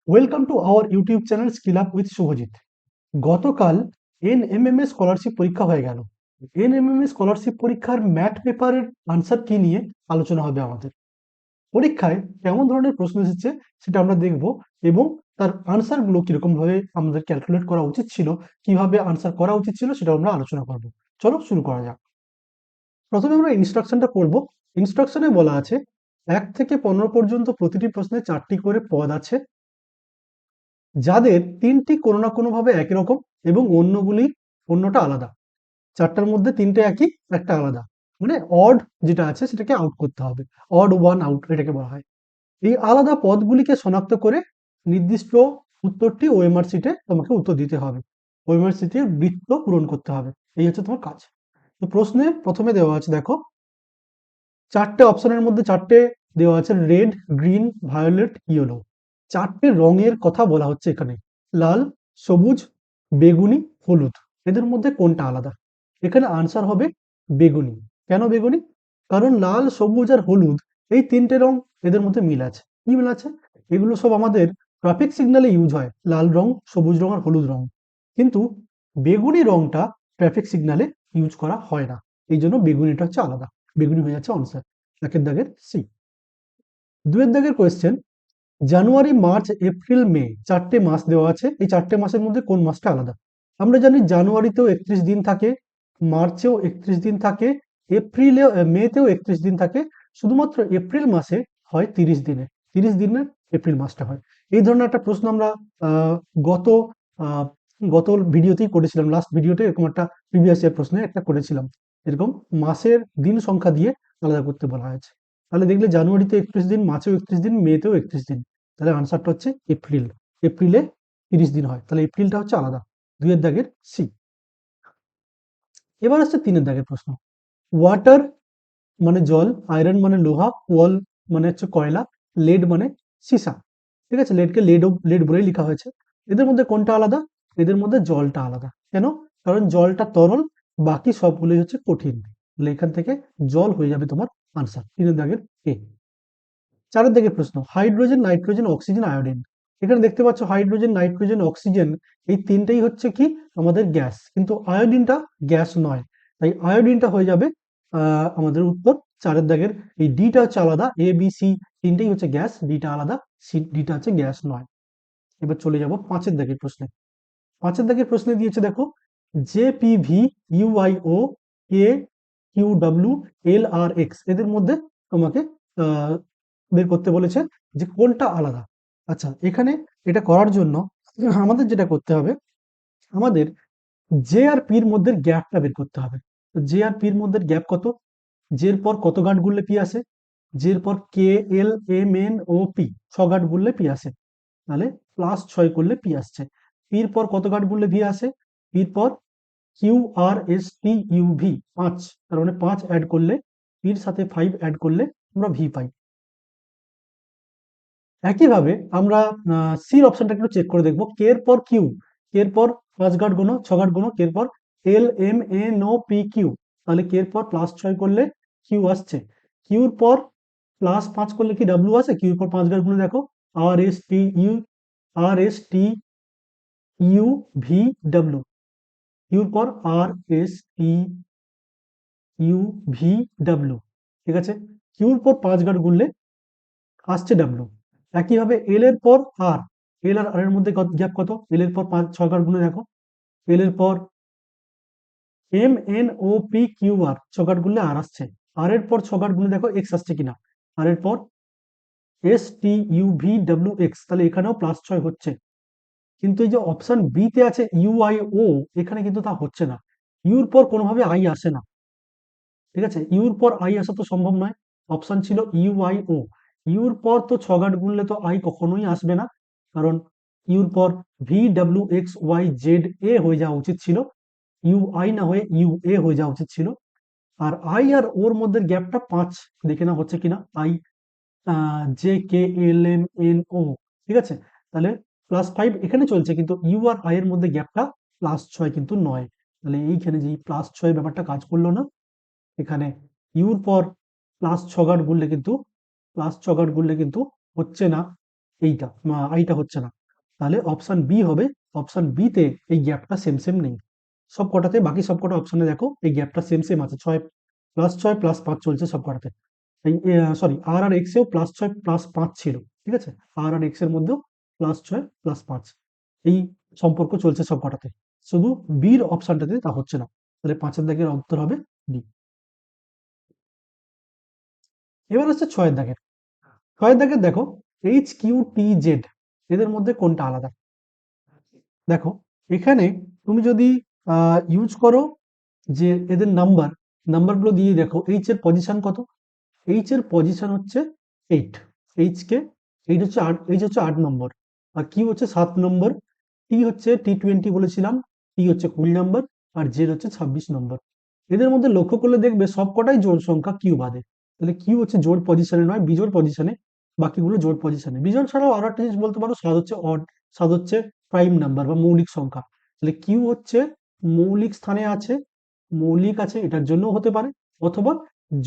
Welcome to our YouTube channel skill up with Shubhajit. গতকাল NMMS scholarship পরীক্ষা হয়ে গেল। এনএমএমএস স্কলারশিপ পরীক্ষার ম্যাথ পেপারের আনসার কি নিয়ে আলোচনা হবে আমাদের। পরীক্ষায় কেমন ধরনের প্রশ্ন এসেছে সেটা আমরা দেখব, এবং তার আনসারগুলো কিরকম ভাবে আমাদের ক্যালকুলেট করা উচিত ছিল, কিভাবে আনসার করা উচিত ছিল সেটা আমরা আলোচনা করব। চলো শুরু করা যাক। প্রথমে আমরা ইনস্ট্রাকশনটা পড়বো। ইনস্ট্রাকশনে বলা আছে 1 থেকে 15 পর্যন্ত প্রতিটি প্রশ্নে 4টি করে পদ আছে, যাদের 3টি কোনো না কোনোভাবে একই রকম এবং অন্যটা আলাদা। 4টার মধ্যে 3টে একই, একটা আলাদা। মানে অড যেটা আছে সেটাকে আউট করতে হবে। অড ওয়ান আউট এটাকে বলা হয়। এই আলাদা পদগুলিকে শনাক্ত করে নির্দিষ্ট উত্তরটি ওএমআর শিটে তোমাকে উত্তর দিতে হবে। ওএমআর শিটে বৃত্ত পূরণ করতে হবে। এই হচ্ছে তোমার কাজ। তো প্রশ্নে প্রথমে দেওয়া আছে, দেখো 4টে অপশনের মধ্যে 4টে দেওয়া আছে রেড, গ্রিন, ভায়োলেট, ইয়েলো। 4টে রঙের কথা বলা হচ্ছে এখানে। লাল, সবুজ, বেগুনি, হলুদ। এদের মধ্যে কোনটা আলাদা? এখানে আনসার হবে বেগুনি। কেন বেগুনি? কারণ লাল, সবুজ আর হলুদ এই 3টে রং, এদের মধ্যে মিল আছে। কি মিল আছে? এগুলো সব আমাদের ট্রাফিক সিগন্যালে ইউজ হয়, লাল রং, সবুজ রং আর হলুদ রং। কিন্তু বেগুনি রংটা ট্রাফিক সিগন্যালে ইউজ করা হয় না। এই জন্য বেগুনিটা হচ্ছে আলাদা। বেগুনি হয়ে যাচ্ছে আনসার। 1 দাগের সি। 2 দাগের কোয়েশ্চেন, জানুয়ারি, মার্চ, এপ্রিল, মে 4টে মাস দেওয়া আছে। এই 4টে মাসের মধ্যে কোন মাসটা আলাদা? আমরা জানি জানুয়ারিতেও 31 দিন থাকে, মার্চেও 31 দিন থাকে, মেতেও 31 দিন থাকে। শুধুমাত্র এপ্রিল মাসে হয় 30 দিনে। 30 দিনের এপ্রিল মাসটা হয়। এই ধরনের একটা প্রশ্ন আমরা আহ, গত আহ, গত ভিডিওতেই করেছিলাম। লাস্ট ভিডিওতে এরকম একটা প্রিভিয়াস ইয়ার প্রশ্নে একটা করেছিলাম। এরকম মাসের দিন সংখ্যা দিয়ে আলাদা করতে বলা হয়েছে। তাহলে দেখলে জানুয়ারিতে 31 দিন, মার্চেও 31 দিন, মেতেও 31 দিন। তাহলে আনসারটা হচ্ছে এপ্রিল। এপ্রিলে 30 দিন হয়, তাহলে এপ্রিলটা হচ্ছে আলাদা। 2 দাগের সি। এবার আসছে 3 দাগের প্রশ্ন। ওয়াটার মানে জল, আয়রন মানে লোহা, ওয়াল মানে হচ্ছে কয়লা, লেড মানে সীসা। ঠিক আছে, লেডকে লেড বলেই লেখা হয়েছে। এদের মধ্যে কোনটা আলাদা? এদের মধ্যে জলটা আলাদা। কেন? কারণ জলটা তরল, বাকি সবগুলোই হচ্ছে কঠিন। তাহলে এখান থেকে জল হয়ে যাবে তোমার আনসার। 3 দাগের এ। 4 দাগের প্রশ্ন, হাইড্রোজেন, নাইট্রোজেন, অক্সিজেন, আয়োডিন। এখানে দেখতে পাচ্ছ হাইড্রোজেন, নাইট্রোজেন, অক্সিজেন এই 3টেই হচ্ছে কি আমাদের গ্যাস, কিন্তু আয়োডিনটা গ্যাস নয়। তাই আয়োডিনটা হয়ে যাবে আমাদের উত্তর। 4 দাগের এই ডিটা হচ্ছে আলাদা। এ বি সি 3টেই হচ্ছে গ্যাস, ডিটা আলাদা, ডিটা হচ্ছে গ্যাস নয়। এবার চলে যাব 5 দাগের প্রশ্নে। 5 দাগের প্রশ্নে দিয়েছে, দেখো জেপিভি, ইউআইও, কে কিউডব্লিউ, এল আর এক্স এদের মধ্যে তোমাকে আহ, বের করতে বলেছে যে কোনটা আলাদা। আচ্ছা, এখানে এটা করার জন্য আমাদের যেটা করতে হবে, আমাদের জে আর পির মধ্যে গ্যাপটা বের করতে হবে। জে আর পির মধ্যে গ্যাপ কত? জের পর কত গাঁট গুনলে পি আসে? জের পর K L M N O P 6 গাঁট গুনলে পি আসে। তাহলে +6 করলে পি আসছে। পির পর কত গাঁট গুনলে ভি আসে? পির পর Q R S T U V 5, তার মানে 5 অ্যাড করলে, পির সাথে 5 অ্যাড করলে আমরা ভি পাই। একইভাবে আমরা সির অপশনটা একটু চেক করে দেখবো। কে এর পর কিউ, কে এর পর 5 গাঁট গুনো, 6 গাঁট গুনো, কে এর পর L M N O P Q. তাহলে কে এর পর +6 করলে কিউ আসছে। কিউর পর +5 করলে কি ডাব্লিউ আসে? কিউর পর 5 গাঁট গুনে দেখো, আর S T you, R S T U V W. কিউর পর আর S T U V W. ঠিক আছে, কিউর পর 5 গাঁট গুনলে আসছে ডাব্লিউ। একইভাবে এল এর পর আর, এল আর এর মধ্যে গ্যাপ কত? এল এর পর 5 6 গাঁট গুনে দেখো। এল এর পর M N O P Q R 6 গাঁট গুনলে আর আসছে। আর এর পর 6 গাঁট গুনে দেখো এক্স আসছে কিনা। আর এর পর S T U V W x, তাহলে এখানেও +6 হচ্ছে। কিন্তু এই যে অপশন বি তে আছে ইউআইও, এখানে কিন্তু তা হচ্ছে না। ইউর পর কোনোভাবে আই আসে না। ঠিক আছে, ইউর পর আই আসা তো সম্ভব নয়। অপশন ছিল ইউআইও। ইউর পর তো 6 গাঁট গুনলে তো আই কখনোই আসবে না, কারণ ইউর পর V W X Y Z A হয়ে যাওয়া উচিত ছিল। ইউ আই না হয়ে ইউ এ হয়ে যাওয়া উচিত ছিল। আর আই আর ওর মধ্যে গ্যাপটা 5, দেখে না হচ্ছে কিনা। I J K L M N O. ঠিক আছে, তাহলে +5 এখানে চলছে, কিন্তু ইউ আর আই এর মধ্যে গ্যাপটা +6 কিন্তু নয়। তাহলে এইখানে যে +6 ব্যাপারটা কাজ করলো না। এখানে ইউর পর +6 গাঁট গুনলে কিন্তু হচ্ছে না। এইটা হচ্ছে না, তাহলে অপশন বি হবে। অপশন বি তে এই গ্যাপটা সেম সেম নেই। সব কটাতে, বাকি সব কটা অপশনে দেখো এই গ্যাপটা সেম সেম আছে, 6 +6 +5 চলছে সব কটাতে। এই সরি, আর আর এক্স এও +6 +5 ছিল, ঠিক আছে, আর আর এক্স এর মধ্যেও +6 +5 এই সম্পর্ক চলছে সব কটাতে, শুধু বির অপশনটাতে তা হচ্ছে না। তাহলে 5 এর দাগের উত্তর হবে বি। এবার হচ্ছে 6 এর দাগের। 6 এর দাগের দেখো, HQTZ এদের মধ্যে কোনটা আলাদা। দেখো এখানে তুমি যদি ইউজ করো যে এদের নাম্বারগুলো দিয়ে দেখো, এইচ এর পজিশন কত। এইচ এর পজিশন হচ্ছে 8। এইচ কে, এইচ হচ্ছে 8 নম্বর, আর কিউ হচ্ছে 7 নম্বর, টি হচ্ছে T20 বলেছিলাম, টি হচ্ছে 20 নম্বর, আর জেড হচ্ছে 26 নম্বর। এদের মধ্যে লক্ষ্য করলে দেখবে সবকটাই জোড় সংখ্যা কিউ বাদে। তাহলে কিউ হচ্ছে জোড় পজিশনে নয়, বিজোড় পজিশনে, বাকিগুলো জোড় পজিশনে। বিজোড় ছাড়াও আরো একটা জিনিস বলতে পারো, সাত হচ্ছে অড, সাত হচ্ছে প্রাইম নাম্বার বা মৌলিক সংখ্যা। তাহলে কিউ হচ্ছে মৌলিক স্থানে আছে, মৌলিক আছে এটার জন্যও হতে পারে, অথবা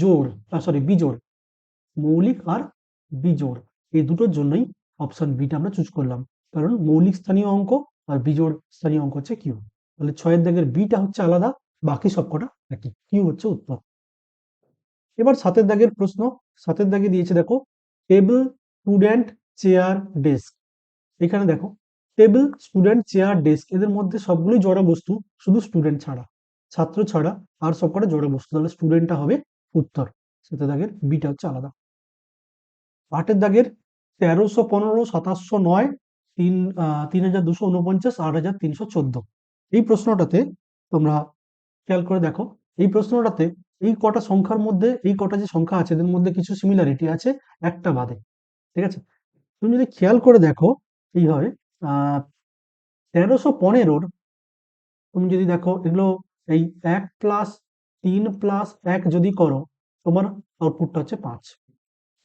জোড়, সরি বিজোড়, মৌলিক আর বিজোড়, এই দুটোর জন্যই অপশন বিটা আমরা চুজ করলাম, কারণ মৌলিক স্থানীয় অঙ্ক আর বিজোড় স্থানীয় অঙ্ক হচ্ছে কিউ। তাহলে 6 এর দাগের বিটা হচ্ছে আলাদা, বাকি সবকটা একই, কিউ হচ্ছে উত্তর। এবার 7 এর দাগের প্রশ্ন। 7 এর দাগে দিয়েছে দেখো, টেবিল, স্টুডেন্ট, চেয়ার, ডেস্ক। এখানে দেখো টেবিল, স্টুডেন্ট, চেয়ার, ডেস্ক এদের মধ্যে সবগুলোই জড় বস্তু, শুধু স্টুডেন্ট ছাড়া, ছাত্র ছাড়া আর সবকটা জড় বস্তু, তাহলে স্টুডেন্টটা হবে উত্তর। 7 এর দাগের বিটা হচ্ছে আলাদা। 8 এর দাগের 1315, 2709, 3249, 8314, এই প্রশ্নটাতে তোমরা খেয়াল করে দেখো, এই প্রশ্নটাতে এই কটা সংখ্যার মধ্যে, এই কটা যে সংখ্যা আছে এদের মধ্যে কিছু সিমিলারিটি আছে একটা বাদে, ঠিক আছে। তুমি যদি খেয়াল করে দেখো এইভাবে, 1315 তুমি যদি দেখো এগুলো, এই 1 + 3 + 1 যদি করো, তোমার আউটপুটটা হচ্ছে 5।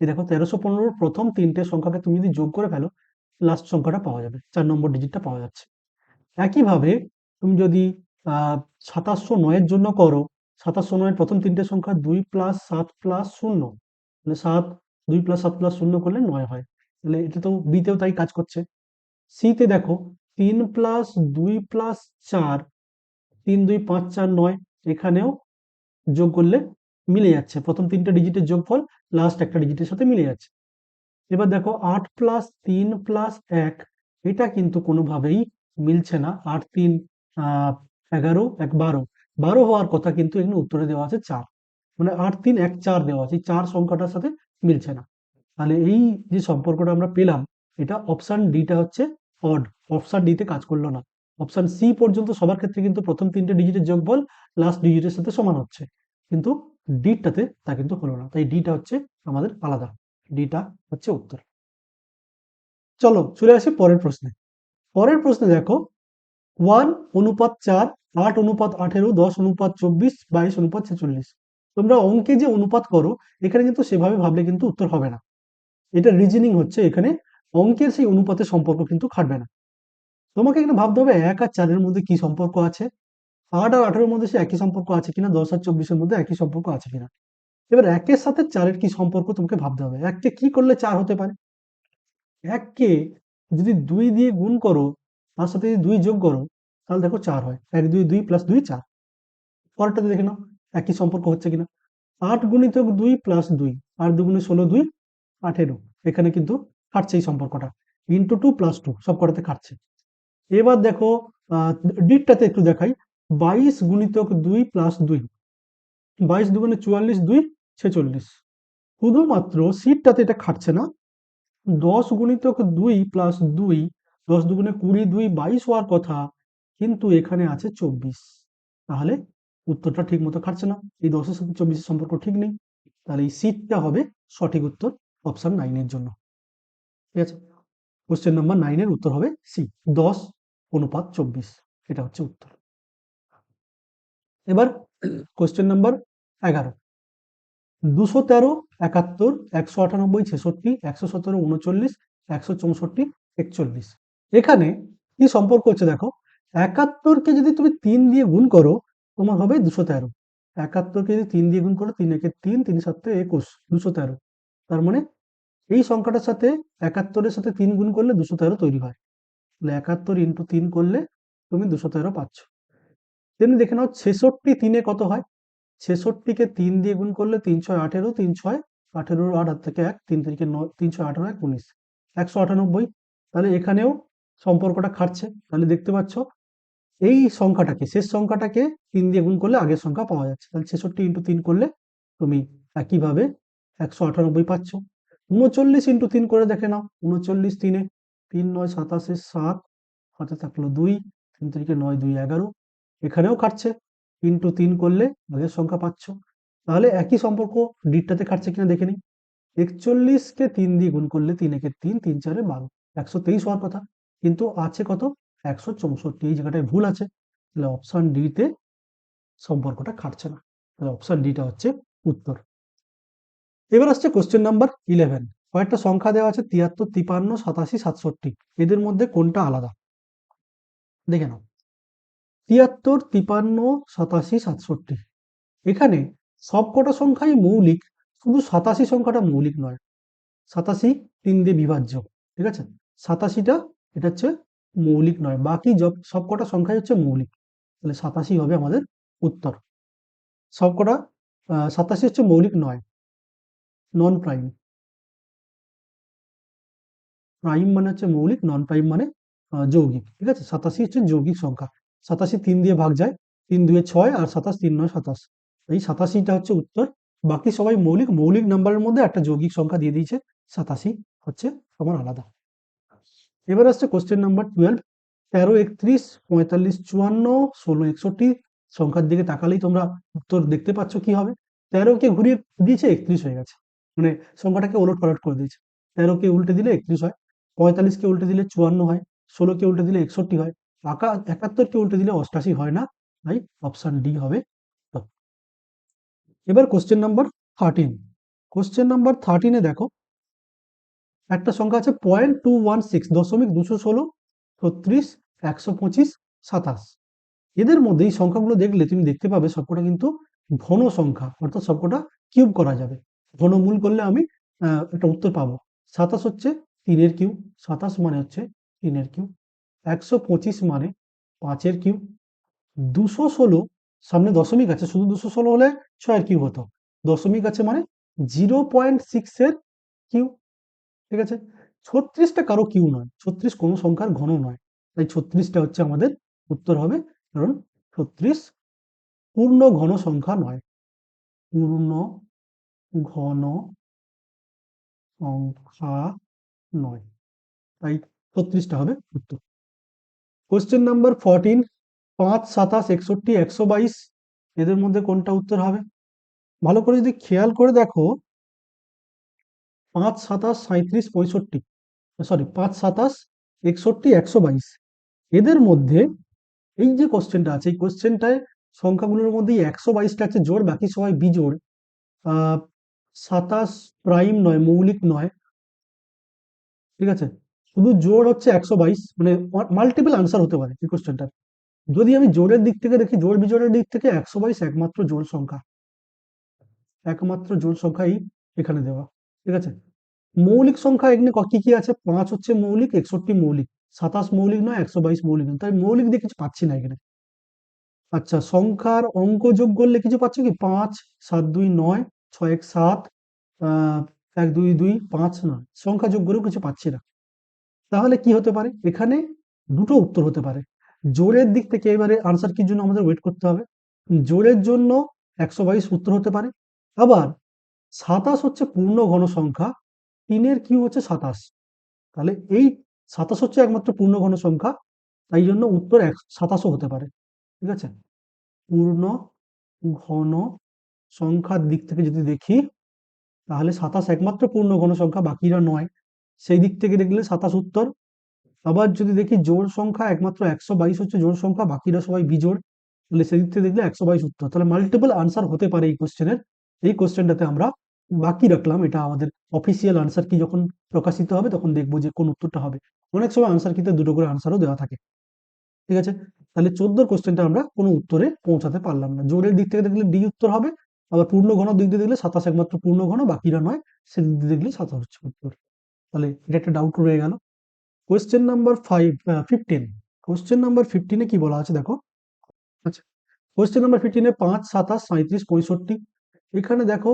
এই দেখো 1315 প্রথম তিনটে সংখ্যাকে তুমি যদি যোগ করে ফেলো, লাস্ট সংখ্যাটা পাওয়া যাবে, 4 নম্বর ডিজিটটা পাওয়া যাচ্ছে। একইভাবে তুমি যদি 2709 এর জন্য করো, 2709 প্রথম তিনটে সংখ্যা 2 + 7 + 0, মানে 7, 2 + 7 + 0 করলে 9 হয়। তাহলে এটা তো বিতেও তাই কাজ করছে। সিতে দেখো 3 + 2 + 4, 3 2 5 4 9, এখানেও যোগ করলে মিলে যাচ্ছে, প্রথম তিনটে ডিজিটের যোগফল লাস্ট একটা ডিজিটের সাথে মিলে যাচ্ছে। এবার দেখো 8 + 3 + 1, এটা কিন্তু কোনোভাবেই মিলছে না। 8 × 3 11, 1 12, 12 হওয়ার কথা, কিন্তু এখানে উত্তরে দেওয়া আছে 4, মানে 8 3 1 4 দেওয়া আছে, 4 সংখ্যাটার সাথে মিলছে না। তাহলে এই যে সম্পর্কটা আমরা পেলাম, এটা অপশন ডিটা হচ্ছে অড, অপশন ডিতে কাজ করলো না। অপশন সি পর্যন্ত সবার ক্ষেত্রে কিন্তু প্রথম তিনটে ডিজিটের যোগফল লাস্ট ডিজিটের সাথে সমান হচ্ছে, কিন্তু ডিটাতে তা কিন্তু হলো না, তাই ডিটা হচ্ছে আমাদের আলাদা, ডিটা হচ্ছে উত্তর। চলো চলে আসি পরের প্রশ্নে। পরের প্রশ্নে দেখো, 1:4, 8:18, 10:24, 22:46। তোমরা অঙ্কে যে অনুপাত করো, এখানে কিন্তু সেভাবে ভাবলে কিন্তু উত্তর হবে না। এটা রিজনিং হচ্ছে, এখানে অঙ্কের সেই অনুপাতের সম্পর্ক কিন্তু খাটবে না। তোমাকে এখানে ভাবতে হবে 1 আর 4 এর মধ্যে কি সম্পর্ক আছে, 8 আর 18 এর মধ্যে সে একই সম্পর্ক আছে কিনা, 10 আর 24 এর মধ্যে একই সম্পর্ক আছে কিনা। এবার 1 এর সাথে 4 এর কি সম্পর্ক তোমাকে ভাবতে হবে। 1 কে কি করলে 4 হতে পারে? 1 কে যদি 2 দিয়ে গুণ করো, তার সাথে যদি 2 যোগ করো, তাহলে দেখো 4 হয়। 1 2 2 + 2 4। পরেরটাতে দেখে নাও একই সম্পর্ক হচ্ছে কিনা। 8 × 2 + 2, 8 2 × 16 2, 18, এখানে কিন্তু খাটছে এই সম্পর্কটা। ইন্টু 2 + 2 সব কটাতে খাটছে। এবার দেখো ডিটটাতে একটু দেখাই, 22 × 2 + 2, 22 2 × 44, 2 46। শুধুমাত্র সিটটাতে এটা খাটছে না, 10 × 2 + 2, 10 2 × 20, 2 22 হওয়ার কথা, কিন্তু এখানে আছে 24। তাহলে উত্তরটা ঠিক মতো খাটছে না, এই 10 এর সাথে 24 এর সম্পর্ক ঠিক নেই। তাহলে এই সিটটা হবে সঠিক উত্তর অপশন 9 এর জন্য, ঠিক আছে। কোশ্চেন নাম্বার 9 এর উত্তর হবে সি, 10:24, এটা হচ্ছে উত্তর। এবার কোশ্চেন নাম্বার 11, 213, 71, 198, 66, 117, 39, 164, 41। এখানে কি সম্পর্ক হচ্ছে দেখো, 71 কে যদি তুমি 3 দিয়ে গুণ করো, তোমার হবে 213। 71 কে যদি 3 দিয়ে গুণ করো, 3 একে 3, 3 7 21, 213। তার মানে এই সংখ্যাটার সাথে 71-এর সাথে 3 গুণ করলে 213 তৈরি হয়। তাহলে 71 ইন্টু 3 করলে তুমি 213 পাচ্ছ। তেমনি দেখে নাও 66 3-এ কত হয়? 66-কে 3 দিয়ে গুণ করলে 3 6 18, 3 6 18, 8 হাত থেকে 1, 3 3 9, 3 6 18 1 19, 198। তাহলে এখানেও সম্পর্কটা খাটছে। তাহলে দেখতে পাচ্ছ এই সংখ্যাটাকে, শেষ সংখ্যাটাকে 3 দিয়ে গুণ করলে আগের সংখ্যা পাওয়া যাচ্ছে। তাহলে 66 ইন্টু 3 করলে তুমি একইভাবে 198 পাচ্ছ। 39 ইন্টু 3 করে দেখে নাও। 39 3-এ 3 9 27, 7 হাতে থাকলো 2, 3 3 9 2 11, এখানেও খাটছে। ইন্টু 3 করলে আগের সংখ্যা পাচ্ছ। তাহলে একই সম্পর্ক ডিটটাতে খাটছে কিনা দেখে নিই। 41-কে 3 দিয়ে গুণ করলে 3 একে 3, 3 4 12, 123 হওয়ার কথা, কিন্তু আছে কত? 164। এই জায়গাটায় ভুল আছে। তাহলে অপশন ডি তে সম্পর্কটা খাটছে না। তাহলে অপশন ডিটা হচ্ছে উত্তর। এবার আসছে কোশ্চেন নাম্বার 11। কয়েকটা সংখ্যা দেওয়া আছে 73 53 87 67, এদের মধ্যে কোনটা আলাদা? দেখে নাও। 73 53 87 67, এখানে সবকটা সংখ্যাই মৌলিক, শুধু 87 সংখ্যাটা মৌলিক নয়। 87 3 দিয়ে বিভাজ্য, ঠিক আছে? 87টা এটা হচ্ছে মৌলিক নয়, বাকি সবকটা সংখ্যাই হচ্ছে মৌলিক। তাহলে 87 হবে আমাদের উত্তর। সবকটা 87 হচ্ছে মৌলিক নয়, নন প্রাইম। প্রাইম মানে হচ্ছে মৌলিক, নন প্রাইম মানে যৌগিক, ঠিক আছে? 87 হচ্ছে যৌগিক সংখ্যা। 87 3 দিয়ে ভাগ যায়, 3 2 6 আর 27 3 9 27, এই 87টা হচ্ছে উত্তর। বাকি সবাই মৌলিক। মৌলিক নাম্বারের মধ্যে একটা যৌগিক সংখ্যা দিয়ে দিয়েছে, 87 হচ্ছে সবার আলাদা। এবার আসছে কোশ্চেন নাম্বার 12। 13 31 45 54 16 61 সংখ্যার দিকে তাকালেই তোমরা উত্তর দেখতে পাচ্ছ কি হবে। 13-কে ঘুরিয়ে দিয়েছে 31 হয়ে গেছে, মানে সংখ্যাটাকে ওলট পালট করে দিয়েছে। 13-কে উল্টে দিলে 31 হয়, 45-কে উল্টে দিলে 54 হয়, 16-কে উল্টে দিলে 61 হয়, 71-কে উল্টে দিলে 88 হয় না। তাই অপশন ডি হবে। এবার কোশ্চেন নাম্বার 13। কোশ্চেন নাম্বার 13-এ দেখো একটা সংখ্যা আছে 0.216, 216, 36, 125, 27। এদের মধ্যে এই সংখ্যাগুলো দেখলে তুমি দেখতে পাবে সবকটা কিন্তু ঘন সংখ্যা, অর্থাৎ সবকটা কিউব করা যাবে। ঘনমূল করলে আমি একটা উত্তর পাবো। 27 হচ্ছে 3-এর কিউব, 27 মানে হচ্ছে 3-এর কিউব, 125 মানে 5-এর কিউব, 216 সামনে দশমিক আছে, শুধু 216 হলে 6-এর কিউব হতো, দশমিক আছে মানে 0.6-এর কিউব, ঠিক আছে? 36টা কারো কিউ নয়, 36 কোনো সংখ্যার ঘন নয়, তাই 36টা হচ্ছে আমাদের উত্তর হবে, কারণ 36 পূর্ণ ঘন সংখ্যা নয়। পূর্ণ ঘন সংখ্যা নয়, তাই 36টা হবে উত্তর। Question number 14। 5 27 61 122, এদের মধ্যে কোনটা উত্তর হবে? ভালো করে যদি খেয়াল করে দেখো, 5 27 37 65, সরি 5 27 61 122, এদের মধ্যে এই যে কোশ্চেনটা আছে, এই কোশ্চেনটায় সংখ্যাগুলোর মধ্যে 122টা আছে জোড়, বাকি সবাই বিজোড়। 27 প্রাইম নয়, মৌলিক নয়, ঠিক আছে? শুধু জোড় হচ্ছে 122, মানে মাল্টিপল আনসার হতে পারে এই কোশ্চেনটা। যদি আমি জোড়ের দিক থেকে দেখি, জোড় বিজোড়ের দিক থেকে 122 একমাত্র জোড় সংখ্যা, একমাত্র জোড় সংখ্যাই এখানে দেওয়া, ঠিক আছে? মৌলিক সংখ্যা এখানে কি কি আছে? 5 হচ্ছে মৌলিক, 61 মৌলিক, 27 মৌলিক নয়, 122 মৌলিক নয়, তাই মৌলিক দিয়ে কিছু পাচ্ছি না এখানে। আচ্ছা, সংখ্যার অঙ্ক যোগ করলে কিছু পাচ্ছ কি? 5 7 2 9, 6 1 7, 1 2 2 5 9, সংখ্যা যোগ করেও কিছু পাচ্ছি না। তাহলে কি হতে পারে? এখানে দুটো উত্তর হতে পারে। জোড়ের দিক থেকে এবারে আনসার কির জন্য আমাদের ওয়েট করতে হবে। জোড়ের জন্য 122 উত্তর হতে পারে। আবার 27 হচ্ছে পূর্ণ ঘন সংখ্যা, 3-এর কিউ হচ্ছে 27, তাহলে এই 27 হচ্ছে একমাত্র পূর্ণ ঘন সংখ্যা, তাই জন্য উত্তর 27ও হতে পারে, ঠিক আছে? পূর্ণ ঘন সংখ্যার দিক থেকে যদি দেখি, তাহলে 27 একমাত্র পূর্ণ ঘন সংখ্যা, বাকিরা নয়, সেই দিক থেকে দেখলে 27 উত্তর। আবার যদি দেখি জোড় সংখ্যা, একমাত্র 122 হচ্ছে জোড় সংখ্যা, বাকিরা সবাই বিজোড়, তাহলে সেদিক থেকে দেখলে 122 উত্তর। তাহলে মাল্টিপল আনসার হতে পারে এই কোশ্চেনের। এই কোশ্চেনটাতে আমরা বাকি রাখলাম, এটা আমাদের অফিসিয়াল আনসার কি যখন প্রকাশিত হবে তখন দেখবো যে কোন উত্তরটা হবে। অনেক সময় আনসার কিতে দুটো করে আনসারও দেওয়া থাকে, ঠিক আছে? তাহলে 14 কোশ্চেনটা আমরা কোনো উত্তরে পৌঁছাতে পারলাম না। জোড়ের দিক থেকে দেখলে ডি উত্তর হবে, আবার পূর্ণ ঘন দিক দিয়ে দেখলে 27 একমাত্র পূর্ণ ঘন, বাকিরা নয়, সেদিক দিয়ে দেখলে 27 হচ্ছে উত্তর। তাহলে এটা একটা ডাউট রয়ে গেল। কোয়েশ্চেন নাম্বার 15, কোয়েশ্চেন নাম্বার 15-এ কি বলা আছে দেখো। আচ্ছা, কোয়েশ্চেন নাম্বার 15-এ 5, 27, 37, 65। এখানে দেখো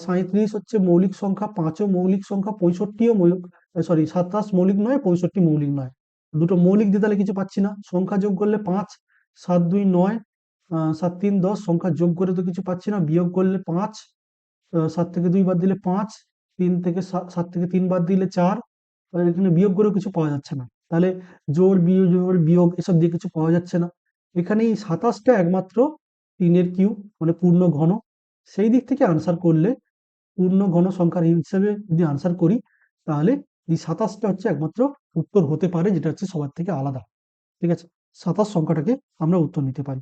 37 হচ্ছে মৌলিক সংখ্যা, 5ও মৌলিক সংখ্যা, 65ও মৌলিক, সরি 27 মৌলিক নয়, 65 মৌলিক নয়। দুটো মৌলিক দিয়ে তাহলে কিছু পাচ্ছি না। সংখ্যা যোগ করলে 5, 7 2 9, 7 3 10। সংখ্যা যোগ করে তো কিছু পাচ্ছি না। বিয়োগ করলে 5, 7 থেকে 2 বাদ দিলে 5, 3 থেকে 7 থেকে 3 বাদ দিলে 4। এখানে বিয়োগ করেও কিছু পাওয়া যাচ্ছে না। তাহলে জোড় বিয়োগ এসব দিয়ে কিছু পাওয়া যাচ্ছে না। এখানে এই 27টা একমাত্র 3-এর কিউব, মানে পূর্ণ ঘন। সেই দিক থেকে আনসার করলে, পূর্ণ ঘন সংখ্যার হিসেবে যদি আনসার করি, তাহলে এই 27টা হচ্ছে একমাত্র উত্তর হতে পারে, যেটা হচ্ছে সবার থেকে আলাদা। ঠিক আছে, 27 সংখ্যাটাকে আমরা উত্তর নিতে পারি।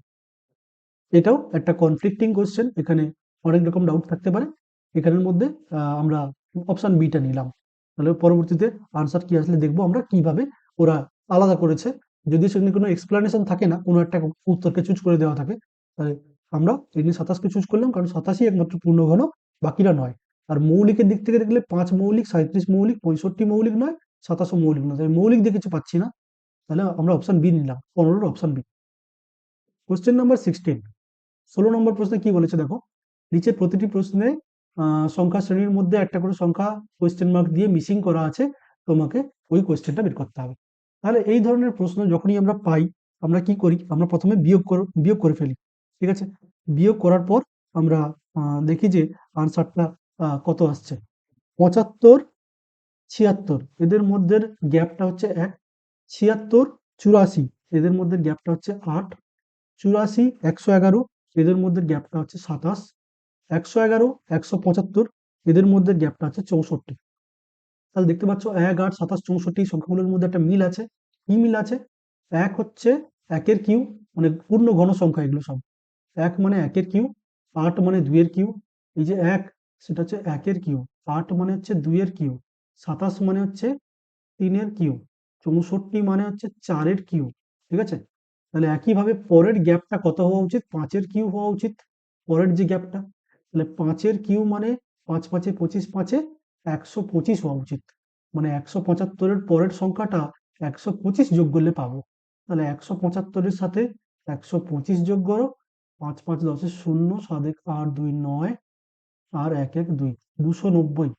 এটাও একটা কনফ্লিক্টিং কোয়েশ্চেন, এখানে অনেক রকম ডাউট থাকতে পারে। এখানের মধ্যে আমরা অপশন বিটা নিলাম। তাহলে পরবর্তীতে আনসার কি আসলে দেখবো আমরা কিভাবে ওরা আলাদা করেছে। যদি সেখানে কোনো এক্সপ্লানেশন থাকে না, কোনো একটা উত্তরকে চুজ করে দেওয়া থাকে, তাহলে আমরা এই 27কে চুজ করলাম, কারণ 27ই একমাত্র পূর্ণ ঘন, বাকিরা নয়। আর মৌলিকের দিক থেকে দেখলে 5 মৌলিক, 37 মৌলিক, 65 মৌলিক নয়, 27ও মৌলিক নয়। তাই মৌলিক দিয়ে কিছু পাচ্ছি না, তাহলে আমরা অপশন বি নিলাম, 15-র অপশন বি। কোয়েশ্চেন নাম্বার 16, 16 নম্বর প্রশ্নে কি বলেছে দেখো। নিচের প্রতিটি প্রশ্নে সংখ্যা শ্রেণীর মধ্যে একটা করে সংখ্যা কোয়েশ্চেন মার্ক দিয়ে মিসিং করা আছে, তোমাকে ওই কোয়েশ্চেনটা বের করতে হবে। তাহলে এই ধরনের প্রশ্ন যখনই আমরা পাই, আমরা কি করি, আমরা প্রথমে বিয়োগ করে ফেলি। ঠিক আছে, বিয়োগ করার পর আমরা দেখি যে আনসারটা কত আসছে। 75, 76 এদের মধ্যে গ্যাপটা হচ্ছে 1। 76, 84 এদের মধ্যে গ্যাপটা হচ্ছে 8। 84, 111 এদের মধ্যে গ্যাপটা হচ্ছে 27। 111, 175 এদের মধ্যে গ্যাপটা হচ্ছে 64। তাহলে দেখতে পাচ্ছ 1, 8, 27, 64 সংখ্যাগুলোর মধ্যে একটা মিল আছে। কি মিল আছে? 1 হচ্ছে 1-এর কিউ, মানে পূর্ণ ঘন সংখ্যা এগুলো সব। 1 মানে 1-এর কিউ, 8 মানে 2-এর কিউ। এই যে 1, সেটা হচ্ছে 1-এর কিউ, 8 মানে হচ্ছে 2-এর কিউ, 27 মানে হচ্ছে 3-এর কিউ, 64 মানে হচ্ছে 4-এর কিউ। ঠিক আছে, তাহলে একইভাবে পরের গ্যাপটা কত হওয়া উচিত? 5-এর কিউ হওয়া উচিত, পরের যে গ্যাপটা। তাহলে 5-এর কিউ মানে 5 5-এ 25, 5-এ 125 হওয়া উচিত। মানে 175-এর পরের সংখ্যাটা 125 যোগ করলে পাবো। তাহলে 175-এর সাথে 125 যোগ করো, 5 5 10 শূন্য, 7 1 8 2 9, আর 1 1 2, 290।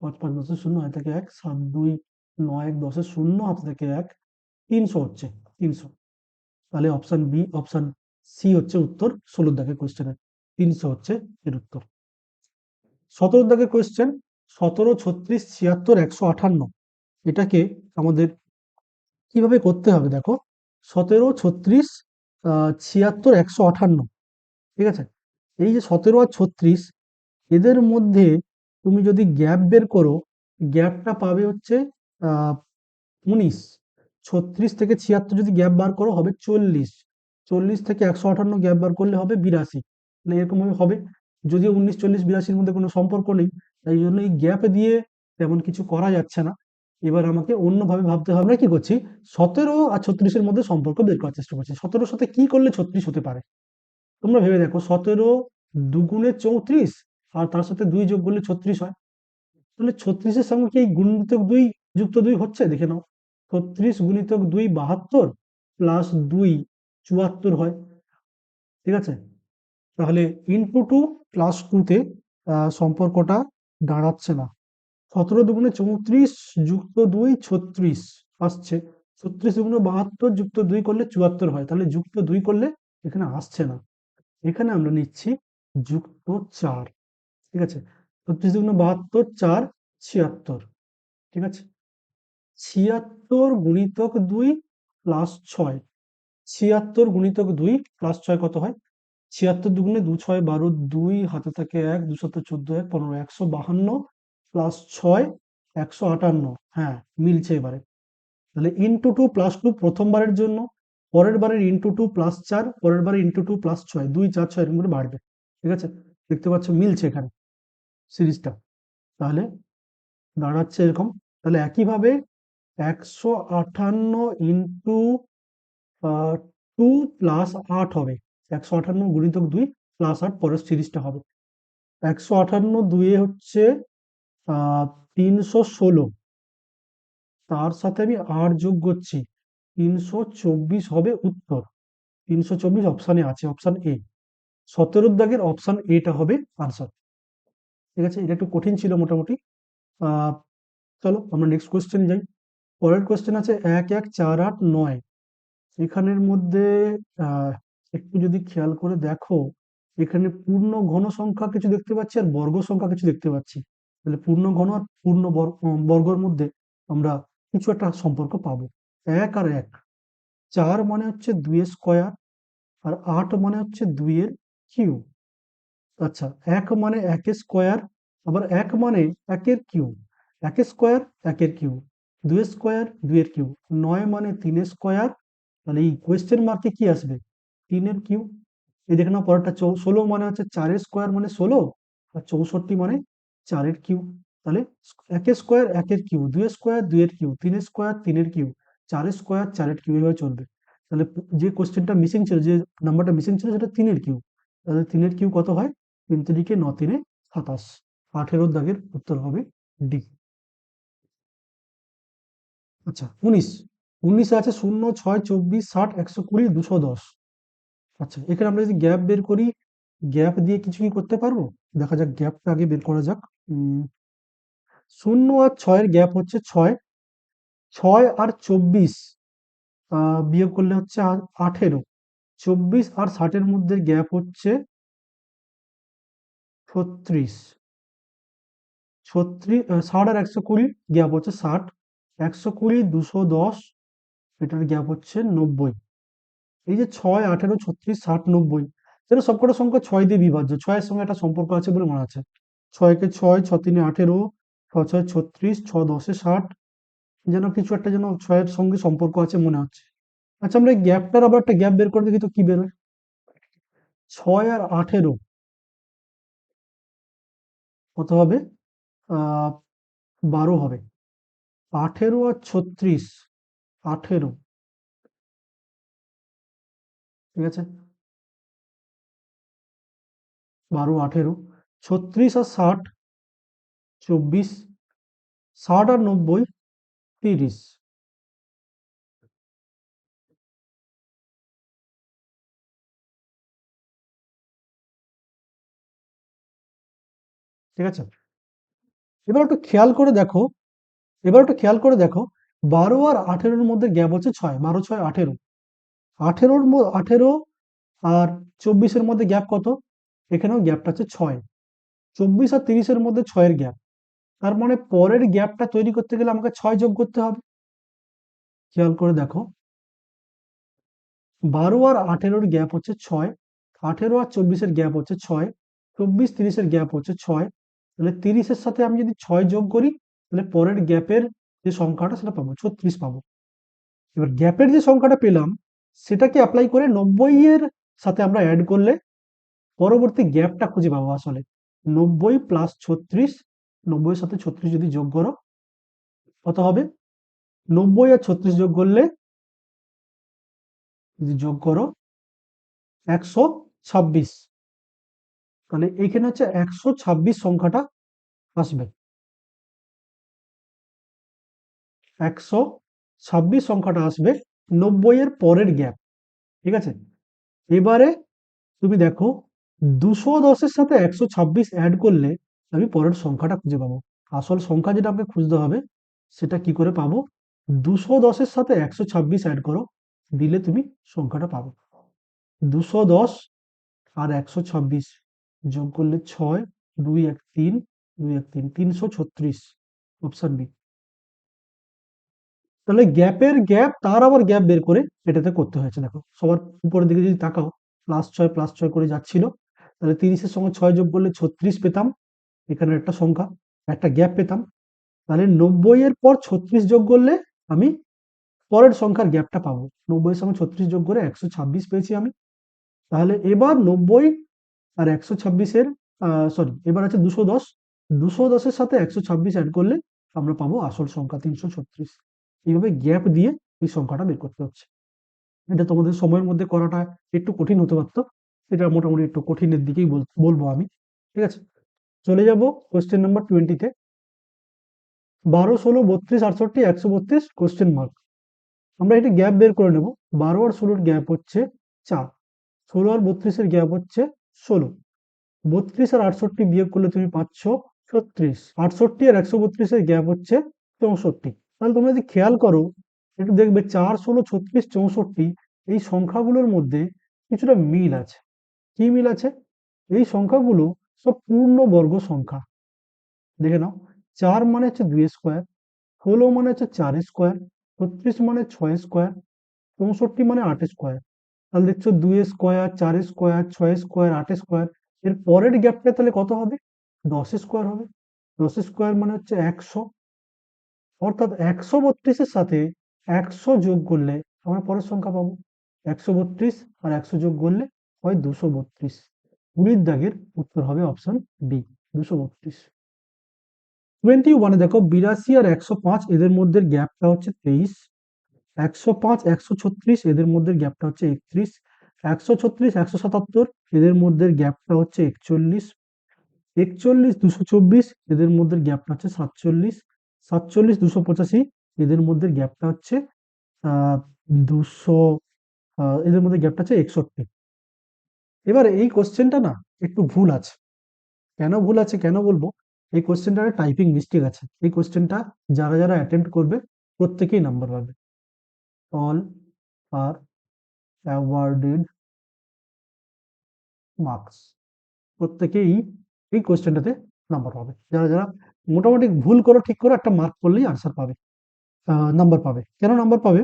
5 5 10 শূন্য, হাতে থেকে 1, 7 2 9 1 10 শূন্য, হাতে থেকে 1, 300 হচ্ছে, 300। তাহলে অপশন বি, অপশন সি হচ্ছে উত্তর 16 দাগের কোয়েশ্চেনের। 300 হচ্ছে এর উত্তর। 17 দাগের কোয়েশ্চেন, 17, 36, 76, 158। এটাকে আমাদের কিভাবে করতে হবে দেখো। 17, 36, 76, 158। ঠিক আছে, এই যে 17 আর 36 এদের মধ্যে তুমি যদি গ্যাপ বের করো, গ্যাপটা পাবে হচ্ছে 19। 36 থেকে 76 যদি গ্যাপ বার করো হবে 40। 40 থেকে 158 গ্যাপ বার করলে হবে 82। মানে এরকম ভাবে হবে। যদিও 19, 40, 82-র মধ্যে কোনো সম্পর্ক নেই, তাই জন্য এই গ্যাপ দিয়ে তেমন কিছু করা যাচ্ছে না। এবার আমাকে অন্যভাবে ভাবতে হবে। আমরা কি করছি, 17 আর 36-এর মধ্যে সম্পর্ক বের করার চেষ্টা করছি। 17-র সাথে কি করলে 36 হতে পারে? তোমরা ভেবে দেখো, 17 দুগুণে 34, আর তার সাথে 2 যোগ করলে 36 হয়। তাহলে 36-এর সঙ্গে কি এই গুণিতক 2 যুক্ত 2 হচ্ছে? দেখে নাও। 36 গুণিতক 2 72, প্লাস 2 74 হয়। ঠিক আছে, তাহলে ইনটু 2 প্লাস 2 তে সম্পর্কটা দাঁড়াচ্ছে না। 17 দুগুণে 34 যুক্ত 2 36 আসছে। 36 দুগুণে 72 যুক্ত 2 করলে 74 হয়। তাহলে যুক্ত 2 করলে এখানে আসছে না। এখানে আমরা নিচ্ছি যুক্ত 4। ঠিক আছে, 36 দুগুণে 72, 4, 76। ঠিক আছে, 76 গুণিতক 2 প্লাস 6। 76 গুণিতক 2 প্লাস 6 কত হয়? 76 দুগুণে 2 6 12, 2 হাতে থাকে 1, 2 7 14 1 15, 152 প্লাস 6 158। হ্যাঁ, মিলছে এবারে। তাহলে ইনটু 2 প্লাস 2 প্রথমবারের জন্য, পরের বারের ইনটু 2 প্লাস 4, পরের বারের ইনটু 2 প্লাস 6, 2 4 6 এরকম করে বাড়বে। ঠিক আছে, দেখতে পাচ্ছ মিলছে এখানে সিরিজটা। তাহলে দাঁড়াচ্ছে এরকম। তাহলে একইভাবে 158 ইনটু 2 প্লাস 8 হবে। 158 গুণিতক 2 প্লাস 8 পরের সিরিজটা হবে। 158 2 হচ্ছে 316। তার সাথে আমি 8 যোগ করছি, 324 হবে উত্তর। 324 অপশানে আছে, অপশান এ। 17 দাগের অপশান এটা হবে আনসার। ঠিক আছে, এটা একটু কঠিন ছিল মোটামুটি। আহ চলো আমরা নেক্সট কোয়েশ্চেন যাই। পরের কোয়েশ্চেন আছে 11489। এখানের মধ্যে আহ একটু যদি খেয়াল করে দেখো, এখানে পূর্ণ ঘন সংখ্যা কিছু দেখতে পাচ্ছি আর বর্গ সংখ্যা কিছু দেখতে পাচ্ছি। তাহলে পূর্ণ ঘন আর পূর্ণ বর্গের মধ্যে আমরা কিছু একটা সম্পর্ক পাবো। 1 আর 1, 4 মানে হচ্ছে 2 এর স্কয়ার, আর 8 মানে হচ্ছে 2 এর কিউব। আচ্ছা, 1 মানে 1 এর স্কয়ার, আবার 1 মানে 1 এর কিউব। 1 এর স্কয়ার 1 এর কিউব, 2 এর স্কয়ার 2 এর কিউব, 9 মানে 3 এর স্কয়ার। তাহলে এই কোয়েশ্চেন মার্কে কি আসবে? 3 এর কিউব। এই দেখে নাও পরেরটা, 16 মানে হচ্ছে 4 এর স্কয়ার মানে 16, আর 64 মানে 4 এর কিউব। তাহলে 1 এর স্কয়ার 1 এর কিউব, 2 এর স্কয়ার 2 এর কিউব, 3 এর স্কয়ার 3 এর কিউব, 4 এর স্কয়ার 4 এর কিউব, এভাবে চলবে। তাহলে যে কোয়েশ্চেনটা মিসিং ছিল, যে নাম্বারটা মিসিং ছিল, সেটা 3 এর কিউব। তাহলে 3 এর কিউব কত হয়? 3 3 9 3 27। 18 দাগের উত্তর হবে ডি। আচ্ছা, 19। 19 আছে 0 6 24 60 120 210। আচ্ছা, এখানে আমরা যদি গ্যাপ বের করি, গ্যাপ দিয়ে কিছু কি করতে পারবো? দেখা যাক, গ্যাপটা আগে বের করা যাক। 0 আর 6 এর গ্যাপ হচ্ছে 6। 6 আর 24 বিয়োগ করলে হচ্ছে 18। 24 আর 60 এর মধ্যে গ্যাপ হচ্ছে 36। 60 আর 120 গ্যাপ হচ্ছে 60। 120 210, এটার গ্যাপ হচ্ছে 90। এই যে 6 18 36 60 90, যেন সবকটা সংখ্যা 6 দিয়ে বিভাজ্য। 6 এর সঙ্গে একটা সম্পর্ক আছে বলে মনে আছে। 6 কে 6, 6 3 18, 6 6 36, 6 10 60, যেন কিছু একটা যেন 6 এর সঙ্গে সম্পর্ক আছে মনে হচ্ছে। আচ্ছা, আমরা এই গ্যাপটার আবার একটা গ্যাপ বের করে দেখি তো কি বেরোয়। 6 আর 18 কত হবে? আহ 12 হবে। 18 আর 36, 18, ঠিক আছে, 12 18, 36 আর 60 24, 60 আর 90 30। ঠিক আছে, এবার একটু খেয়াল করে দেখো, এবার একটু খেয়াল করে দেখো, 12 আর 18 এর মধ্যে গ্যাপ হচ্ছে 6, 12 6 18। 18 আর 24 এর মধ্যে গ্যাপ কত? এখানেও গ্যাপটা হচ্ছে 6। 24 আর 30 এর মধ্যে 6 এর গ্যাপ। তার মানে পরের গ্যাপটা তৈরি করতে গেলে আমাকে 6 যোগ করতে হবে। খেয়াল করে দেখো, 12 আর 18 এর গ্যাপ হচ্ছে 6, 18 আর 24 এর গ্যাপ হচ্ছে 6, 24 30 এর গ্যাপ হচ্ছে 6। তাহলে 30 এর সাথে আমি যদি 6 যোগ করি, তাহলে পরের গ্যাপের যে সংখ্যাটা সেটা পাবো, 36 পাবো। এবার গ্যাপের যে সংখ্যাটা পেলাম, সেটাকে অ্যাপ্লাই করে 90 এর সাথে আমরা অ্যাড করলে পরবর্তী গ্যাপটা খুঁজে পাবো আসলে। 90 প্লাস 36, 90 এর সাথে 36 যদি যোগ করো কত হবে? 90 আর 36 যোগ করলে, যদি যোগ করো 126। তাহলে এইখানে হচ্ছে 126 সংখ্যাটা আসবে। 126 সংখ্যাটা আসবে 90 এর পরের গ্যাপ। ঠিক আছে, এবারে তুমি দেখো, 210 এর সাথে 126 অ্যাড করলে আমি পরের সংখ্যাটা খুঁজে পাবো। আসল সংখ্যা যেটা আমাকে খুঁজতে হবে, সেটা কি করে পাবো? 210 এর সাথে 126 অ্যাড করো, দিলে তুমি সংখ্যাটা পাবে। 210 আর 126 যোগ করলে 6, 2 1 3, 2 1 3, 336, অপশন বি। তাহলে গ্যাপের গ্যাপ তার আবার গ্যাপ বের করে এটাতে করতে হয়েছে। দেখো সবার উপরের দিকে যদি তাকাও, +6 করে যাচ্ছিল। তাহলে 30-এর সঙ্গে 6 যোগ করলে 36 পেতাম, এখানে একটা সংখ্যা, একটা গ্যাপ পেতাম। তাহলে 90 এর পর 36 যোগ করলে আমি পরের সংখ্যার গ্যাপটা পাবো। 90 এর সঙ্গে 36 যোগ করে 126 পেয়েছি আমি। তাহলে এবার 90 আর 126 এর সরি, এবার আছে 210। 210 এর সাথে 126 অ্যাড করলে আমরা পাবো আসল সংখ্যা 336। এইভাবে গ্যাপ দিয়ে এই সংখ্যাটা বের করতে হচ্ছে। এটা তোমাদের সময়ের মধ্যে করাটা একটু কঠিন হতে পারতো। এটা মোটামুটি একটু কঠিনের দিকেই বলবো আমি। ঠিক আছে, চলে যাব কোয়েশ্চেন নাম্বার 20 তে। 12, 16, 32, 68, 132 কোশ্চেন মার্ক। আমরা এটা গ্যাপ বের করে নেব। 12 আর 16 গ্যাপ হচ্ছে 4, 16 আর 32 গ্যাপ হচ্ছে 16, 32 আর 68 বিয়োগ করলে তুমি পাচ্ছ 36, 68 আর 132 গ্যাপ হচ্ছে 64। তাহলে তোমরা যদি খেয়াল করো একটু দেখবে 4, 16, 36, 64 এই সংখ্যাগুলোর মধ্যে কিছুটা মিল আছে। কি মিল আছে? এই সংখ্যাগুলো সব পূর্ণবর্গ সংখ্যা। দেখে নাও, 4 মানে হচ্ছে 2 স্কোয়ার, 16 মানে হচ্ছে 4 স্কোয়ার, 36 মানে 6 স্কোয়ার, 64 মানে 8 স্কোয়ার। তাহলে দেখছো 2 স্কোয়ার, 4 স্কোয়ার, 6 স্কোয়ার, 8 স্কোয়ার। এর পরের গ্যাপটা তাহলে কত হবে? 10 স্কোয়ার হবে। 10 স্কোয়ার মানে হচ্ছে 100। অর্থাৎ 132 এর সাথে 100 যোগ করলে আমরা পরের সংখ্যা পাবো। 132 আর 100 যোগ করলে হয় 232। 20 দাগের উত্তর হবে অপশন বি, 232। 21 এ দেখো 82 আর 105 এদের মধ্যে গ্যাপটা হচ্ছে 23। 105, 136 এদের মধ্যে গ্যাপটা হচ্ছে 31। 136, 177 এদের মধ্যে গ্যাপটা হচ্ছে 41। 41, 224 এদের মধ্যে গ্যাপটা হচ্ছে 47। 47, 285 এদের মধ্যে গ্যাপটা হচ্ছে আহ 200, এদের মধ্যে গ্যাপটা হচ্ছে 61। এবারে এই কোশ্চেনটা না একটু ভুল আছে। কেন ভুল আছে কেন বলবো? এই কোশ্চেনটার টাইপিং মিস্টেক আছে। এই কোশ্চেনটা যারা যারা অ্যাটেম্প্ট করবে প্রত্যেকেই নাম্বার পাবে। অল আর অ্যাওয়ার্ডেড মার্কস, প্রত্যেকেই এই কোশ্চেনটাতে নাম্বার পাবে। যারা যারা মোটামুটি ভুল করো ঠিক করো একটা মার্ক করলেই আনসার পাবে, নাম্বার পাবে। কেন নাম্বার পাবে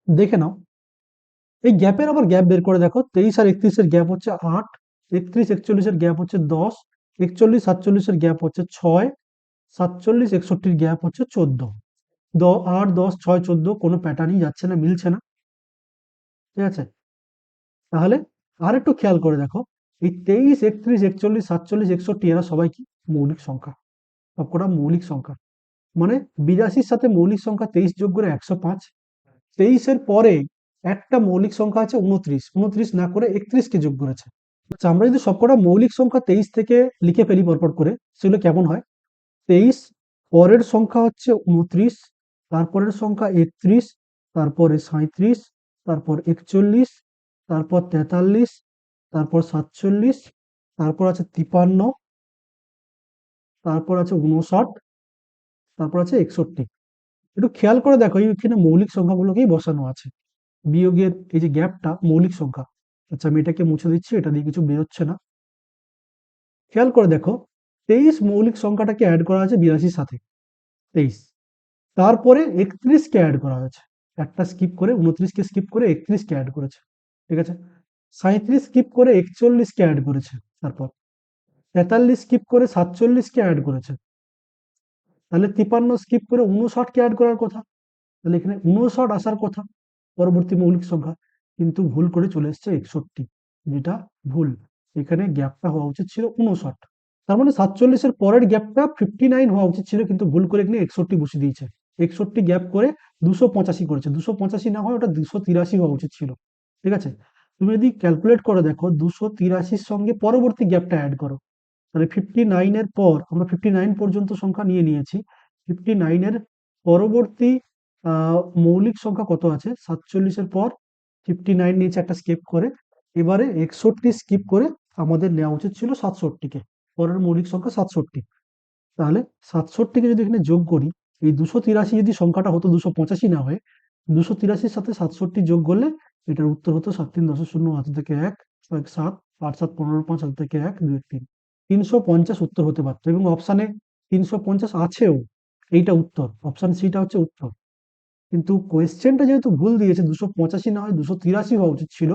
দেখে নাও। এই গ্যাপের আবার গ্যাপ বের করে দেখো, 23 আর 31 এর গ্যাপ হচ্ছে 8, 31, 41 এর গ্যাপ হচ্ছে 10, 41, 47 এর গ্যাপ হচ্ছে 6, 47, 61 গ্যাপ হচ্ছে 14। 8, 10, 6, 14 কোনো প্যাটার্নই যাচ্ছে না, মিলছে না। ঠিক আছে? তাহলে আর একটু খেয়াল করে দেখো, এই 23, 31, 41, 47, 61 এরা সবাই কি মৌলিক সংখ্যা, সবকটা মৌলিক সংখ্যা। মানে 82 সাথে মৌলিক সংখ্যা 23 যোগ করে 105। 23 এর পরে একটা মৌলিক সংখ্যা আছে 29, 29 না করে 31 কে যোগ করেছে। আচ্ছা, আমরা যদি সবকটা মৌলিক সংখ্যা 23 থেকে লিখে ফেলি পরপর করে, সেগুলো কেমন হয়? 23, পরের সংখ্যা হচ্ছে 29, তারপরের সংখ্যা 31, তারপরে 37, তারপর 41, তারপর 43, তারপর 47, তারপর আছে 53, তারপর আছে 59, তারপর আছে 61। একটু খেয়াল করে দেখো এইখানে মৌলিক সংখ্যাগুলোকেই বসানো আছে। বিয়োগের এই যে গ্যাপটা মৌলিক সংখ্যা। আচ্ছা, আমি এটাকে মুছে দিচ্ছি, এটা দিয়ে কিছু বেরোচ্ছে না। খেয়াল করে দেখো, 23 মৌলিক সংখ্যাটাকে অ্যাড করা আছে 82 সাথে, 23। তারপরে 31 কে অ্যাড করা হয়েছে, একটা স্কিপ করে 29 কে স্কিপ করে 31 কে অ্যাড করেছে। ঠিক আছে? 37 স্কিপ করে 41 কে অ্যাড করেছে। তারপর 43 স্কিপ করে 47 কে অ্যাড করেছে। তাহলে 53 স্কিপ করে 59 কে অ্যাড করার কথা। তাহলে এখানে 59 আসার কথা পরবর্তী মৌলিক সংখ্যা, কিন্তু ভুল করে চলে এসছে 61, যেটা ভুল। এখানে গ্যাপটা হওয়া উচিত ছিল 59। তার মানে 47 এর পরের গ্যাপটা 59 হওয়া উচিত ছিল, কিন্তু ভুল করে এখানে 61 বসিয়ে দিয়েছে। 61 গ্যাপ করে 285 করেছে, 285 না হয় ওটা 283 হওয়া উচিত ছিল। ঠিক আছে? তুমি যদি ক্যালকুলেট করে দেখো 283 সঙ্গে পরবর্তী গ্যাপটা অ্যাড করো, তাহলে 59 এর পর আমরা 59 পর্যন্ত সংখ্যা নিয়ে নিয়েছি। 59 এর পরবর্তী মৌলিক সংখ্যা কত আছে? 47 এর পর 59 নিয়েছে একটা স্কিপ করে। এবারে 61 স্কিপ করে আমাদের নেওয়া উচিত ছিল 67 কে। পরের মৌলিক সংখ্যা 67। তাহলে 67 কে যদি এখানে যোগ করি, এই 283 যদি সংখ্যাটা হতো 285 না হয়ে, 283 সাথে 67 যোগ করলে এটার উত্তর হতো 7 3 10 0 হাতে থেকে 1 6 7 8 7 15 5 হাতে থেকে 1 2 1 3, 350 উত্তর হতে পারত। এবং অপশানে 350 আছেও, এইটা উত্তর, অপশান সিটা হচ্ছে উত্তর। কিন্তু কোয়েশ্চেনটা যেহেতু ভুল দিয়েছে, 285 না হয় 283 হওয়া উচিত ছিল।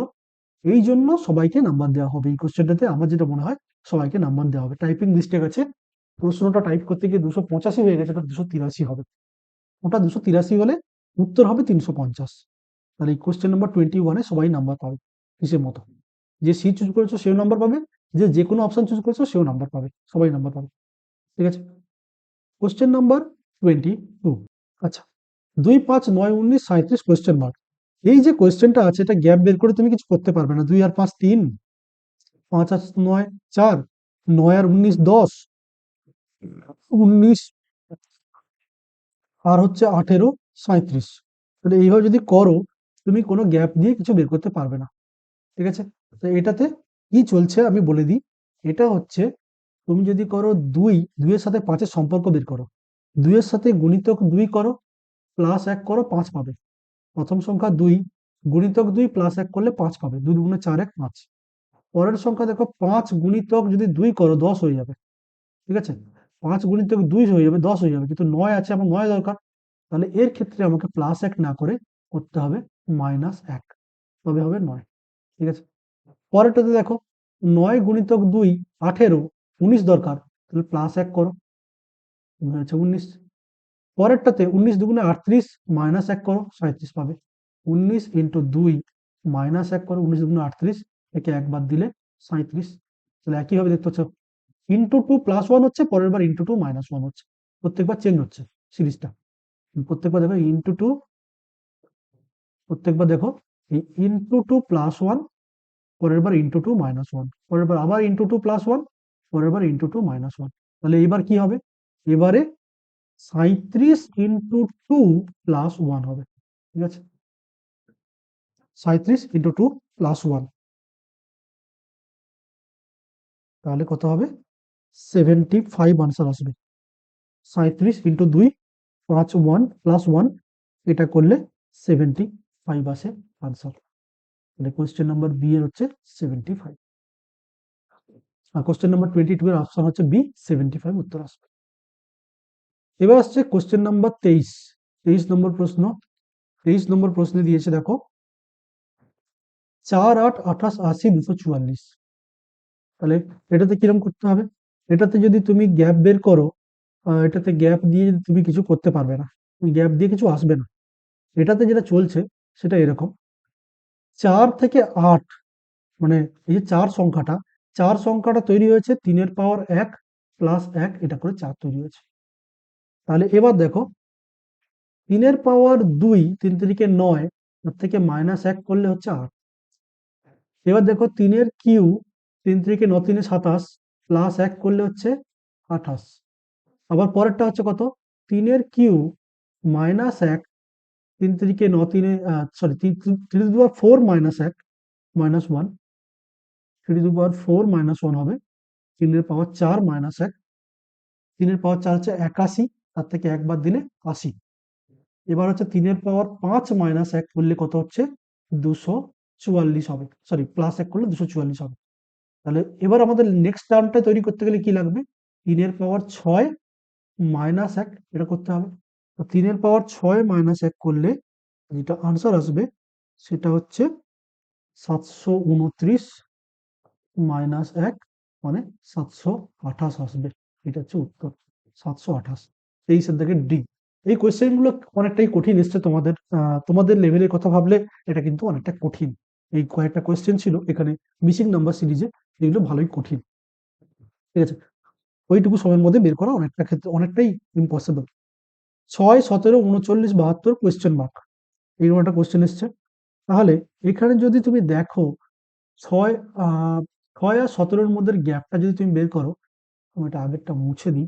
এই জন্য সবাইকে নাম্বার দেওয়া হবে এই কোশ্চেনটাতে। আমার যেটা মনে হয় সবাইকে নাম্বার দেওয়া হবে। টাইপিং মিস্টেক আছে, প্রশ্নটা টাইপ করতে গিয়ে 285 হয়ে গেছে, ওটা 283 হবে। ওটা 283 হলে উত্তর হবে 350। তাহলে এই কোশ্চেন নাম্বার 21 এ সবাই নাম্বার পাবে হিসেব মতো। যে সি চুজ করেছো সেও নাম্বার পাবে, যে কোনো অপশন চুজ করেছো সেও নাম্বার পাবে, সবাই নাম্বার পাবে। ঠিক আছে? Question number 22। আচ্ছা, 2 5 9 19 37 কোশ্চেন মার্ক। এই যে কোশ্চেনটা আছে এটা গ্যাপ বের করে তুমি কিছু করতে পারবে না। 2 আর 5 3, 5 আর 9 4, 9 আর 19 10, 19 আর হচ্ছে 18, 37। তাহলে এইভাবে যদি করো তুমি কোনো গ্যাপ দিয়ে কিছু বের করতে পারবে না। ঠিক আছে? তো এটাতে কি চলছে আমি বলে দিই। এটা হচ্ছে তুমি যদি করো 2, 2 এর সাথে 5 এর সম্পর্ক বের করো। 2 এর সাথে গুণিতক 2 করো, প্লাস 1 করো, 5 পাবে। প্রথম সংখ্যা 2, গুণিতক 2 প্লাস 1 করলে 5 পাবে। 2 দুগুণে 4, 1, 5। পরের সংখ্যা দেখো 5 গুণিতক যদি 2 করো 10 হয়ে যাবে। ঠিক আছে? 5 গুণিতক 2 হয়ে যাবে, 10 হয়ে যাবে। কিন্তু 9 আছে, আমার 9 দরকার। তাহলে এর ক্ষেত্রে আমাকে প্লাস 1 না করে করতে হবে -1, তবে হবে 9। ঠিক আছে? পরেরটাতে দেখো 9 গুণিতক 2, 18, 19 দরকার। তাহলে প্লাস 1 করো, হচ্ছে 19। পরেরটাতে 19 দুগুণে 38, মাইনাস 1 করো, 37 পাবে। 19 ইন্টু 2 মাইনাস 1 করো, 19 দুগুণে 38, একে একবার দিলে 37। তাহলে একইভাবে দেখতে পাচ্ছ ইন্টু 2 প্লাস 1 হচ্ছে, পরের বার ইন্টু 2 মাইনাস 1 হচ্ছে। প্রত্যেকবার চেঞ্জ হচ্ছে সিরিজটা। প্রত্যেকবার দেখো ইন্টু 2, প্রত্যেকবার দেখো এই ইন্টু 2 প্লাস 1, পরের বার ইন্টু 2 মাইনাস 1, পরের বার আবার ইন্টু 2 প্লাস 1, পরের বার ইন্টু 2 মাইনাস 1। তাহলে এবার কি হবে? এবারে 37 ইন্টু 2 প্লাস 1 হবে। ঠিক আছে? 37 ইন্টু 2 প্লাস 1, তাহলে কত হবে? 75 আনসার আসবে। 37 ইন্টু 2, 5, 1 প্লাস 1, এটা করলে 75 আসে আনসার। তাহলে কোয়েশ্চেন নাম্বার বি এর হচ্ছে 75। আর কোয়েশ্চেন নাম্বার 22 এর অপশন হচ্ছে বি, 75 উত্তর আসবে। এবার আসছে কোয়েশ্চেন নাম্বার 23। 23 নম্বর প্রশ্ন। 23 নম্বর প্রশ্নে দিয়েছে দেখো 4, 8, 28, 80, 244। তাহলে এটাতে কিরকম করতে হবে? এটাতে যদি তুমি গ্যাপ বের করো, এটাতে গ্যাপ দিয়ে যদি তুমি কিছু করতে পারবে না, গ্যাপ দিয়ে কিছু আসবে না। এটাতে যেটা চলছে সেটা এরকম, 4 থেকে 8, মানে এই যে 4 সংখ্যাটা, 4 সংখ্যাটা তৈরি হয়েছে 3 এর পাওয়ার 1 প্লাস 1, এটা করে 4 তৈরি হয়েছে। তাহলে এবার দেখো 3 এর পাওয়ার 2, 3 তিরিকে 9, তার থেকে মাইনাস 1 করলে হচ্ছে 8। এবার দেখো 3 এর কিউ, 3 তিরিকে 9, 3 27, প্লাস 1 করলে হচ্ছে 28। আবার পরেরটা হচ্ছে কত? 3 এর কিউ মাইনাস 1, 3 তিরিকে 9, 3 sorry 3 to the power 4 minus 1, minus 1, 3 to the power 4 minus 1 হবে। 3 এর পাওয়ার 4 মাইনাস 1, 3 এর পাওয়ার 4 হচ্ছে 81, তার থেকে 1 বাদ দিলে 80। এবার হচ্ছে 3 এর পাওয়ার 5 মাইনাস 1 করলে কত হচ্ছে? 244 হবে। সরি, প্লাস 1 করলে 244 হবে। তাহলে এবার আমাদের নেক্সট টার্মটা তৈরি করতে গেলে কি লাগবে? 3 এর পাওয়ার 6 মাইনাস 1, এটা করতে হবে। তো 3 এর পাওয়ার 6 মাইনাস 1 করলে যেটা আনসার আসবে সেটা হচ্ছে 729 মাইনাস 1, মানে 728 আসবে। এটা হচ্ছে উত্তর, 728। 23 এর দাগের ডি। এই কোয়েশ্চেন গুলো অনেকটাই কঠিন এসছে তোমাদের। তোমাদের লেভেলের কথা ভাবলে এটা কিন্তু অনেকটা কঠিন। এই কয়েকটা কোয়েশ্চেন ছিল এখানে মিসিং নাম্বার সিরিজে, এগুলো ভালোই কঠিন। ঠিক আছে? ওইটুকু সময়ের মধ্যে বের করা অনেকটা ক্ষেত্রে অনেকটাই ইম্পসিবল। 6, 17, 39, 72 কোয়েশ্চেন মার্ক, এরকম একটা কোয়েশ্চেন এসছে। তাহলে এখানে যদি তুমি দেখো 6, 6 আর 17-র মধ্যে গ্যাপটা যদি তুমি বের করো, আমি এটা আগেরটা মুছে দিই।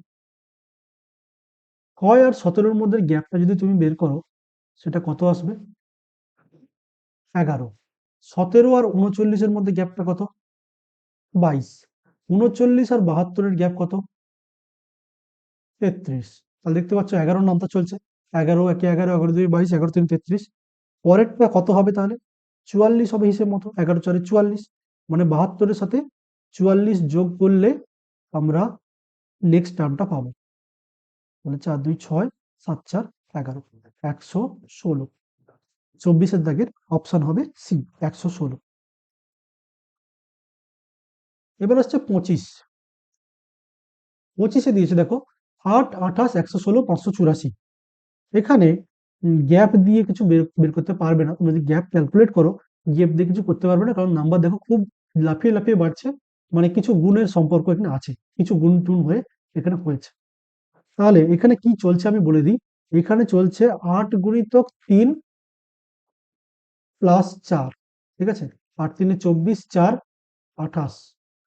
6 আর 17-র মধ্যে গ্যাপটা যদি তুমি বের করো, সেটা কত আসবে? 11। 17 আর 39-এর মধ্যে গ্যাপটা কত? 22। 39 আর 72-এর গ্যাপ কত? 33। তাহলে দেখতে পাচ্ছ 11-র নামতা চলছে। 11, একে 11, 11 দুই 22, 11 তিন 33। পরেরটা কত হবে তাহলে? 44 হবে হিসেব মতো। 11 4 44, মানে 72-এর সাথে 44 যোগ করলে আমরা নেক্সট টার্মটা পাবো। তাহলে 4 2 6, 7 4 11, 116। 24-এর দাগের অপশন হবে সি, 116। এবার আসছে 25। 25-এ দিয়েছে দেখো 8, 28, 116, 584। এখানে গ্যাপ দিয়ে কিছু বের বের করতে পারবে না। তুমি যদি গ্যাপ ক্যালকুলেট করো, গ্যাপ দিয়ে কিছু করতে পারবে না, কারণ নাম্বার দেখো খুব লাফিয়ে লাফিয়ে বাড়ছে। মানে কিছু গুণের সম্পর্ক এখানে আছে, কিছু গুণ টুন হয়ে এখানে হয়েছে। তাহলে এখানে কি চলছে আমি বলে দিই। এখানে চলছে 8 গুণিতক 3 প্লাস 4। ঠিক আছে? 8 3 24, 4 28।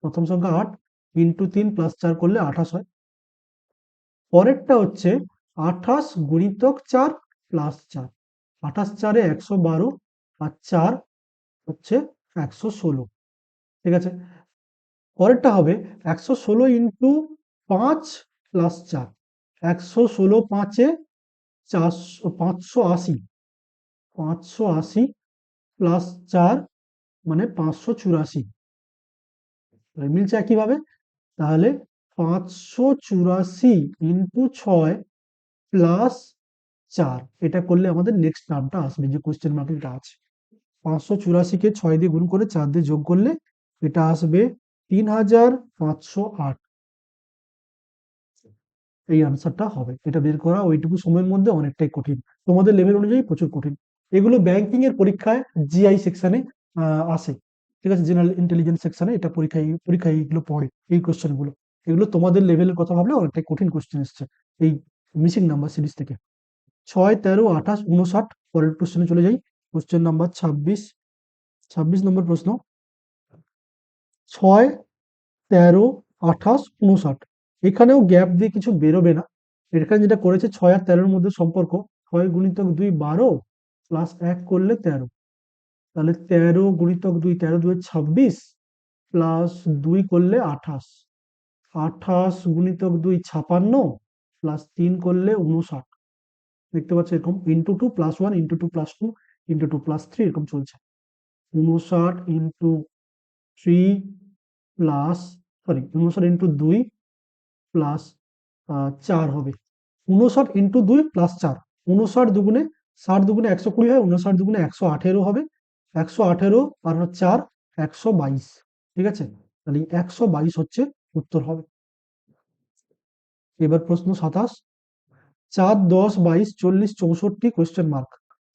প্রথম সংখ্যা 8 ইন্টু 3 প্লাস 4 করলে 28 হয়। পরেরটা হচ্ছে 28 গুণিতক 4 প্লাস 4, 28 4 112 আর 4 হচ্ছে 116। ঠিক আছে, পরেরটা হবে 116 ইন্টু 5 প্লাস 4, 116 5 400 580, 580 প্লাস 4 মানে 584, মিলছে একইভাবে। তাহলে 584 ইন্টু 6 প্লাস 4, এটা করলে আমাদের নেক্সট টার্মটা আসবে, যে কোশ্চেন মার্কটা আছে। 584 কে 6 দিয়ে গুণ করে 4 দিয়ে যোগ করলে এটা আসবে 3508। এই আনসারটা হবে। এটা বের করা ওইটুকু সময়ের মধ্যে অনেকটাই কঠিন, তোমাদের লেভেল অনুযায়ী প্রচুর কঠিন। এগুলো ব্যাংকিং এর পরীক্ষায় জিআই সেকশনে আসে। ঠিক আছে, জেনারেল ইন্টেলিজেন্স সেকশনে এটা পরীক্ষায় এগুলো পড়ে, এই কোশ্চেন গুলো। এগুলো তোমাদের লেভেলের কথা ভাবলে অনেকটাই কঠিন কোশ্চেন এসছে এই মিসিং নাম্বার সিরিজ থেকে। 6 13 28 59, পরের কোশ্চেনে চলে যাই। কোশ্চেন নাম্বার 26 নম্বর প্রশ্ন। 6 13 28 59, এখানেও গ্যাপ দিয়ে কিছু বেরোবে না। এখানে যেটা করেছে 6 আর 13 এর মধ্যে সম্পর্ক, 6 গুণিতক 2 12 প্লাস 1 করলে 13, তাহলে 13 গুণিতক 2 13 2 26 প্লাস 2 করলে 28, 28 গুণিতক 2 56 প্লাস 3 করলে 59। দেখতে পাচ্ছ এরকম into 2 plus 1 into 2 plus 2 into 2 plus 3 এরকম চলছে। 59 into 3 plus, sorry 59 into 2 plus 4 হবে। 59 ইন্টু 2 প্লাস 4, 59 দুগুণে 60 দুগুণে 120 হয়, 59 দুগুণে 118 হবে, 118 আর 4 122। ঠিক আছে, তাহলে 122 হচ্ছে উত্তর হবে। এবার প্রশ্ন 27, 4 10 22 40 64 কোয়েশ্চেন মার্ক।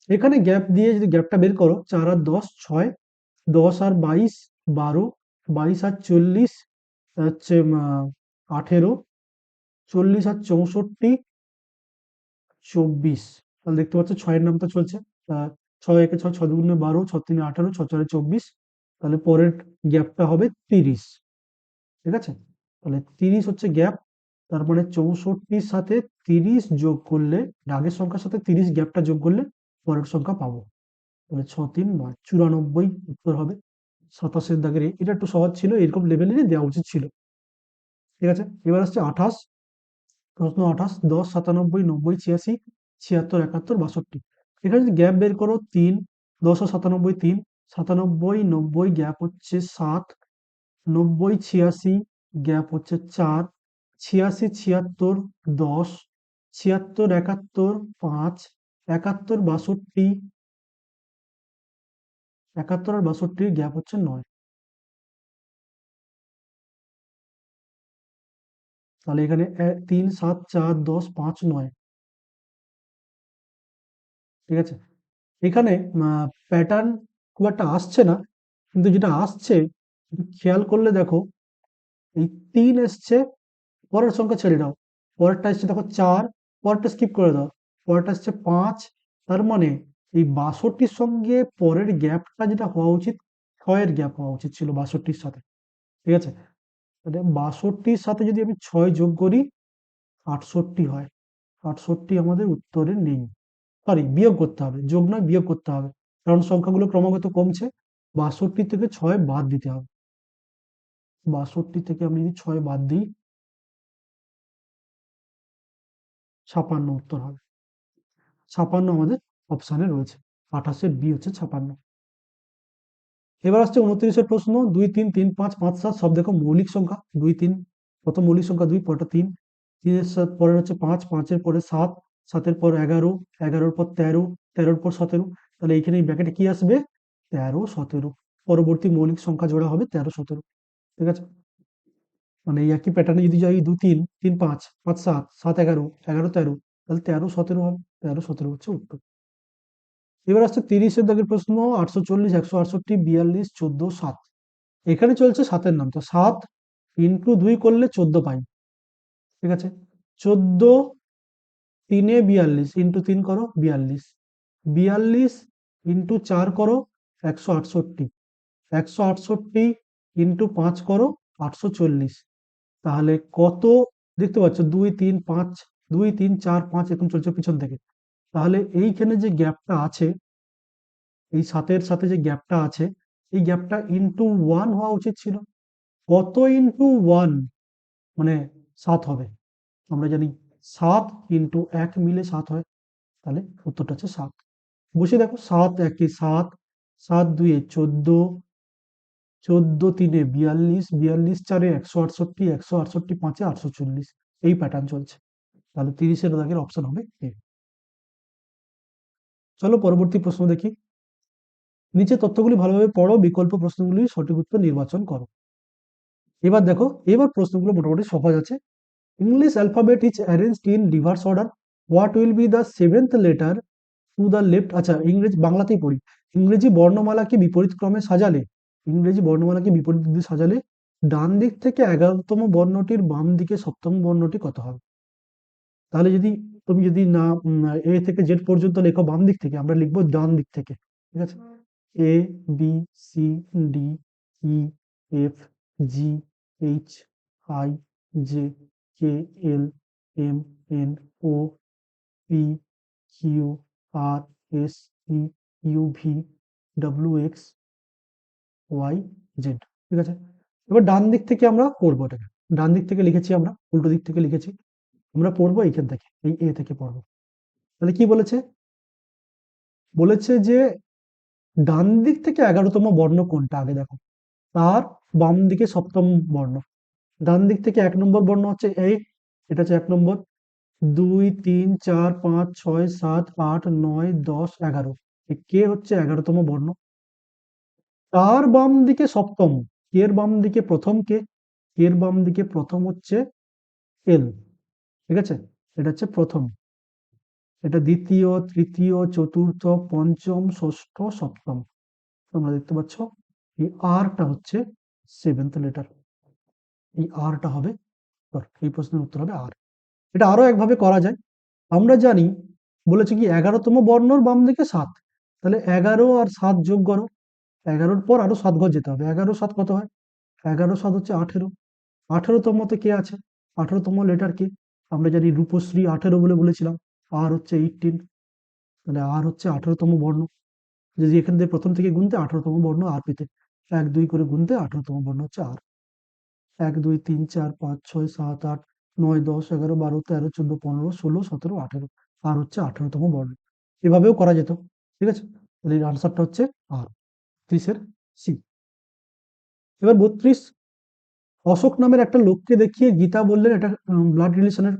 এখানে গ্যাপ দিয়ে যদি গ্যাপটা বের করো, 4 আর 10 6, 10 আর 22 12, 22 আর 40 হচ্ছে 18, 40 আর 64 24। তাহলে দেখতে পাচ্ছ 6 এর নামটা চলছে। 6 একে 6, 6 দুগুণে 12, 6 তিনে 18, 6 চারে 24। তাহলে পরের গ্যাপটা হবে 30। ঠিক আছে, তাহলে 30 হচ্ছে গ্যাপ। তার মানে 64-র সাথে 30 যোগ করলে, আগের সংখ্যার সাথে 30 গ্যাপটা যোগ করলে পরের সংখ্যা পাবো। তাহলে 6 3 9 94 উত্তর হবে। 27 দাগের এটা একটু সহজ ছিল, এরকম লেভেলেরই দেওয়া উচিত ছিল। ঠিক আছে, এবার আসছে 28 প্রশ্ন। 28 10 97 90 86 76 71 62। এখানে যদি গ্যাপ বের করো 3, 10 আর 97 3, 97 90 গ্যাপ হচ্ছে 7, 90 86 গ্যাপ হচ্ছে 4, 86 76 10, 76 71 5, 71 62, 71 আর 62 গ্যাপ হচ্ছে 9। তাহলে এখানে 3 7 4 10 5 9। ঠিক আছে, এখানে প্যাটার্ন খুব একটা আসছে না, কিন্তু যেটা আসছে একটু খেয়াল করলে দেখো, এই 3 এসছে, পরের সংখ্যা ছেড়ে দাও, পরেরটা এসছে দেখো 4, পরেরটা স্কিপ করে দাও, পরেরটা এসছে 5। তার মানে এই 62-র সঙ্গে পরের গ্যাপটা যেটা হওয়া উচিত, 6 এর গ্যাপ হওয়া উচিত ছিল 62-র সাথে। ঠিক আছে, তাহলে 62-র সাথে যদি আমি 6 যোগ করি 68 হয়। 68 আমাদের উত্তরে নেই, সরি বিয়োগ করতে হবে, যোগ নয় বিয়োগ করতে হবে, কারণ সংখ্যাগুলো ক্রমাগত কমছে। 62 থেকে 6 বাদ দিতে হবে। 62 থেকে আমি যদি 6 বাদ দিই 56 উত্তর হবে। 56 আমাদের অপশানে রয়েছে, 28-এর বি হচ্ছে 56। এবার আসছে 29-এর প্রশ্ন। 2 3 3 5 5 7 সব দেখো মৌলিক সংখ্যা। 2 3 প্রথম মৌলিক সংখ্যা 2, পরেরটা 3, 3 এর পরে হচ্ছে 5, 5 এর পরে 7, 7 এর পর 11, 11 এর পর 13, 13 এর পর 17। তাহলে এইখানে এই ব্র্যাকেটে কি আসবে? 13 17। পরবর্তী মৌলিক সংখ্যা জোড়া হবে 13 17। ঠিক আছে, মানে এই একই প্যাটার্নে যদি যাই 2 3 3 5 5 7 7 11 11 13, তাহলে 13 17 হবে। 13 17 হচ্ছে উত্তর। এবার আসছে 30-এর দাগের প্রশ্ন। 840 168 42 14 7। এখানে চলছে 7-এর নাম, তো 7 ইন্টু 2 করলে 14 পাই। ঠিক আছে, 14 3 42 ইন্টু 3 করো 42, 42 ইন্টু 4 করো 168, 168 ইন্টু 5 করো 840। তাহলে কত দেখতে পাচ্ছ? 2 3 5 2 3 4 5 এরকম চলছে পিছন থেকে। তাহলে এইখানে যে গ্যাপটা আছে, এই 7 এর সাথে যে গ্যাপটা আছে, এই গ্যাপটা ইনটু 1 হওয়া উচিত ছিল। কত ইনটু 1? মানে 7 হবে। আমরা জানি 7 ইনটু 1 মিলে 7 হয়। তাহলে উত্তরটা হচ্ছে 7। বসে দেখো, 7 একে 7, 7 দুইয়ে 14, 14 তিনে 42, 42 চারে 168, 168 পাঁচে 840। এই প্যাটার্ন চলছে। তাহলে 30 এর দাগের অপশন হবে এ। চলো পরবর্তী প্রশ্ন দেখি। নিচে তথ্যগুলি ভালোভাবে পড়ো, বিকল্প প্রশ্নগুলির সঠিক উত্তর নির্বাচন করো। এবার দেখো, এবার প্রশ্নগুলো মোটামুটি সহজ আছে। English alphabet is arranged in reverse order. What will be the seventh letter to the left? আচ্ছা, বাংলাতেই পড়ি। ইংরেজি বর্ণমালাকে বিপরীত ক্রমে সাজালে, ইংরেজি বর্ণমালাকে বিপরীত দিকে সাজালে ডান দিক থেকে 11তম বর্ণটির বাম দিকে 7ম বর্ণটি কত হবে? তাহলে তুমি যদি না এ থেকে জেড পর্যন্ত লেখো বাম দিক থেকে, আমরা লিখবো ডান দিক থেকে। ঠিক আছে? A B C D E F G H I J K L M N O P Q R S T U V W X Y Z. ঠিক আছে? এবার ডান দিক থেকে আমরা পড়বো এটাকে। ডান দিক থেকে লিখেছি, আমরা উল্টো দিক থেকে লিখেছি। আমরা পড়বো এইখান থেকে, এই এ থেকে পড়বো। তাহলে কি বলেছে? বলেছে যে ডান দিক থেকে 11তম বর্ণ কোনটা, আগে দেখো। তার বাম দিকে 7ম বর্ণ। ডান দিক থেকে 1 নম্বর বর্ণ হচ্ছে এই, এটা হচ্ছে 1 নম্বর। 2 3 4 5 6 7 8 9 10 11, এই কে হচ্ছে 11তম বর্ণ। তার বাম দিকে 7ম, কে এর বাম দিকে প্রথম কে, কে এর বাম দিকে প্রথম হচ্ছে এল। ঠিক আছে? এটা হচ্ছে প্রথম, এটা দ্বিতীয়, তৃতীয়, চতুর্থ, পঞ্চম, ষষ্ঠ, সপ্তম। তোমরা দেখতে পাচ্ছ এই আরটা হচ্ছে 7th লেটার। এই আরটা হবে এই প্রশ্নের উত্তর হবে আর। এটা আরো একভাবে করা যায়। আমরা জানি, বলেছে কি 11তম বর্ণর বাম দিকে 7, তাহলে 11 আর 7 যোগ করো। 11-র পর আরো 7 ঘর যেতে হবে। 11 7 কত হয়? 11 7 হচ্ছে 18। 18তম তে কে আছে? 18তম লেটার কি? আমরা জানি রূপশ্রী 18 বলে বলেছিলাম। আর হচ্ছে 18, তাহলে আর হচ্ছে 18তম বর্ণ। যদি এখান থেকে প্রথম থেকে গুনতে 18তম বর্ণ আর পেতে, 1 2 করে গুনতে 18তম বর্ণ হচ্ছে আর। 1 2 3 4 5 6 7 8 9 10 11 12 13 14 15 16 17 18, আর হচ্ছে 18তম বর্ণ। এভাবেও করা যেত। ঠিক আছে? তাহলে এর আনসারটা হচ্ছে আর, 30 এর সি। এবার 32, অশোক নামের একটা লোককে দেখিয়ে গীতা বললেন, এটা ব্লাড রিলেশনের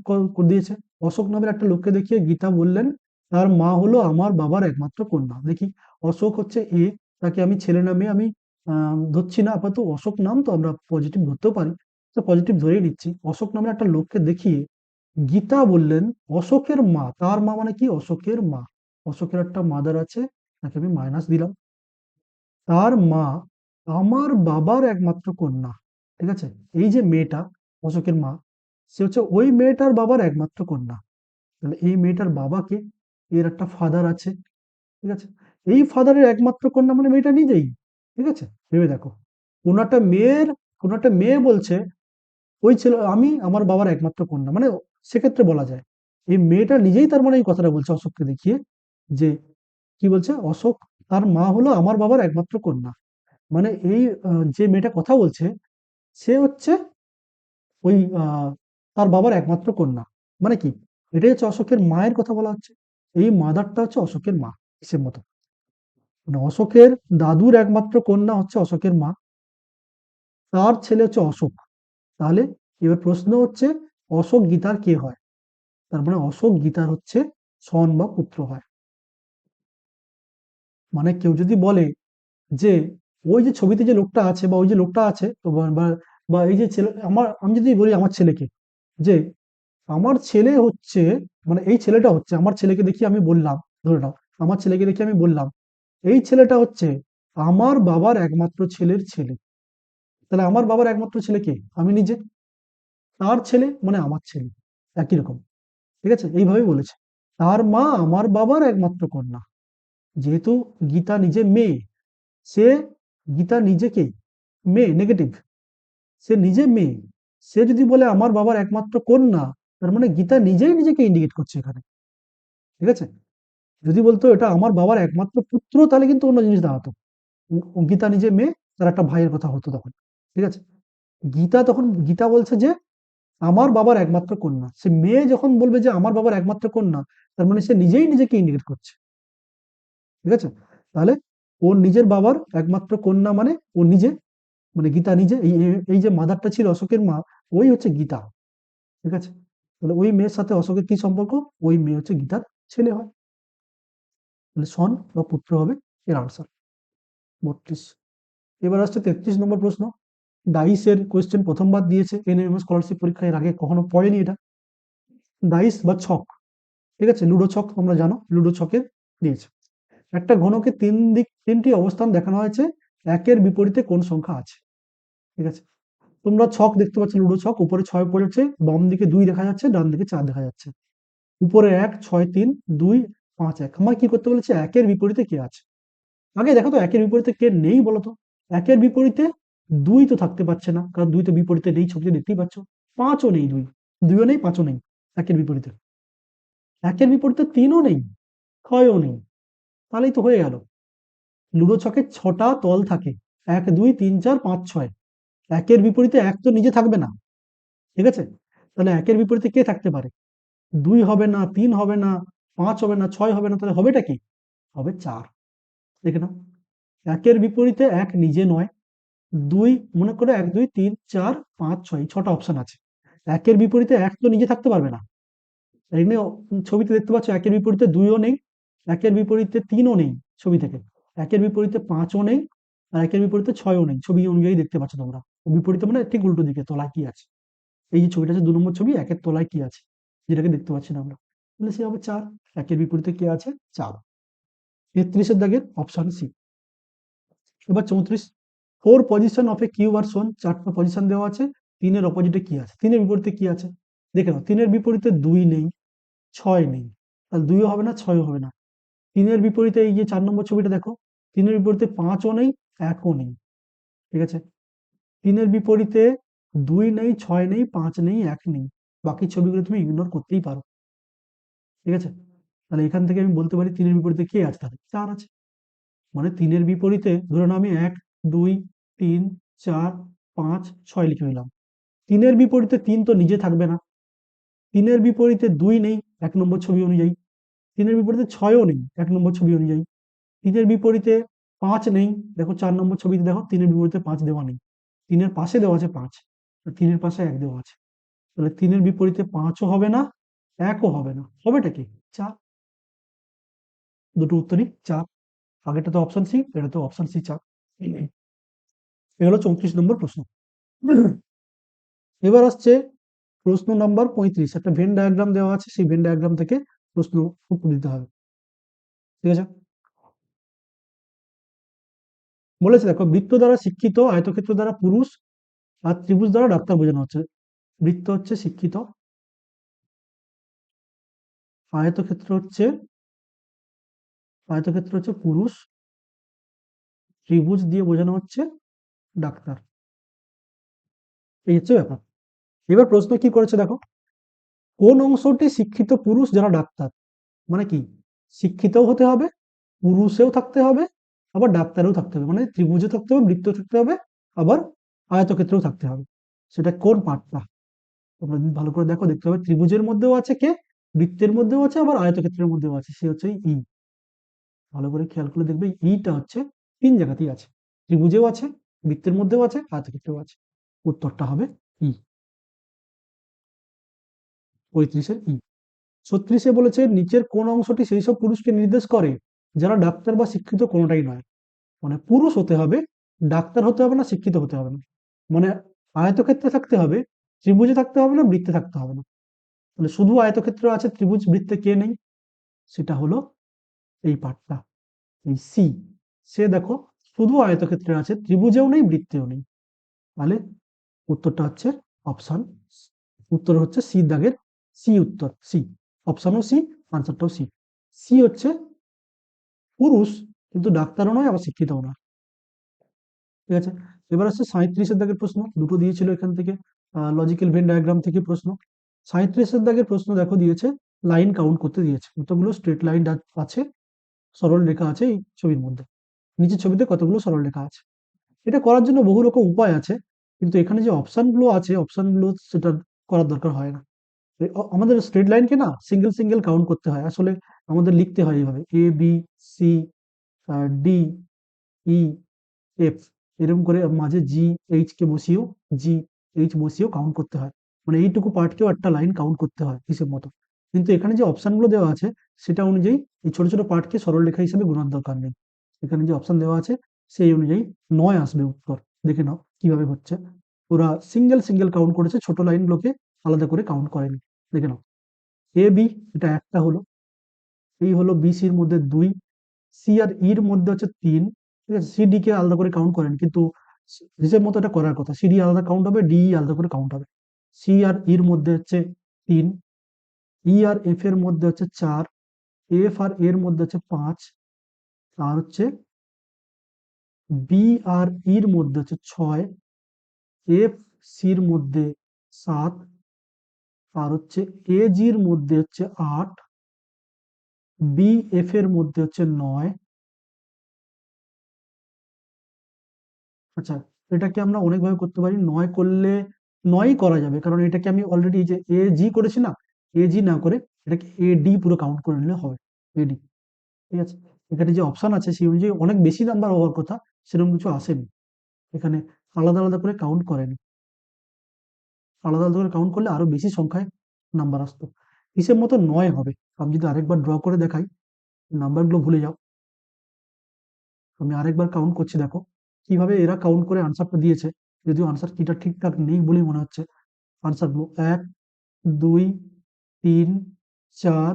দিয়েছে। অশোক নামের একটা লোককে দেখিয়ে গীতা বললেন তার মা হলো আমার বাবার একমাত্র কন্যা। দেখি, অশোক হচ্ছে এ, তাকে আমি ছেলে নামে আমি ধরছি না আপাতত, অশোক নাম তো আমরা পজিটিভ ধরতেও পারি, তো পজিটিভ ধরেই নিচ্ছি। অশোক নামের একটা লোককে দেখিয়ে গীতা বললেন অশোকের মা, তার মা মানে কি? অশোকের মা। অশোকের একটা মাদার আছে, তাকে আমি মাইনাস দিলাম। তার মা আমার বাবার একমাত্র কন্যা। ঠিক আছে? এই যে মেয়েটা, অশোকের মা, সে হচ্ছে ওই মেয়েটার বাবার একমাত্র কন্যা। তাহলে এই মেয়েটার বাবাকে, এর একটা ফাদার আছে। ঠিক আছে? এই ফাদারের একমাত্র কন্যা মানে মেয়েটা নিজেই। ঠিক আছে? ভেবে দেখো, কোন একটা মেয়ের, কোন একটা মেয়ে বলছে ওই ছেলে আমি আমার বাবার একমাত্র কন্যা, মানে সেক্ষেত্রে বলা যায় এই মেয়েটা নিজেই তার মানে এই কথাটা বলছে অশোককে দেখিয়ে, যে কি বলছে? অশোক, তার মা হলো আমার বাবার একমাত্র কন্যা। মানে এই যে মেয়েটা কথা বলছে, সে হচ্ছে ওই তার বাবার একমাত্র কন্যা। মানে কি? এটাই হচ্ছে অশোকের মায়ের কথা বলা হচ্ছে। এই মাদারটা হচ্ছে অশোকের মা হিসেব মতো। মানে অশোকের দাদুর একমাত্র কন্যা হচ্ছে অশোকের মা, তার ছেলে হচ্ছে অশোক। তাহলে এবার প্রশ্ন হচ্ছে অশোক গীতার কে হয়? তার মানে অশোক গীতার হচ্ছে সন বা পুত্র হয়। মানে কেউ যদি বলে যে ওই যে ছবিতে যে লোকটা আছে, বা ওই যে লোকটা আছে, তো বা এই যে ছেলে, আমি যদি বলি আমার ছেলেকে, যে আমার ছেলে হচ্ছে, মানে এই ছেলেটা হচ্ছে, আমার ছেলেকে দেখিয়ে আমি বললাম, ধরে নাও আমার ছেলেকে দেখিয়ে আমি বললাম এই ছেলেটা হচ্ছে আমার বাবার একমাত্র ছেলের ছেলে। তাহলে আমার বাবার একমাত্র ছেলে কে? আমি নিজে। তার ছেলে মানে আমার ছেলে, একই রকম। ঠিক আছে? এইভাবেই বলেছে। তার মা আমার বাবার একমাত্র কন্যা। যেহেতু গীতা নিজে মেয়ে, সে, গীতা নিজেকে মেয়ে, নেগেটিভ, সে নিজে মেয়ে, সে যদি বলে আমার বাবার একমাত্র কন্যা, তার মানে গীতা নিজেই নিজেকে ইন্ডিকেট করছে এখানে। ঠিক আছে, যদি বলতো এটা আমার বাবার একমাত্র পুত্র তাহলে কিন্তু অন্য জিনিস দাঁড়াতো। গীতা নিজে মেয়ে, তার একটা ভাইয়ের কথা হতো তখন। ঠিক আছে, গীতা বলছে যে আমার বাবার একমাত্র কন্যা। সে মেয়ে যখন বলবে যে আমার বাবার একমাত্র কন্যা, তার মানে সে নিজেই নিজেকে ইন্ডিকেট করছে। ঠিক আছে, তাহলে ওর নিজের বাবার একমাত্র কন্যা মানে ও নিজে, মানে গীতা নিজে। এই যে মাদারটা ছিল অশোকের মা, ওই হচ্ছে গীতা। ঠিক আছে, তাহলে ওই মেয়ের সাথে অশোকের কি সম্পর্ক? ওই মেয়ে হচ্ছে গীতার ছেলে হয়। তাহলে সন বা পুত্র হবে এর আনসার। 32। এবার আসছে 33 নম্বর প্রশ্ন। ডাইসের কোয়েশ্চেন প্রথমবার দিয়েছে এনএমএম স্কলারশিপ পরীক্ষা, এর আগে কখনো পড়েনি এটা। ডাইস বা ছক, ঠিক আছে, লুডো ছক তোমরা জানো, লুডো ছকের দিয়েছে। একটা ঘনকে তিনটি অবস্থান দেখানো হয়েছে, একের বিপরীতে কোন সংখ্যা আছে। ঠিক আছে, তোমরা ছক দেখতে পাচ্ছ, লুডো ছক, উপরে 6 পড়েছে, বাম দিকে 2 দেখা যাচ্ছে, ডান দিকে 4 দেখা যাচ্ছে। উপরে 1 6 3 2 5 1। আমার কি করতে বলেছে? একের বিপরীতে কে আছে। আগে দেখো তো একের বিপরীতে কে নেই বলতো। একের বিপরীতে 2 তো থাকতে পারছে না, কারণ 2 তো বিপরীতে নেই, ছবিতে দেখতেই পাচ্ছ। 5ও নেই, 2ও নেই, 5ও নেই একের বিপরীতে। একের বিপরীতে 3ও নেই, 6ও নেই। তাহলেই তো হয়ে গেল। লুডো ছকে 6টা তল থাকে, 1 2 3 4 5 6। একের বিপরীতে 1 তো নিজে থাকবে না। ঠিক আছে, তাহলে একের বিপরীতে কে থাকতে পারে? 2 হবে না, 3 হবে না, 5 হবে না, 6 হবে না, তাহলে হবেটা কি? হবে 4। দেখে নাও, একের বিপরীতে 1 নিজে নয়, 2 মনে করে 1 2 3 4 5 6, 6টা অপশন আছে। একের বিপরীতে 1 তো নিজে থাকতে পারবে না। এখানে ছবিতে দেখতে পাচ্ছ একের বিপরীতে 2ও নেই, একের বিপরীতে 3ও নেই ছবি থেকে, একের বিপরীতে 5ও নেই, আর একের বিপরীতে 6ও নেই। ছবি অনুযায়ী দেখতে পাচ্ছ তোমরা। বিপরীতে মানে ঠিক উল্টো দিকে, তলায় কি আছে। এই যে ছবিটা আছে 2 নম্বর ছবি, একের তলায় কি আছে যেটাকে দেখতে পাচ্ছি না আমরা, তাহলে সে হবে 4। একের বিপরীতে কে আছে? 4। 33-এর দাগের অপশন সি। এবার 34। 4 পজিশন অফ এ কিউব আর শোন, 4টা পজিশন দেওয়া আছে, 3-এর অপোজিটে কি আছে, 3-এর বিপরীতে কি আছে। দেখে নাও, 3-এর বিপরীতে 2 নেই, 6 নেই, তাহলে 2ও হবে না, 6ও হবে না। 3-এর বিপরীতে এই যে 4 নম্বর ছবিটা দেখো, 3-এর বিপরীতে 5ও নেই, 1ও নেই। ঠিক আছে, 3-এর বিপরীতে 2 নেই, 6 নেই, 5 নেই, 1 নেই। বাকি ছবিগুলো তুমি ইগনোর করতেই পারো। ঠিক আছে, তাহলে এখান থেকে আমি বলতে পারি 3-এর বিপরীতে কে আছে, তাহলে 4 আছে। মানে 3-এর বিপরীতে ধরে নাও আমি 1 2 3 4 5 6 লিখে নিলাম। 3-এর বিপরীতে 3 তো নিজে থাকবে না। 3-এর বিপরীতে 2 নেই 1 নম্বর ছবি অনুযায়ী। 3-এর বিপরীতে 6ও নেই 1 নম্বর ছবি অনুযায়ী। 3-এর বিপরীতে 5 নেই, দেখো 4 নম্বর ছবিতে দেখো 3-এর বিপরীতে 5 দেওয়া নেই। 3-এর পাশে দেওয়া আছে 5, 3-এর পাশে 1 দেওয়া আছে। তাহলে 3-এর বিপরীতে 5ও হবে না, 1ও হবে না, হবেটা কি? 4। দুটো উত্তরই 4। আগেরটা তো অপশন সি, এটা তো অপশন সি 4। এ হলো 34 নম্বর প্রশ্ন। এবার আসছে প্রশ্ন নাম্বার 35। একটা ভেন ডায়াগ্রাম দেওয়া আছে, সেই ভেন ডায়াগ্রাম থেকে প্রশ্ন উত্তর দিতে হবে। ঠিক আছে, বলেছে দেখো, বৃত্ত দ্বারা শিক্ষিত, আয়তক্ষেত্র দ্বারা পুরুষ, আর ত্রিভুজ দ্বারা ডাক্তার বোঝানো হচ্ছে। বৃত্ত হচ্ছে শিক্ষিত, আয়তক্ষেত্র হচ্ছে পুরুষ, ত্রিভুজ দিয়ে বোঝানো হচ্ছে ডাক্তার। এই হচ্ছে ব্যাপার। এবার প্রশ্ন কি করেছে দেখো, কোন অংশটি শিক্ষিত পুরুষ যারা ডাক্তার, মানে কি, শিক্ষিতও হতে হবে, পুরুষেও থাকতে হবে, আবার ডাক্তারও থাকতে হবে, মানে ত্রিভুজে থাকতে হবে, বৃত্ত থাকতে হবে, আবার আয়তক্ষেত্রেও থাকতে হবে। সেটা কোন পার্টটা তোমরা যদি ভালো করে দেখো, দেখতে হবে ত্রিভুজের মধ্যেও আছে কে, বৃত্তের মধ্যেও আছে, আবার আয়তক্ষেত্রের মধ্যেও আছে, সে হচ্ছে ই। ভালো করে খেয়াল করে দেখবে, ইটা হচ্ছে 3 জায়গাতেই আছে, ত্রিভুজেও আছে, বৃত্তের মধ্যেও আছে, আয়তক্ষেত্রেও আছে। উত্তরটা হবে ই, 35-এর ই। 36-এ বলেছে নিচের কোন অংশটি সেই সব পুরুষকে নির্দেশ করে যারা ডাক্তার বা শিক্ষিত কোনোটাই নয়। মানে পুরুষ হতে হবে, ডাক্তার হতে হবে না, শিক্ষিত হতে হবে না, মানে আয়তক্ষেত্রে থাকতে হবে, ত্রিভুজে থাকতে হবে না, বৃত্তে থাকতে হবে না। তাহলে শুধু আয়তক্ষেত্র আছে, ত্রিভুজ বৃত্তে কে নেই? সেটা হলো এই পার্টটা, এই সি। সে দেখো শুধু আয়তক্ষেত্রে আছে, ত্রিভুজেও নেই, বৃত্তেও নেই। তাহলে উত্তরটা হচ্ছে অপশন, উত্তর হচ্ছে সি দাগের সি, উত্তর সি। অপশনও সি, আনসারটাও সি। সি হচ্ছে পুরুষ, কিন্তু ডাক্তারও নয়, আবার শিক্ষিতও নয়। ঠিক আছে, এবার আসছে 37-এর দাগের প্রশ্ন। দুটো দিয়েছিল এখান থেকে, লজিক্যাল ভেন ডায়াগ্রাম থেকে প্রশ্ন। 37 দাগের প্রশ্ন দেখো দিয়েছে, লাইন কাউন্ট করতে দিয়েছে, কতগুলো স্ট্রেট লাইন আছে, সরল রেখা আছে এই ছবির মধ্যে, নিচের ছবিতে কতগুলো সরল রেখা আছে। এটা করার জন্য বহু রকম উপায় আছে, কিন্তু এখানে যে অপশনগুলো আছে অপশনগুলো সেটা করার দরকার হয় না। আমাদের স্ট্রেট লাইনকে না সিঙ্গেল সিঙ্গেল কাউন্ট করতে হয়, আসলে আমাদের লিখতে হয় এইভাবে A B C D E F, এরকম করে মাঝে জি এইচ কে বসিয়েও, জি এইচ বসিয়েও কাউন্ট করতে হয়, মানে এইটুকু পার্টকেও একটা লাইন কাউন্ট করতে হয় হিসেব মতো। কিন্তু এখানে যে অপশনগুলো দেওয়া আছে সেটা অনুযায়ী এই ছোট ছোট পার্টকে সরল রেখা হিসেবে গোনার দরকার নেই। এখানে যে অপশন দেওয়া আছে সেই অনুযায়ী 9 আসবে উত্তর। দেখে নাও কিভাবে হচ্ছে, ওরা সিঙ্গেল সিঙ্গেল কাউন্ট করেছে, ছোট লাইনগুলোকে আলাদা করে কাউন্ট করেনি। দেখে নাও, এ বি এটা একটা হলো, এই হলো বি সির মধ্যে 2, সি আর ইর মধ্যে হচ্ছে 3, ঠিক আছে, সিডি কে আলাদা করে কাউন্ট করেন, কিন্তু হিসেব মতো এটা করার কথা, সিডি আলাদা কাউন্ট হবে, ডি আলাদা করে কাউন্ট হবে। সি আর ইর মধ্যে হচ্ছে 3, ই আর এফ এর মধ্যে হচ্ছে 4, এফ আর এর মধ্যে হচ্ছে 5, আর হচ্ছে বি আর ইর মধ্যে হচ্ছে 6, এফ সির মধ্যে 7, আর হচ্ছে এ জির মধ্যে হচ্ছে 8, বি এফ এর মধ্যে হচ্ছে 9। আচ্ছা, এটাকে আমরা অনেকভাবে করতে পারি, 9 করলে 9ই করা যাবে, কারণ এটাকে আমি অলরেডি যে এ জি করেছি না, এ জি না করে এটাকে এ ডি পুরো কাউন্ট করে নিলে হবে, এডি। ঠিক আছে, এখানে যে অপশন আছে সেই অনুযায়ী অনেক বেশি নাম্বার হওয়ার কথা, সেরকম কিছু আসেনি এখানে, আলাদা আলাদা করে কাউন্ট করেনি, আলাদা আলাদা করে কাউন্ট করলে আরো বেশি সংখ্যায় নাম্বার আসতো। হিসেব মতো 9 হবে। আমি যদি আরেকবার ড্র করে দেখাই, নাম্বারগুলো ভুলে যাও, আমি আরেকবার কাউন্ট করছি, দেখো কিভাবে এরা কাউন্ট করে আনসারটা দিয়েছে, যদিও আনসার কিটা ঠিকঠাক নেই বলেই মনে হচ্ছে। আনসার গুলো 1 2 3 4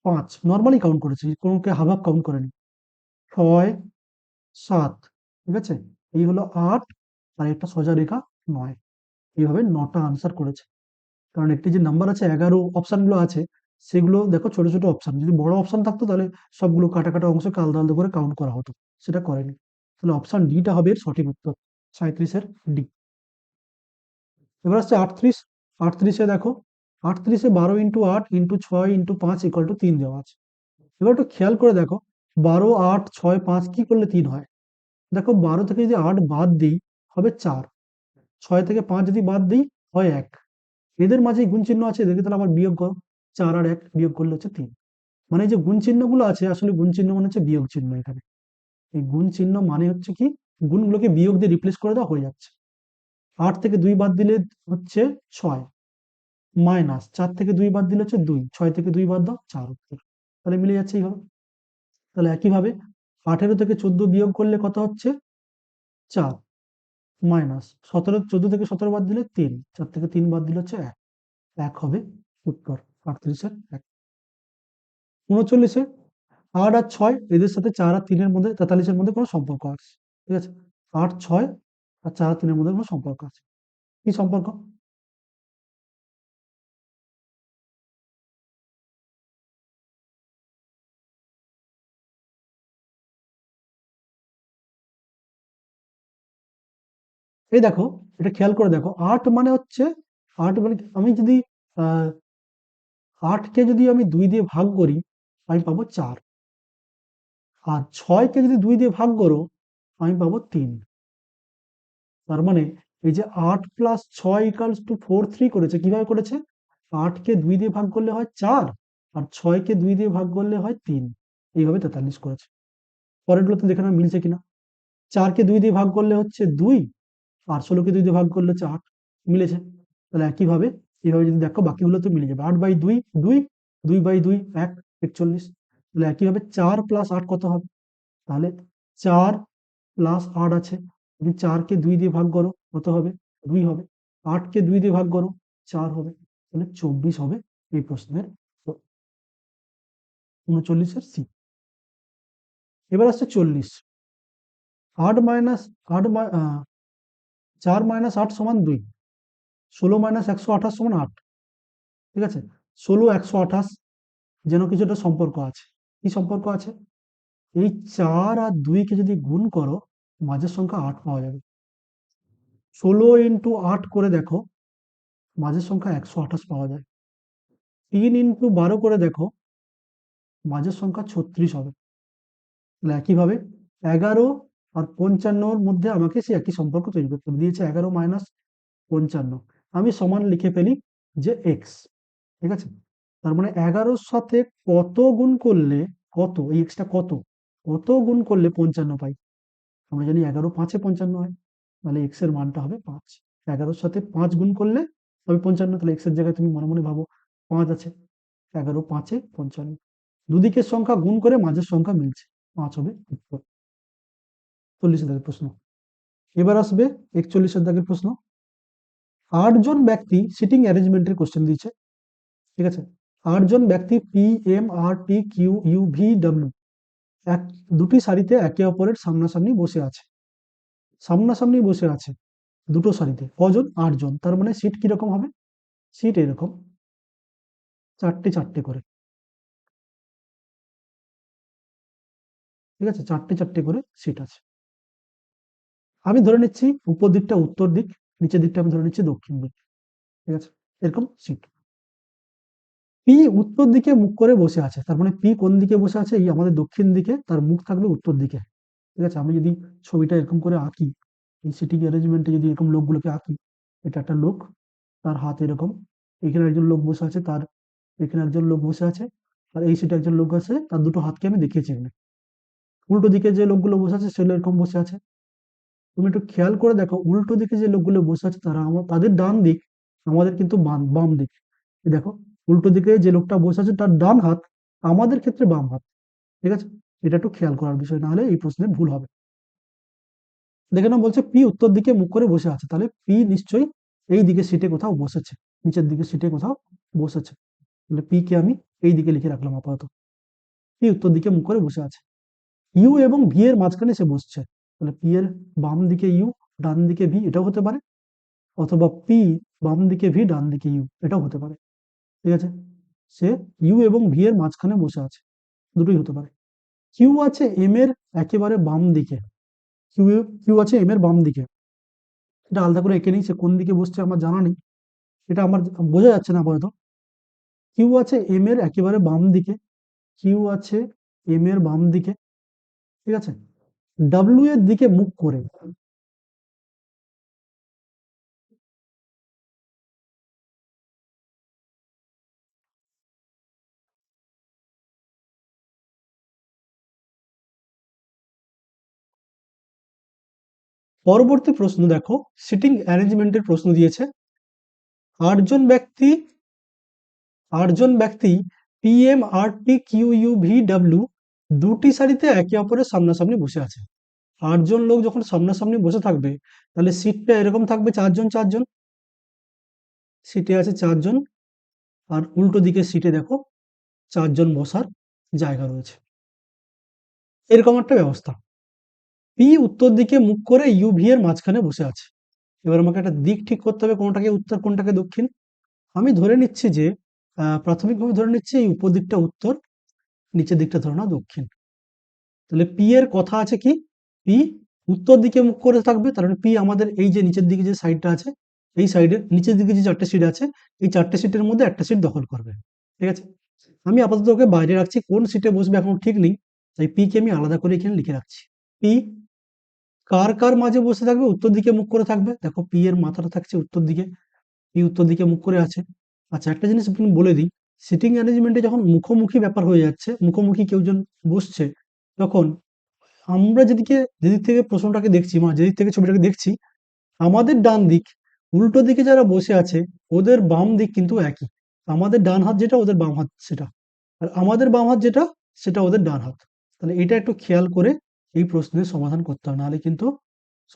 5 নর্মালি কাউন্ট করেছে, কোনোকে হাফ হাফ কাউন্ট করেনি। 6 7, ঠিক আছে, এই হলো 8, আর একটা সোজা রেখা 9, এইভাবে 9টা আনসার করেছে। কারণ একটি যে নাম্বার আছে 11 অপশন গুলো আছে, সেগুলো দেখো ছোট ছোট অপশন, যদি বড় অপশন থাকতো তাহলে সবগুলো কাটা কাটা অংশকে আলাদা আলাদা করে কাউন্ট করা হতো, সেটা করেনি। তাহলে অপশন ডিটা হবে এর সঠিক উত্তর, 37-এর ডি। এবার আসছে 38, 38-এ দেখো, 38-এ 12 into 8 into 6 into 5 equal to 3 দেওয়া আছে। এবার একটু খেয়াল করে দেখো, 12 8 6 5 কি করলে 3 হয়? দেখো 12 থেকে যদি 8 বাদ দিই হবে 4, 6 থেকে 5 যদি বাদ দিই হয় 1, এদের মাঝে গুণ চিহ্ন আছে, এদেরকে তাহলে আবার বিয়োগ করো, 4 আর 1 বিয়োগ করলে হচ্ছে 3। মানে এই যে গুণ চিহ্নগুলো আছে, আসলে গুণ চিহ্ন মানে হচ্ছে বিয়োগ চিহ্ন এখানে। এই গুণ চিহ্ন মানে হচ্ছে কি, গুণগুলোকে বিয়োগ দিয়ে রিপ্লেস করে দেওয়া হয়ে যাচ্ছে। 8 থেকে 2 বাদ দিলে হচ্ছে 6, মাইনাস 4 থেকে 2 বাদ দিলে হচ্ছে 2, 6 থেকে 2 বাদ দাও 4 উত্তর। তাহলে মিলে যাচ্ছে এইভাবে। তাহলে একইভাবে 18 থেকে 14 বিয়োগ করলে কত হচ্ছে? 4, মাইনাস 14 থেকে 17 বাদ দিলে 3, 4 থেকে 3 বাদ দিলে হচ্ছে 1, 1 হবে উত্তর 38-এর 1। 39-এ 8 আর 6 এদের সাথে 4 আর 3 এর মধ্যে 43-এর মধ্যে কোনো সম্পর্ক আছে, ঠিক আছে, 8 6 আর 4 আর 3 এর মধ্যে কোনো সম্পর্ক আছে, কি সম্পর্ক? এই দেখো, এটা খেয়াল করে দেখো, 8 মানে হচ্ছে, 8 মানে আমি যদি আহ 8 কে যদি আমি 2 দিয়ে ভাগ করি আমি পাবো 4, আর 6 কে যদি 2 দিয়ে ভাগ করো আমি পাবো 3। তার মানে এই যে 8 প্লাস 6 ইকালস টু 4 3 করেছে, কিভাবে করেছে? 8 কে 2 দিয়ে ভাগ করলে হয় 4, আর 6 কে 2 দিয়ে ভাগ করলে হয় 3, এইভাবে 43 করেছে। পরেরগুলোতে দেখে নাও মিলছে কিনা। 4 কে 2 দিয়ে ভাগ করলে হচ্ছে 2, আর 16 কে 2 দিয়ে ভাগ করলে হচ্ছে 8, মিলেছে। তাহলে একইভাবে এইভাবে যদি দেখো বাকিগুলো তো মিলে যাবে, 8/2 2, 2/2 1, 41। তাহলে একইভাবে 4 প্লাস 8 কত হবে? তাহলে 4 প্লাস 8 আছে, তুমি 4 কে 2 দিয়ে ভাগ করো কত হবে? 2 হবে। 8 কে 2 দিয়ে ভাগ করো 4 হবে। তাহলে 24 হবে এই প্রশ্নের 39-এর সি। এবার আসছে 40, 8 মাইনাস 8 4 মাইনাস 8 সমান 2, 16 মাইনাস 128 সমান 8, ঠিক আছে, 16 128 যেন কিছু একটা সম্পর্ক আছে, কি সম্পর্ক আছে? এই 4 আর 2 কে যদি গুণ করো মাঝের সংখ্যা 8 পাওয়া যাবে, 16 ইন্টু 8 করে দেখো মাঝের সংখ্যা 128 পাওয়া যায়। 3 × 12 করে দেখো, মাঝের সংখ্যা 36 হবে। তাহলে একইভাবে 11 আর 55-র মধ্যে আমাকে সেই একই সম্পর্ক তৈরি করতে হবে। দিয়েছে 11 - 55, আমি সমান লিখে ফেলি যে এক্স। ঠিক আছে, তার মানে 11-র সাথে কত গুণ করলে, কত এই এক্সটা কত, কত গুণ করলে 55 পাই। আমরা জানি 11 5-এ 55 হয়, তাহলে এক্স এর মানটা হবে 5। 11-র সাথে 5 গুণ করলে হবে 55, তাহলে এক্স এর জায়গায় তুমি মনে মনে ভাবো 5 আছে। 11 5-এ 55, দুদিকের সংখ্যা গুণ করে মাঝের সংখ্যা মিলছে, 5 হবে উত্তর। 40 দাগের প্রশ্ন। এবার আসবে 41 দাগের প্রশ্ন। 8 জন ব্যক্তি সিটিং অ্যারেঞ্জমেন্টের কোশ্চেন দিয়েছে। ঠিক আছে, 8 জন ব্যক্তি P M R T Q U V W এক দুটি সারিতে একে অপরের সামনাসামনি বসে আছে। সামনাসামনি বসে আছে দুটো সারিতে, কজন? 8 জন। তার মানে সিট কিরকম হবে? সিট এরকম 4টে 4টে করে। ঠিক আছে, 4টে 4টে করে সিট আছে। আমি ধরে নিচ্ছি উপর দিকটা উত্তর দিক, নিচের দিকটা আমি ধরে নিচ্ছি দক্ষিণ দিক। ঠিক আছে, এরকম সিট। পি উত্তর দিকে মুখ করে বসে আছে, তার মানে পি কোন দিকে বসে আছে? এই আমাদের দক্ষিণ দিকে, তার মুখ থাকবে উত্তর দিকে। ঠিক আছে, আমি যদি ছবিটা এরকম করে আঁকি, এই সিটিং অ্যারেঞ্জমেন্টে যদি এরকম লোকগুলোকে আঁকি, এটা একটা লোক, তার হাত এরকম, এখানে একজন লোক বসে আছে, তার এখানে একজন লোক বসে আছে, আর এই সিটে একজন লোক আছে, তার দুটো হাতকে আমি দেখিয়েছি এখানে। উল্টো দিকে যে লোকগুলো বসে আছে সেগুলো এরকম বসে আছে। তুমি একটু খেয়াল করে দেখো, উল্টো দিকে যে লোকগুলো বসে আছে তারা তাদের ডান দিক, আমাদের কিন্তু বাম দিক। এই দেখো, উল্টো দিকে যে লোকটা বসে আছে তার ডান হাত, আমাদের ক্ষেত্রে বাম হাত। ঠিক আছে, এটা একটু খেয়াল করার বিষয়, না হলে এই প্রশ্নে ভুল হবে। দেখে নাও, বলছে পি উত্তর দিকে মুখ করে বসে আছে, তাহলে পি নিশ্চয়ই এই দিকে সিটে কোথাও বসেছে, নিচের দিকে সিটে কোথাও বসেছে। তাহলে পি কে আমি এই দিকে লিখে রাখলাম আপাতত। পি উত্তর দিকে মুখ করে বসে আছে। ইউ এবং ভি এর মাঝখানে সে বসছে, তাহলে পি এর বাম দিকে ইউ, ডান দিকে ভি, এটাও হতে পারে। অথবা পি বাম দিকে ভি, ডান দিকে ইউ, এটাও হতে পারে। ঠিক আছে, সে ইউ এবং ভি এর মাঝখানে বসে আছে, দুটোই হতে পারে। কিউ আছে এম এর একেবারে বাম দিকে, কিউ কিউ আছে এম এর বাম দিকে, এটা আলাদা করে এঁকে নিই, সে কোন দিকে বসছে আমার জানা নেই, এটা আমার বোঝা যাচ্ছে না আপাতত। কিউ আছে এম এর একেবারে বাম দিকে, কিউ আছে এম এর বাম দিকে। ঠিক আছে, ডাব্লিউ এর দিকে মুখ করে, পরবর্তী প্রশ্ন দেখো, সিটিং অ্যারেঞ্জমেন্টের প্রশ্ন দিয়েছে। 8 জন ব্যক্তি 8 জন ব্যক্তি P M R T Q U V W দুটি সারিতে একে অপরের সামনাসামনি বসে আছে। 8 জন লোক যখন সামনাসামনি বসে থাকবে, তাহলে সিটটা এরকম থাকবে 4 জন 4 জন, সিটে আছে 4 জন, আর উল্টো দিকে সিটে দেখো 4 জন বসার জায়গা রয়েছে, এরকম একটা ব্যবস্থা। পি উত্তর দিকে মুখ করে ইউ ভি এর মাঝখানে বসে আছে। এবার আমাকে একটা দিক ঠিক করতে হবে, কোনটাকে উত্তর কোনটাকে দক্ষিণ। আমি ধরে নিচ্ছি যে প্রাথমিকভাবে ধরে নিচ্ছি এই উপর দিকটা উত্তর, নিচের দিকটা ধরে নাও দক্ষিণ। তাহলে পি এর কথা আছে কি, পি উত্তর দিকে মুখ করে থাকবে, তার মানে পি আমাদের এই যে নিচের দিকে যে সাইডটা আছে, এই সাইডের নিচের দিকে যে 4টে সিট আছে, এই 4টে সিটের মধ্যে একটা সিট দখল করবে। ঠিক আছে, আমি আপাতত ওকে বাইরে রাখছি, কোন সিটে বসবে এখন ঠিক নেই, তাই পি কে আমি আলাদা করে এখানে লিখে রাখছি। পি কার কার মাঝে বসে থাকবে? উত্তর দিকে মুখ করে থাকবে। দেখো পি এর মাথাটা থাকছে উত্তর দিকে, পি উত্তর দিকে মুখ করে আছে। আচ্ছা, একটা জিনিস আপনি বলে দিই, সিটিং অ্যারেঞ্জমেন্টে যখন মুখোমুখি ব্যাপার হয়ে যাচ্ছে, মুখোমুখি কেউজন বসছে, তখন আমরা যেদিক থেকে প্রশ্নটাকে দেখছি, মানে যেদিক থেকে ছবিটাকে দেখছি, আমাদের ডান দিক, উল্টো দিকে যারা বসে আছে ওদের বাম দিক কিন্তু একই। আমাদের ডান হাত যেটা ওদের বাম হাত সেটা, আর আমাদের বাম হাত যেটা সেটা ওদের ডান হাত। তাহলে এটা একটু খেয়াল করে এই প্রশ্নের সমাধান করতে হবে, নাহলে কিন্তু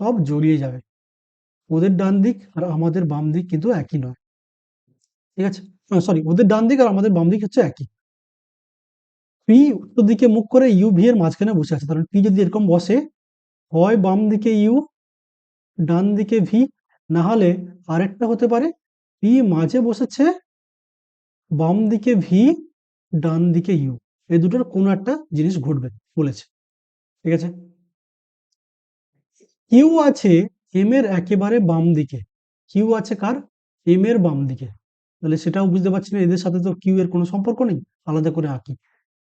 সব জড়িয়ে যাবে। ওদের ডান দিক আর আমাদের বাম দিক কিন্তু একই নয়। ঠিক আছে, সরি, ওদের ডান দিক আর আমাদের বাম দিক হচ্ছে একই। পি উত্তর দিকে মুখ করে ইউ ভি এর মাঝখানে বসে আছে, কারণ পি যদি এরকম বসে, হয় বাম দিকে ইউ, ডান দিকে ভি, না হলে আরেকটা হতে পারে পি মাঝে বসেছে, বাম দিকে ভি, ডান দিকে ইউ, এই দুটোর কোনো একটা জিনিস ঘটবে বলেছে। ঠিক আছে, কিউ আছে এম এর একেবারে বাম দিকে, কিউ আছে কার? এম এর বাম দিকে। তাহলে সেটাও বুঝতে পারছি না, এদের সাথে তো কিউ এর কোনো সম্পর্ক নেই, আলাদা করে আঁকি।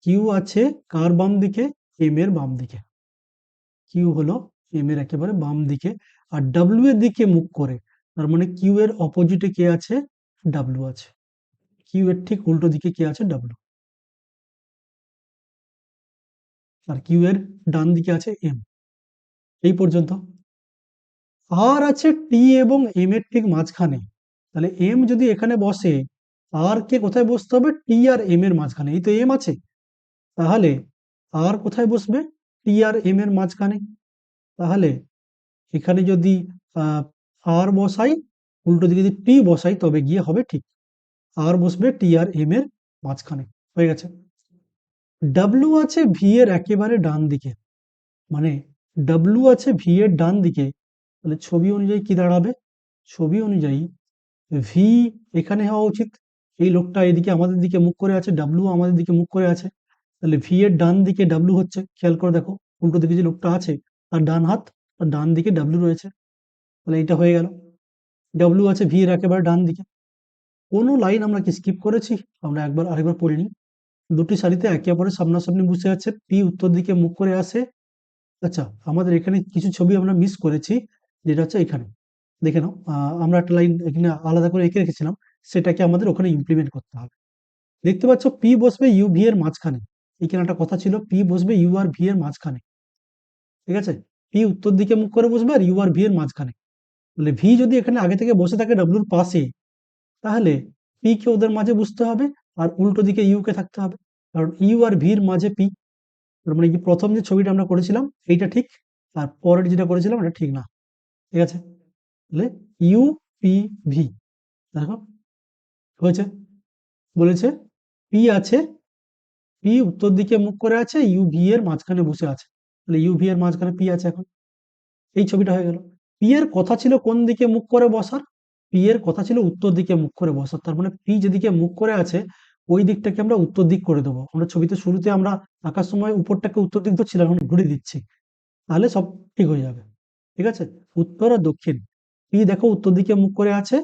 কিউ আছে কার বাম দিকে? এম এর বাম দিকে। কিউ হলো এম এর একেবারে বাম দিকে, আর ডাব্লিউ এর দিকে মুখ করে, তার মানে কিউ এর অপোজিটে কে আছে? ডাব্লিউ আছে। কিউ এর ঠিক উল্টো দিকে কে আছে? ডাব্লিউ। আর কিউ এর ডান দিকে আছে এম। এই পর্যন্ত। আর আছে টি এবং এম এর ঠিক মাঝখানে। তাহলে এম যদি এখানে বসে, আর কে কোথায় বসতে হবে? টি আর এম এর মাঝখানে। এই তো এম আছে, তাহলে আর কোথায় বসবে? টি আর এম এর মাঝখানে। তাহলে এখানে যদি আর বসাই, উল্টো দিকে যদি টি বসাই, তবে গিয়ে হবে ঠিক। আর বসবে টি আর এম এর মাঝখানে। হয়ে গেছে। ডাব্লিউ আছে ভি এর একেবারে ডান দিকে, মানে ডাব্লিউ আছে ভি এর ডান দিকে। তাহলে ছবি অনুযায়ী কি দাঁড়াবে? ছবি অনুযায়ী ভি এখানে হওয়া উচিত। এই লোকটা এদিকে আমাদের দিকে মুখ করে আছে, ডাব্লিউ আমাদের দিকে মুখ করে আছে। তাহলে ভি এর ডান দিকে ডাব্লিউ হচ্ছে, খেয়াল করে দেখো উল্টো দিকে যে লোকটা আছে তার ডান হাত, আর ডান দিকে ডাব্লিউ রয়েছে। তাহলে এটা হয়ে গেল। ডাব্লিউ আছে ভি এর একেবারে ডান দিকে। কোনো লাইন আমরা কি স্কিপ করেছি? আমরা আরেকবার পড়ে নিই। দুটি সারিতে একে অপরের সামনাসামনি বসে আছে, পি উত্তর দিকে মুখ করে আসে। আচ্ছা, আমাদের এখানে কিছু ছবি আমরা মিস করেছি, যেটা হচ্ছে এখানে। দেখে নাও, আমরা একটা লাইন এখানে আলাদা করে এঁকে রেখেছিলাম, সেটাকে আমাদের ওখানে ইমপ্লিমেন্ট করতে হবে। দেখতে পাচ্ছ পি বসবে ইউ ভি এর মাঝখানে। এখানে একটা কথা ছিল, পি বসবে ইউ আর ভি এর মাঝখানে। ঠিক আছে? পি উত্তর দিকে মুখ করে বসবে আর ইউ আর ভি এর মাঝখানে। তাহলে ভি যদি এখানে আগে থেকে বসে থাকে ডাব্লুর পাশে, তাহলে পি কে ওদের মাঝে বসতে হবে, আর উল্টো দিকে ইউ কে থাকতে হবে, কারণ ইউ আর ভির মাঝে পি। তার মানে কি প্রথম যে ছবিটা আমরা করেছিলাম এইটা ঠিক, আর পরের যেটা করেছিলাম এটা ঠিক না। ঠিক আছে? তাহলে ইউ পি ভি, দেখো হয়েছে। বলেছে পি আছে, পি উত্তর দিকে মুখ করে আছে, ইউ ভি এর মাঝখানে বসে আছে। তাহলে ইউ ভি এর মাঝখানে পি আছে এখন। এই ছবিটা হয়ে গেল। পি এর কথা ছিল কোন দিকে মুখ করে বসার? পি এর কথা ছিল উত্তর দিকে মুখ করে বসার। তার মানে পি যেদিকে মুখ করে আছে ওই দিকটাকে আমরা উত্তর দিক করে দেবো। আমরা ছবিতে শুরুতে আমরা আঁকার সময় উপরটাকে উত্তর দিক ধরছিলাম, এখন ঘুরে দিচ্ছি, তাহলে সব ঠিক হয়ে যাবে। ঠিক আছে? উত্তর আর দক্ষিণ। পি দেখো উত্তর দিকে মুখ করে আছে,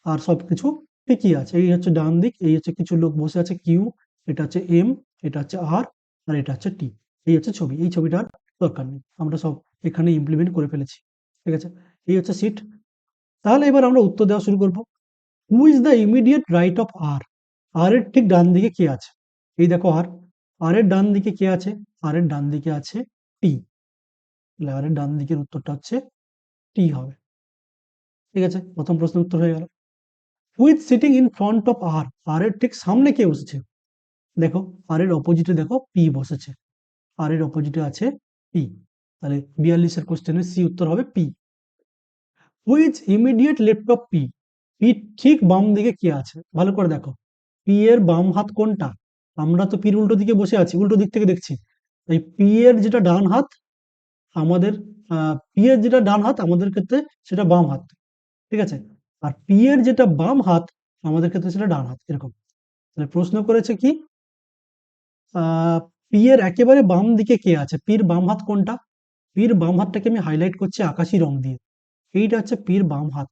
আর সবকিছু ঠিকই আছে। এই হচ্ছে ডান দিক, এই হচ্ছে কিছু লোক বসে আছে কিউ, এটা হচ্ছে এম, এটা হচ্ছে আর, আর এটা হচ্ছে টি। এই হচ্ছে ছবি। এই ছবিটার দরকার নেই, আমরা সব এখানে ইমপ্লিমেন্ট করে ফেলেছি। ঠিক আছে? এই হচ্ছে সিট। তাহলে এবার আমরা উত্তর দেওয়া শুরু করব। Who is the immediate right of R? R এর ঠিক ডান দিকে কে আছে? এই দেখো আর, আর এর ডান দিকে কে আছে? আর এর ডান দিকে আছে টি। তাহলে আর এর ডান দিকের উত্তরটা হচ্ছে টি হবে। ঠিক আছে? প্রথম প্রশ্নের উত্তর হয়ে গেল। Who is sitting in front of R? R এর ঠিক সামনে কে বসেছে? দেখো আর এর অপোজিটে দেখো পি বসেছে, আর এর অপোজিটে আছে পি। তাহলে 42 এর কোশ্চেনের সি উত্তর হবে P. Which immediate left of P? P ঠিক বাম দিকে কে আছে? ভালো করে দেখো, পি এর বাম হাত কোনটা? আমরা তো পির উল্টো দিকে বসে আছি, উল্টো দিক থেকে দেখছি। এই পি এর যেটা ডান হাত আমাদের, পি এর যেটা ডান হাত আমাদের ক্ষেত্রে সেটা বাম হাত। ঠিক আছে? আর পি এর যেটা বাম হাত আমাদের ক্ষেত্রে সেটা ডান হাত, এরকম। তাহলে প্রশ্ন করেছে কি, পি এর একেবারে বাম দিকে কে আছে? পির বাম হাত কোনটা? পির বাম হাতটাকে আমি হাইলাইট করছি আকাশি রং দিয়ে। এইটা হচ্ছে পির বাম হাত,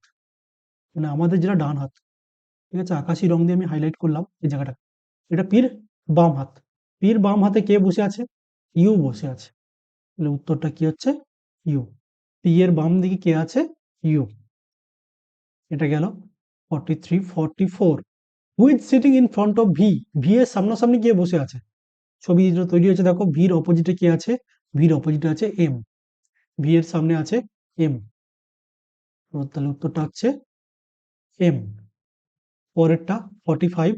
মানে আমাদের যেটা ডান হাত। ঠিক আছে? আকাশি রং দিয়ে আমি হাইলাইট করলাম এই জায়গাটা। এটা পির বাম হাত। পির বাম হাতে কে বসে আছে? ইউ বসে আছে। তাহলে উত্তরটা কি হচ্ছে? ইউ। পি এর বাম দিকে কে আছে? ইউ। এটা গেল 43, 44। Who is sitting in front of V? V এর সামনাসামনি কে বসে আছে? ছবি যেটা তৈরি হয়েছে দেখো, ভির অপোজিটে কে আছে? ভির অপোজিটে আছে এম। ভি এর সামনে আছে এম। তাহলে উত্তরটা হচ্ছে এম। পরেরটা 45।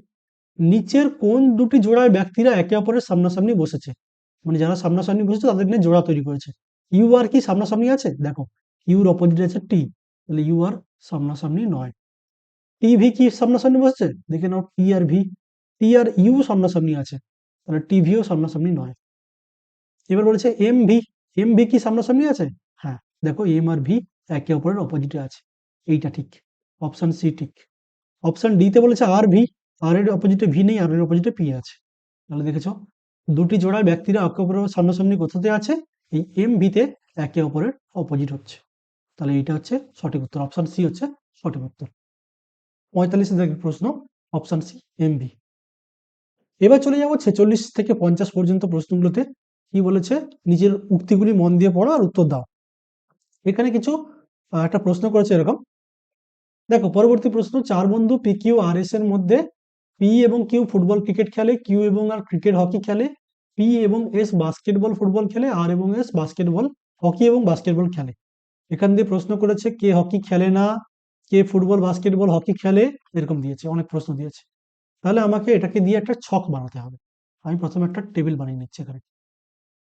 নিচের কোন দুটি জোড়ার ব্যক্তিরা একে অপরের সামনাসামনি বসেছে? মানে যারা সামনাসামনি বসেছে তাদের নিয়ে জোড়া তৈরি করেছে। ইউ আর কি সামনাসামনি আছে? দেখো ইউর অপোজিটে আছে টি, তাহলে ইউ আর সামনাসামনি নয়। টি ভি কি সামনাসামনি বসেছে? দেখে নাও, টি আর ভি, টি আর ইউ সামনাসামনি আছে, তাহলে টি ভিও সামনাসামনি নয়। এবার বলেছে এম ভি, এম ভি কি সামনাসামনি আছে? হ্যাঁ, দেখো এম আর ভি একে অপরের অপোজিটে আছে, এইটা ঠিক। অপশন সি ঠিক। অপশন ডি তে বলেছে আর ভি, আর এর অপোজিটে ভি নেই, আর এর অপোজিটে পি আছে। তাহলে দেখেছো দুটি জোড়ার ব্যক্তিরা একে অপরের সামনাসামনি কোথাতে আছে? এই এম ভি তে একে অপরের অপোজিট হচ্ছে। তাহলে এইটা হচ্ছে সঠিক উত্তর, অপশন সি হচ্ছে সঠিক উত্তর। 45 দেখবে প্রশ্ন, অপশন সি এমভি। এবার চলে যাব 46 থেকে 50 পর্যন্ত প্রশ্নগুলোতে। কি বলেছে, নিজের উক্তিগুলি মন দিয়ে পড়ো আর উত্তর দাও। এখানে কিছু একটা প্রশ্ন করেছে এরকম, দেখো পরবর্তী প্রশ্ন, চার বন্ধু পি কিউ আর এস এর মধ্যে পি এবং কিউ ফুটবল ক্রিকেট খেলে, কিউ এবং আর ক্রিকেট হকি খেলে, পি এবং এস বাস্কেটবল ফুটবল খেলে, আর এবং এস বাস্কেটবল হকি এবং বাস্কেটবল খেলে। এখান দিয়ে প্রশ্ন করেছে কে হকি খেলে না, কে ফুটবল বাস্কেটবল হকি খেলে, এরকম দিয়েছে, অনেক প্রশ্ন দিয়েছে। তাহলে আমাকে এটাকে দিয়ে একটা ছক বানাতে হবে। আমি প্রথমে একটা টেবিল বানিয়ে নিচ্ছি এখানে,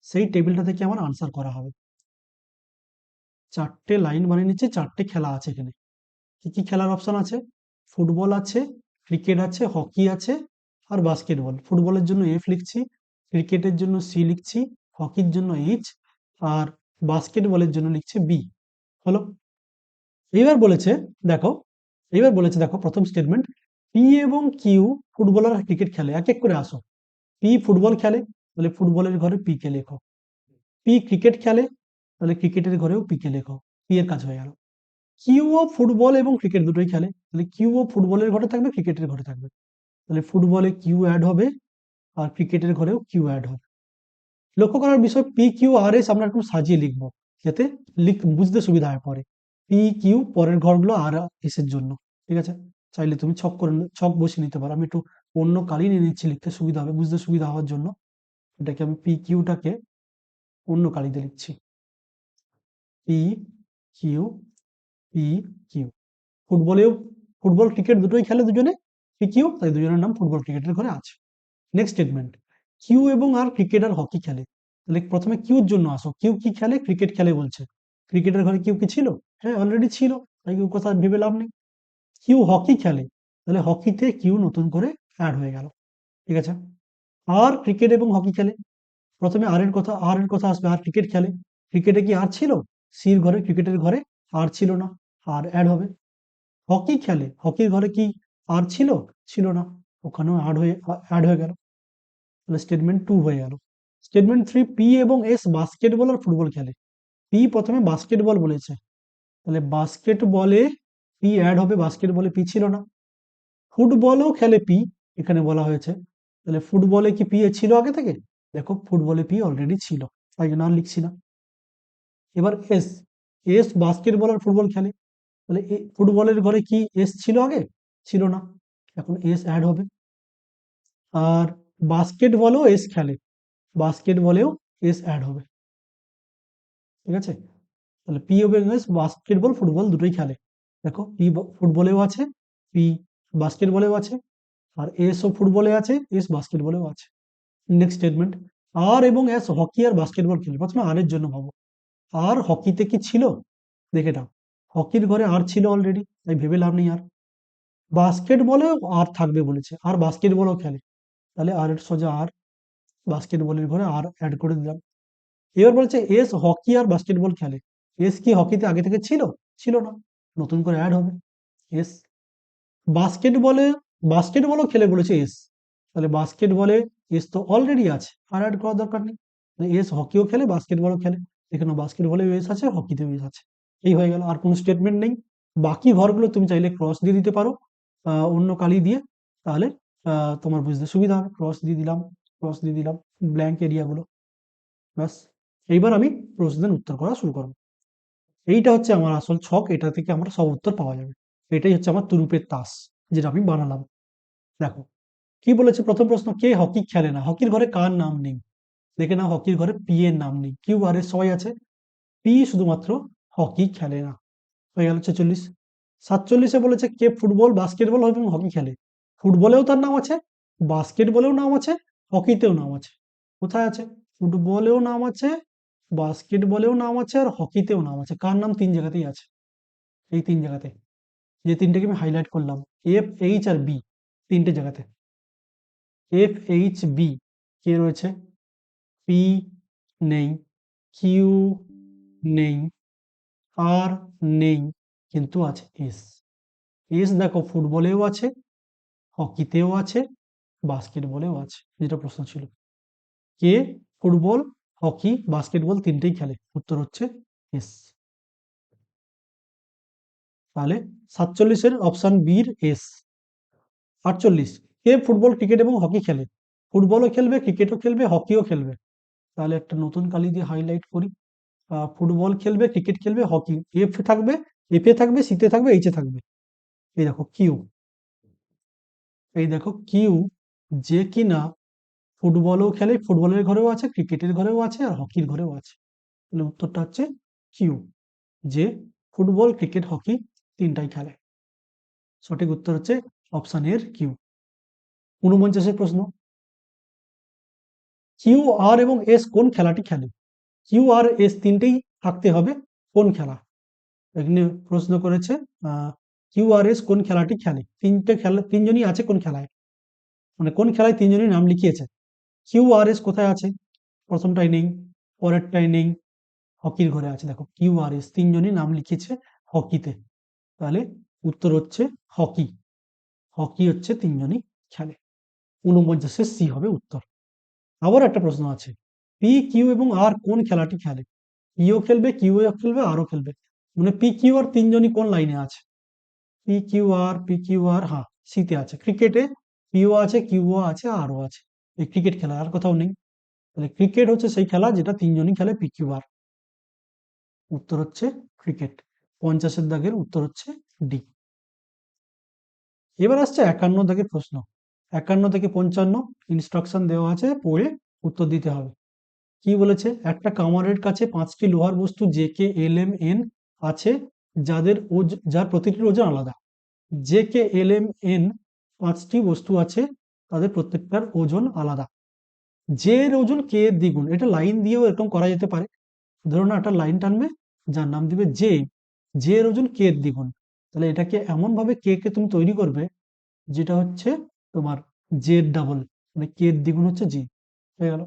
সেই টেবিলটা থেকে আমার আনসার করা হবে। চারটে লাইন বানিয়ে নিচ্ছি, চারটে খেলা আছে এখানে। কি কি খেলার অপশন আছে, ফুটবল আছে, ক্রিকেট আছে, হকি আছে, আর বাস্কেটবল। ফুটবলের জন্য এফ লিখছি, ক্রিকেটের জন্য সি লিখছি, হকির জন্য এইচ, আর বাস্কেটবলের জন্য লিখছে বি। হলো। এবার বলেছে, দেখো, দেখো প্রথম স্টেটমেন্ট, পি এবং কিউ ফুটবল আর ক্রিকেট খেলে। এক এক করে আসো। পি ফুটবল খেলে, তাহলে ফুটবলের ঘরে পি কে লেখো। পি ক্রিকেট খেলে, তাহলে ক্রিকেটের ঘরেও পি কে লেখো। পি এর কাজ হয়ে গেল। কিউ ও ফুটবল এবং ক্রিকেট দুটোই খেলে, তাহলে কিউ ও ফুটবলের ঘরে থাকবে, ক্রিকেটের ঘরে থাকবে। তাহলে ফুটবলে কিউ অ্যাড হবে, আর ক্রিকেটের ঘরেও কিউ অ্যাড হবে। লক্ষ্য করার বিষয়, পি কিউ আর এস আমরা একটু সাজিয়ে লিখবো, যাতে বুঝতে সুবিধা হয় পরে। পি কিউ পরের ঘরগুলো আর এস এর জন্য, ঠিক আছে। চাইলে তুমি ছক করে ছক বসিয়ে নিতে পারো। আমি একটু অন্য কালি নিয়ে নিচ্ছি, লিখতে সুবিধা হবে, বুঝতে সুবিধা হওয়ার জন্য। এটাকে আমি পি কিউটাকে অন্য কালিতে লিখছি, পি কিউ, পি কিউ। ফুটবলেও, ফুটবল ক্রিকেট দুটোই খেলে দুজনে, পি কিউ, তাই দুজনের নাম ফুটবল ক্রিকেটের ঘরে আছে। নেক্সট স্টেটমেন্ট, কিউ এবং আর ক্রিকেট আর হকি খেলে। তাহলে প্রথমে কিউর জন্য আসো, কিউ কি খেলে, ক্রিকেট খেলে বলছে। ক্রিকেটের ঘরে কিউ কি ছিল? হ্যাঁ অলরেডি ছিল, তাই কিউ কথা ভেবে লাভ নেই। কিউ হকি খেলে, তাহলে হকিতে কিউ নতুন করে অ্যাড হয়ে গেল, ঠিক আছে। আর ক্রিকেট এবং হকি খেলে, প্রথমে আর এর কথা আসবে, আর ক্রিকেট খেলে। ক্রিকেটে কি আর ছিল? সির ঘরে, ক্রিকেটের ঘরে আর ছিল না, আর অ্যাড হবে। হকি খেলে, হকির ঘরে কি আর ছিল? ছিল না, ওখানেও অ্যাড হয়ে গেল। তাহলে স্টেটমেন্ট 2 হয়ে গেল। স্টেটমেন্ট 3, পি এবং এস বাস্কেটবল আর ফুটবল খেলে। পি প্রথমে বাস্কেটবল বলেছে, তাহলে বাস্কেটবলে পি অ্যাড হবে, বাস্কেটবলে পি ছিল না। ফুটবলও খেলে পি, এখানে বলা হয়েছে, তাহলে ফুটবলে কি পি ছিল আগে থেকে? দেখো ফুটবলে পি অলরেডি ছিল, তাই জন্য আর লিখছি না। এবার এস, এস বাস্কেটবল আর ফুটবল খেলে, তাহলে ফুটবলের ঘরে কি এস ছিল আগে? ছিল না, এখন এস অ্যাড হবে। আর বাস্কেটবলেও এস খেলে, বাস্কেটবলেও এস অ্যাড হবে, ঠিক আছে। তাহলে পি এবং এস বাস্কেটবল ফুটবল দুটোই খেলে। দেখো পি ফুটবলেও আছে, পি বাস্কেটবলেও আছে, আর এস ও ফুটবলে আছে, এস বাস্কেটবলেও আছে। নেক্সট স্টেটমেন্ট, আর এবং এস হকি আর বাস্কেটবল খেলে। প্রথমে আর এর জন্য ভাবো, আর হকিতে কি ছিল? দেখে নাও, হকির ঘরে আর ছিল অলরেডি, তাই ভেবে লাভ নেই। আর বাস্কেটবলেও আর থাকবে বলেছে, আর বাস্কেটবলও খেলে, তাহলে আর এর সোজা আর, বাস্কেটবলের ঘরে আর অ্যাড করে দিলাম। এবার বলছে এস হকি আর বাস্কেটবল খেলে। এস কি হকিতে আগে থেকে ছিল? ছিল না, নতুন করে অ্যাড হবে এস। বাস্কেটবলে, বাস্কেটবলও খেলে বলেছে এস, তাহলে বাস্কেটবলে এস তো অলরেডি আছে, আর অ্যাড করার দরকার নেই। এস হকিও খেলে, বাস্কেটবলও খেলে, এখানে বাস্কেটবলেও এস আছে, হকিতেও এস আছে। এই হয়ে গেল, আর কোনো স্টেটমেন্ট নেই। বাকি ঘরগুলো তুমি চাইলে ক্রস দিয়ে দিতে পারো, অন্য কালি দিয়ে, তাহলে তোমার বুঝতে সুবিধা হবে। ক্রস দিয়ে দিলাম, ক্রস দিয়ে দিলাম ব্ল্যাঙ্ক এরিয়াগুলো, ব্যাস। এইবার আমি প্রশ্নের উত্তর করা শুরু করবো। এইটা হচ্ছে আমার আসল ছক, এটা থেকে আমার সব উত্তর পাওয়া যাবে। এটাই হচ্ছে আমার তুরুপের তাস, যেটা আমি বানালাম। দেখো কি বলেছে, প্রথম প্রশ্ন, কে হকি খেলে না? হকির ঘরে কার নাম নেই? দেখে না, হকির ঘরে পি এর নাম নেই, কিউ আর এর সবাই আছে, পি শুধুমাত্র হকি খেলে না। হয়ে গেল 46। 47-এ বলেছে কে ফুটবল বাস্কেটবল এবং হকি খেলে। ফুটবলেও তার নাম আছে, বাস্কেটবলেও নাম আছে, হকিতেও নাম আছে। কোথায় আছে? ফুটবলেও নাম আছে, বাস্কেটবলেও নাম আছে, আর হকিতেও নাম আছে। কার নাম? 3 জায়গাতেই আছে, এই 3 জায়গাতে, যে তিনটাকে আমি হাইলাইট করলাম, এফ এইচ আর বি, তিনটে জায়গাতে। এফ এইচ বি কে রয়েছে? পি নেই, কিউ নেই, আর নেই, কিন্তু আছে এস। এস দেখো ফুটবলেও আছে, হকিতেও আছে, বাস্কেটবলেও আছে, যেটা প্রশ্ন ছিল। কে ফুটবল, হকি, বাস্কেটবল তিনটেই খেলে? উত্তর হচ্ছে এস। তাহলে 47-এর অপশন বির এস। 48, কে ফুটবল ক্রিকেট এবং হকি খেলে? ফুটবলও খেলবে, ক্রিকেটও খেলবে, হকিও খেলবে। তাহলে একটা নতুন কালি দিয়ে হাইলাইট করি। ফুটবল খেলবে, ক্রিকেট খেলবে, হকি। এফ থাকবে, এফ এ থাকবে, সিতে থাকবে, এইচ এ থাকবে। এই দেখো কিউ, এই দেখো কিউ, যে কিনা ফুটবলও খেলে, ফুটবলের ঘরেও আছে, ক্রিকেটের ঘরেও আছে, আর হকির ঘরেও আছে। তাহলে উত্তরটা হচ্ছে কিউ, যে ফুটবল, ক্রিকেট, হকি তিনটাই খেলে। সঠিক উত্তর হচ্ছে অপশন এর কিউ। 49 প্রশ্ন, কিউ আর এবং এস কোন খেলাটি খেলে? কিউ আর এস তিনটেই থাকতে হবে, কোন খেলা? এখানে প্রশ্ন করেছে কিউ আর এস কোন খেলাটি খেলে, তিনটে খেলা, তিনজনই আছে কোন খেলায়, মানে কোন খেলায় তিনজনই নাম লিখিয়েছে। কিউ আর এস কোথায় আছে? প্রথমটাই নেই, পরেরটাই নেই, হকির ঘরে আছে। দেখো কিউ আর এস তিনজনই নাম লিখেছে হকিতে। তাহলে উত্তর হচ্ছে হকি, হকি হচ্ছে তিনজনই খেলে। 49 সি হবে উত্তর। আবার একটা প্রশ্ন আছে, পি কিউ এবং আর কোন খেলাটি খেলে? পিও খেলবে, কিউ খেলবে, আরও খেলবে। মানে পি কিউ আর তিনজনই কোন লাইনে আছে? পি কিউ আর, পি কিউ আর, হ্যাঁ সিতে আছে। ক্রিকেটে পিও আছে, কিউও আছে, আরও আছে। এই ক্রিকেট খেলা, আর কোথাও নেই। তাহলে ক্রিকেট হচ্ছে সেই খেলা যেটা তিনজনই খেলে, পি কিউ আর। উত্তর হচ্ছে ক্রিকেট। 50-এর দাগের উত্তর হচ্ছে ডি। এবার আসছে 51 দাগের প্রশ্ন। 51 থেকে 55 ইনস্ট্রাকশন দেওয়া আছে, পড়ে উত্তর দিতে হবে। কি বলেছে? একটা কামারের কাছে 5টি লোহার বস্তু J K L M N আছে, যার প্রতিটির ওজন আলাদা। J K L M N 5টি বস্তু আছে, তাদের প্রত্যেকটার ওজন আলাদা। জে এর ওজন কে এর দ্বিগুণ। এটা লাইন দিয়েও এরকম করা যেতে পারে। ধরুন একটা লাইন টানবে, যার নাম দিবে জে, জে এর ওজন কে এর দ্বিগুণ। তাহলে এটাকে এমন ভাবে কে কে তুমি তৈরি করবে যেটা হচ্ছে তোমার জে এর ডাবল, মানে কে এর দ্বিগুণ হচ্ছে জি। হয়ে গেল।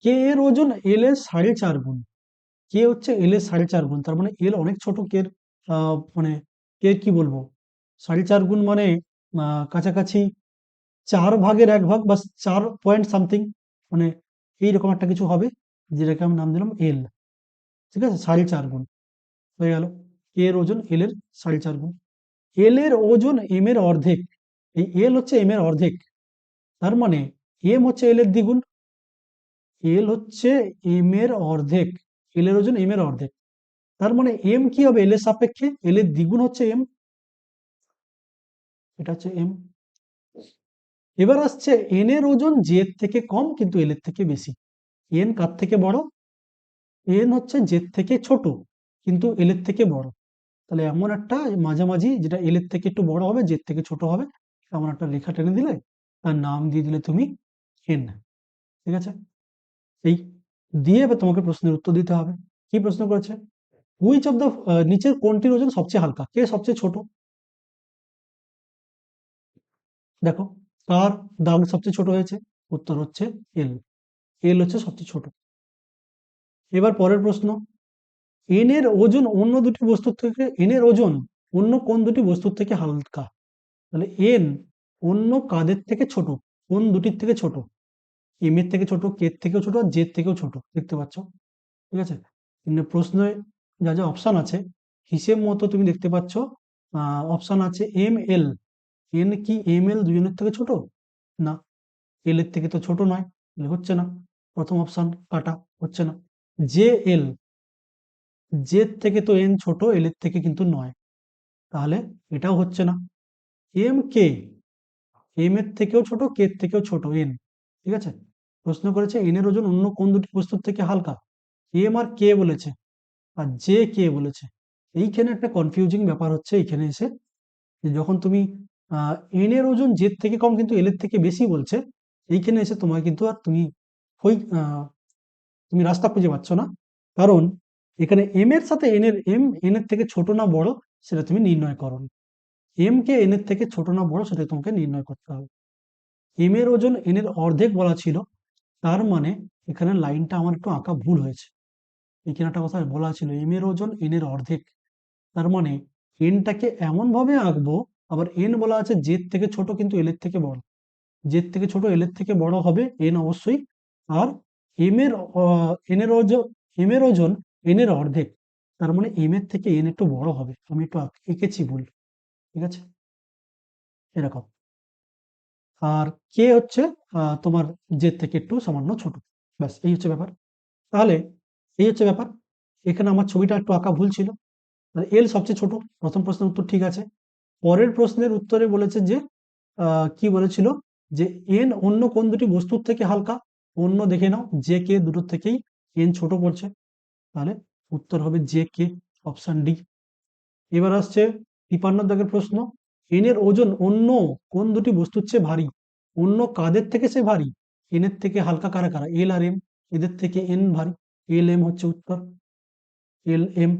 কে এর ওজন এল এর 4.5 গুণ। কে হচ্ছে এল এর 4.5 গুণ, তার মানে এল অনেক ছোট কের, মানে কে কি বলবো, 4.5 গুণ মানে কাছাকাছি 4/1 বা 4 পয়েন্ট সামথিং, মানে এইরকম একটা কিছু হবে, যেটাকে আমি নাম দিলাম এল। ঠিক আছে, 4.5 গুণ হয়ে গেল। কে এর ওজন এল এর 4.5 গুণ। এল এর ওজন এম এর অর্ধেক। এই এল হচ্ছে এম এর অর্ধেক, তার মানে এম হচ্ছে এল এর দ্বিগুণ। এল হচ্ছে এম এর অর্ধেক, এল এর ওজন এম এর অর্ধেক, তার মানে এম কি হবে? এল এর সাপেক্ষে এল এর দ্বিগুণ হচ্ছে এম, এটা হচ্ছে এম। এবার আসছে এন এর ওজন জে এর থেকে কম কিন্তু এল এর থেকে বেশি। এন কার থেকে বড়? এন হচ্ছে জে এর থেকে ছোট কিন্তু এল এর থেকে বড়। তাহলে এমন একটা মাঝামাঝি, যেটা এল এর থেকে একটু বড় হবে, জে এর থেকে ছোট হবে, এমন একটা রেখা টেনে দিলে তার নাম দিয়ে দিলে তুমি এন। ঠিক আছে, এই দিয়ে এবার তোমাকে প্রশ্নের উত্তর দিতে হবে। কি প্রশ্ন করেছে? হুইচ অফ দ্য নিচের কোনটির ওজন সবচেয়ে হালকা, কে সবচেয়ে ছোট? দেখো কার দাগ সবচেয়ে ছোট হয়েছে, উত্তর হচ্ছে এল, এল হচ্ছে সবচেয়ে ছোট। এবার পরের প্রশ্ন, এন এর ওজন অন্য দুটি বস্তুর থেকে, এন এর ওজন অন্য কোন দুটি বস্তুর থেকে হালকা? তাহলে এন অন্য কাদের থেকে ছোট, কোন দুটির থেকে ছোট? এম এর থেকে ছোট, কে এর থেকেও ছোট, আর জে এর থেকেও ছোট, দেখতে পাচ্ছ। ঠিক আছে, কিন্তু প্রশ্নে যা যা অপশন আছে হিসেব মতো তুমি দেখতে পাচ্ছ, অপশন আছে এম এল। এন কি এম এল দুজনের থেকে ছোট? না, এল এর থেকে তো ছোট নয়, তাহলে হচ্ছে না। প্রথম অপশন কাটা, হচ্ছে না। জে এল, জে থেকে তো এন ছোট, এল এর থেকে কিন্তু নয়, তাহলে এটাও হচ্ছে না। এম কে, এম এর থেকেও ছোট, কে এর থেকেও ছোট এন। ঠিক আছে, প্রশ্ন করেছে এন এর ওজন অন্য কোন দুটি বস্তুর থেকে হালকা। এম আর কে বলেছে, আর জে কে বলেছে। এইখানে একটা কনফিউজিং ব্যাপার হচ্ছে এইখানে এসে, যে যখন তুমি এন এর ওজন জেড থেকে কম কিন্তু এল এর থেকে বেশি বলছে, এইখানে এসে তোমার কিন্তু আর তুমি ওই তুমি রাস্তা খুঁজে পাচ্ছ না। কারণ এখানে এম এর সাথে এন এর, এম এন এর থেকে ছোট না বড় সেটা তুমি নির্ণয় করো। এম কে এন এর থেকে ছোট না বড় সেটা তোমাকে নির্ণয় করতে হবে। এম এর ওজন এন এর অর্ধেক বলা ছিল, তার মানে এখানে লাইনটা আমার একটু আঁকা ভুল হয়েছে। এখানে একটা কথা বলা ছিল এম এর ওজন এন এর অর্ধেক, তার মানে এনটাকে এমন ভাবে আঁকবো, আবার এন বলা আছে জেড থেকে ছোট কিন্তু এল এর থেকে বড়, জেড থেকে ছোট এল এর থেকে বড় হবে এন অবশ্যই। আর এম এর এন এর ওজন, এম এর ওজন এন এর অর্ধেক, তার মানে এম এর থেকে এন একটু বড় হবে, আমি একটু এঁকেছি ভুল, ঠিক আছে, এরকম। আর কে হচ্ছে তোমার জেড থেকে একটু সামান্য ছোট, ব্যাস এই হচ্ছে ব্যাপার। তাহলে এই হচ্ছে ব্যাপার, এখানে আমার ছবিটা একটু আঁকা ভুল ছিল। এল সবচেয়ে ছোট, প্রথম প্রশ্নের উত্তর ঠিক আছে। পরের প্রশ্নের উত্তরে বলেছে যে কি বলেছিল, যে এন অন্য কোন দুটি বস্তুর থেকে হালকা, অন্য দেখে নাও, যে কে দুটোর থেকেই এন ছোট পড়ছে, তাহলে উত্তর হবে যে কে, অপশন ডি। এবার আসছে 53 দাগের প্রশ্ন, এন এর ওজন অন্য কোন দুটি বস্তুর চেয়ে ভারী, অন্য কাদের থেকে সে ভারী, এন এর থেকে হালকা কারা কারা, এল আর এম, এদের থেকে এন ভারী, এল এম হচ্ছে উত্তর, এল এম,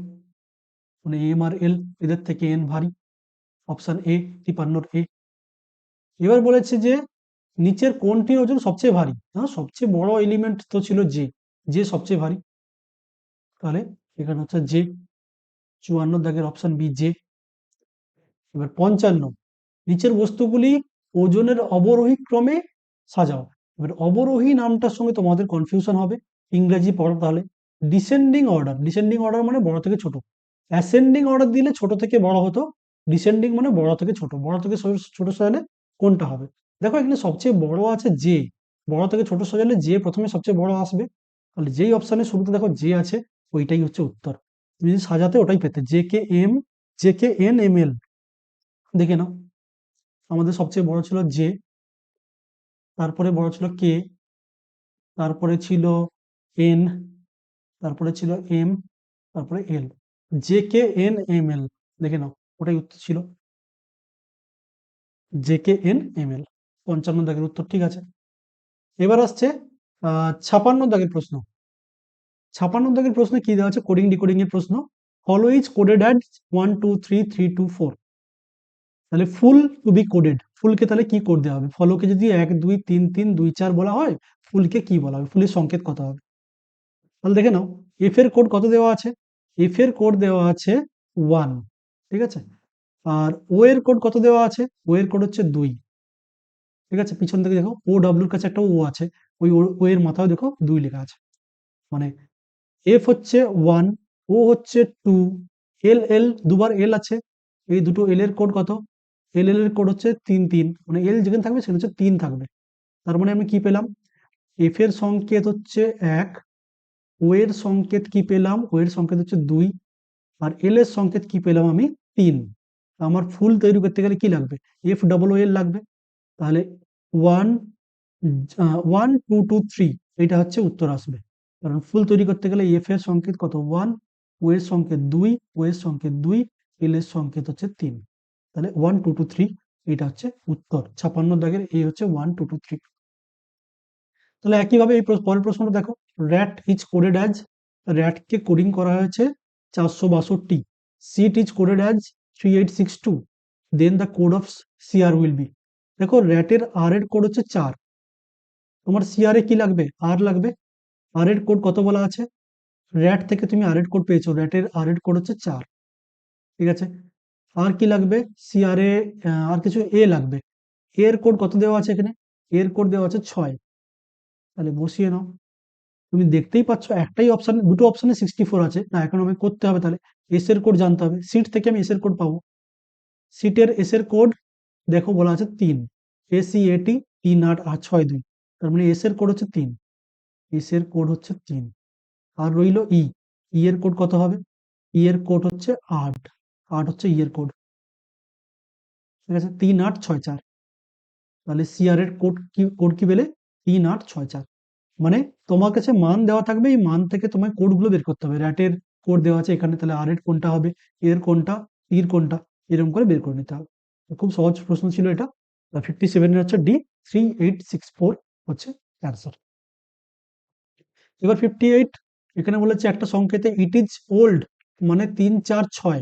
মানে এম আর এল, এদের থেকে এন ভারী, অপশন এ, 53 এ। এবার বলেছে যে নিচের কোনটির ওজন সবচেয়ে ভারী, সবচেয়ে বড় এলিমেন্ট তো ছিল যে, যে সবচেয়ে ভারী, তাহলে এখানে হচ্ছে যে, 54 দাগের অপশন বি যে। এবার 55, নিচের বস্তুগুলি ওজনের অবরোহী ক্রমে সাজাও। এবার অবরোহী নামটার সঙ্গে তোমাদের কনফিউশন হবে, ইংরেজি পড়ো তাহলে। ডিসেন্ডিং অর্ডার, ডিসেন্ডিং অর্ডার মানে বড় থেকে ছোট, অ্যাসেন্ডিং অর্ডার দিলে ছোট থেকে বড় হতো, ডিসেন্ডিং মানে বড় থেকে ছোট, বড় থেকে ছোট সাজালে কোনটা হবে? দেখো এখানে সবচেয়ে বড় আছে যে, বড় থেকে ছোট সাজালে যে প্রথমে সবচেয়ে বড় আসবে, তাহলে যেই অপশনের শুরুতে দেখো যে আছে ওইটাই হচ্ছে উত্তর, তুমি যদি সাজাতে ওটাই পেতে, J K M, J K N M L, দেখে নাও, আমাদের সবচেয়ে বড় ছিল জে, তারপরে বড় ছিল কে, তারপরে ছিল এন, তারপরে ছিল এম, তারপরে L, J K N M L, দেখে নাও ওটাই উত্তর ছিল, J K N M L. 55 দাগের উত্তর ঠিক আছে। এবার আসছে 56 দাগের প্রশ্ন। 56 দাগের প্রশ্নে কি দেওয়া আছে, কোডিং ডিকোডিং এর প্রশ্ন, ফলো ইজ কোডেড অ্যাজ 1 2 3 3 2 4, তাহলে ফুল টু বি কোডেড, ফুলকে তাহলে কি কোড দেওয়া হবে, ফলোকে যদি 1 2 3 3 2 4 বলা হয়, ফুলকে কি বলা হবে, ফুলের সংকেত কত হবে? তাহলে দেখে নাও, এফ এর কোড কত দেওয়া আছে, এফ এর কোড দেওয়া আছে 1, ঠিক আছে, আর ও এর কোড কত দেওয়া আছে, ও এর কোড হচ্ছে 2, ঠিক আছে, পিছন থেকে দেখো ও ডাব্লিউর কাছে একটা ও আছে, ওই ও এর মাথায় দেখো 2 লেখা আছে, মানে এফ হচ্ছে 1, ও হচ্ছে 2, এল এল দুবার এল আছে, এই দুটো এল এর কোড কত, এল এর কোড হচ্ছে 3 3, মানে এল যেখানে থাকবে সেখানে হচ্ছে 3 থাকবে, তার মানে আমি কি পেলাম, এফ এর সংকেত হচ্ছে 1, ও এর সংকেত কি পেলাম, ও এর সংকেত হচ্ছে 2, আর এল এর সংকেত কি পেলাম আমি, 3। আমার ফুল তৈরি করতে গেলে কি লাগবে, এফ ডবল ও এল লাগবে, তাহলে 1 1 2 2 3, এটা হচ্ছে উত্তর আসবে, কারণ ফুল তৈরি করতে গেলে এফ এর সংকেত কত 1, ও এর সংকেত 2, ও এর সংকেত 2, এল এর সংকেত হচ্ছে 3, তাহলে 1 2 2 3, এটা হচ্ছে উত্তর। 56 দাগের এই হচ্ছে 1 2 2 3। তাহলে একইভাবে এই পরের প্রশ্নটা দেখো, র্যাট ইজ কোডেড অ্যাজ, র্যাটকে কোডিং করা হয়েছে 462, sit is coded as 3862, then the code of CR will be. দেখো র্যাটের আর এর কোড হচ্ছে 4, তোমার সিআর এ কি লাগবে, আর লাগবে, আর এর কোড কত বলা আছে, র্যাট থেকে তুমি আর এর কোড পেয়েছো, র্যাটের আর এর কোড হচ্ছে 4, ঠিক আছে, আর কি লাগবে, সিআর এ আর কিছু এ লাগবে, এর কোড কত দেওয়া আছে এখানে, এর কোড দেওয়া আছে 6, তাহলে বসিয়ে নাও, তুমি দেখতেই পাচ্ছ একটাই অপশন, দুটো অপশনে 64 আছে, না এখন আমাকে করতে হবে, তাহলে এস এর কোড জানতে হবে, সিট থেকে আমি এস এর কোড পাবো, সিটের এস এর কোড দেখো বলা আছে 3, এসিএটি 3 8 8 6 2, তার মানে এস এর কোড হচ্ছে 3, এস এর কোড হচ্ছে 3, আর রইল ই, ই এর কোড কত হবে, ই এর কোড হচ্ছে 8, 8 হচ্ছে ই এর কোড, ঠিক আছে, 3 8 6 4, তাহলে সিআর এর কোড কি পেলে, 3 8 6 4, মানে তোমার কাছে মান দেওয়া থাকবে, এই মান থেকে তোমার কোডগুলো বের করতে হবে, র্যাটের কোড দেওয়া আছে এখানে, তাহলে আর এর কোনটা হবে, এর কোনটা, এর কোনটা, এরকম করে বের করে নিতে হবে। খুব সহজ প্রশ্ন ছিল এটা। 57 এর হচ্ছে ডি, 3864 হচ্ছে অ্যান্সার। এবার 58, এখানে বলেছে একটা সংকেতে ইট ইজ ওল্ড, মানে 3 4 6,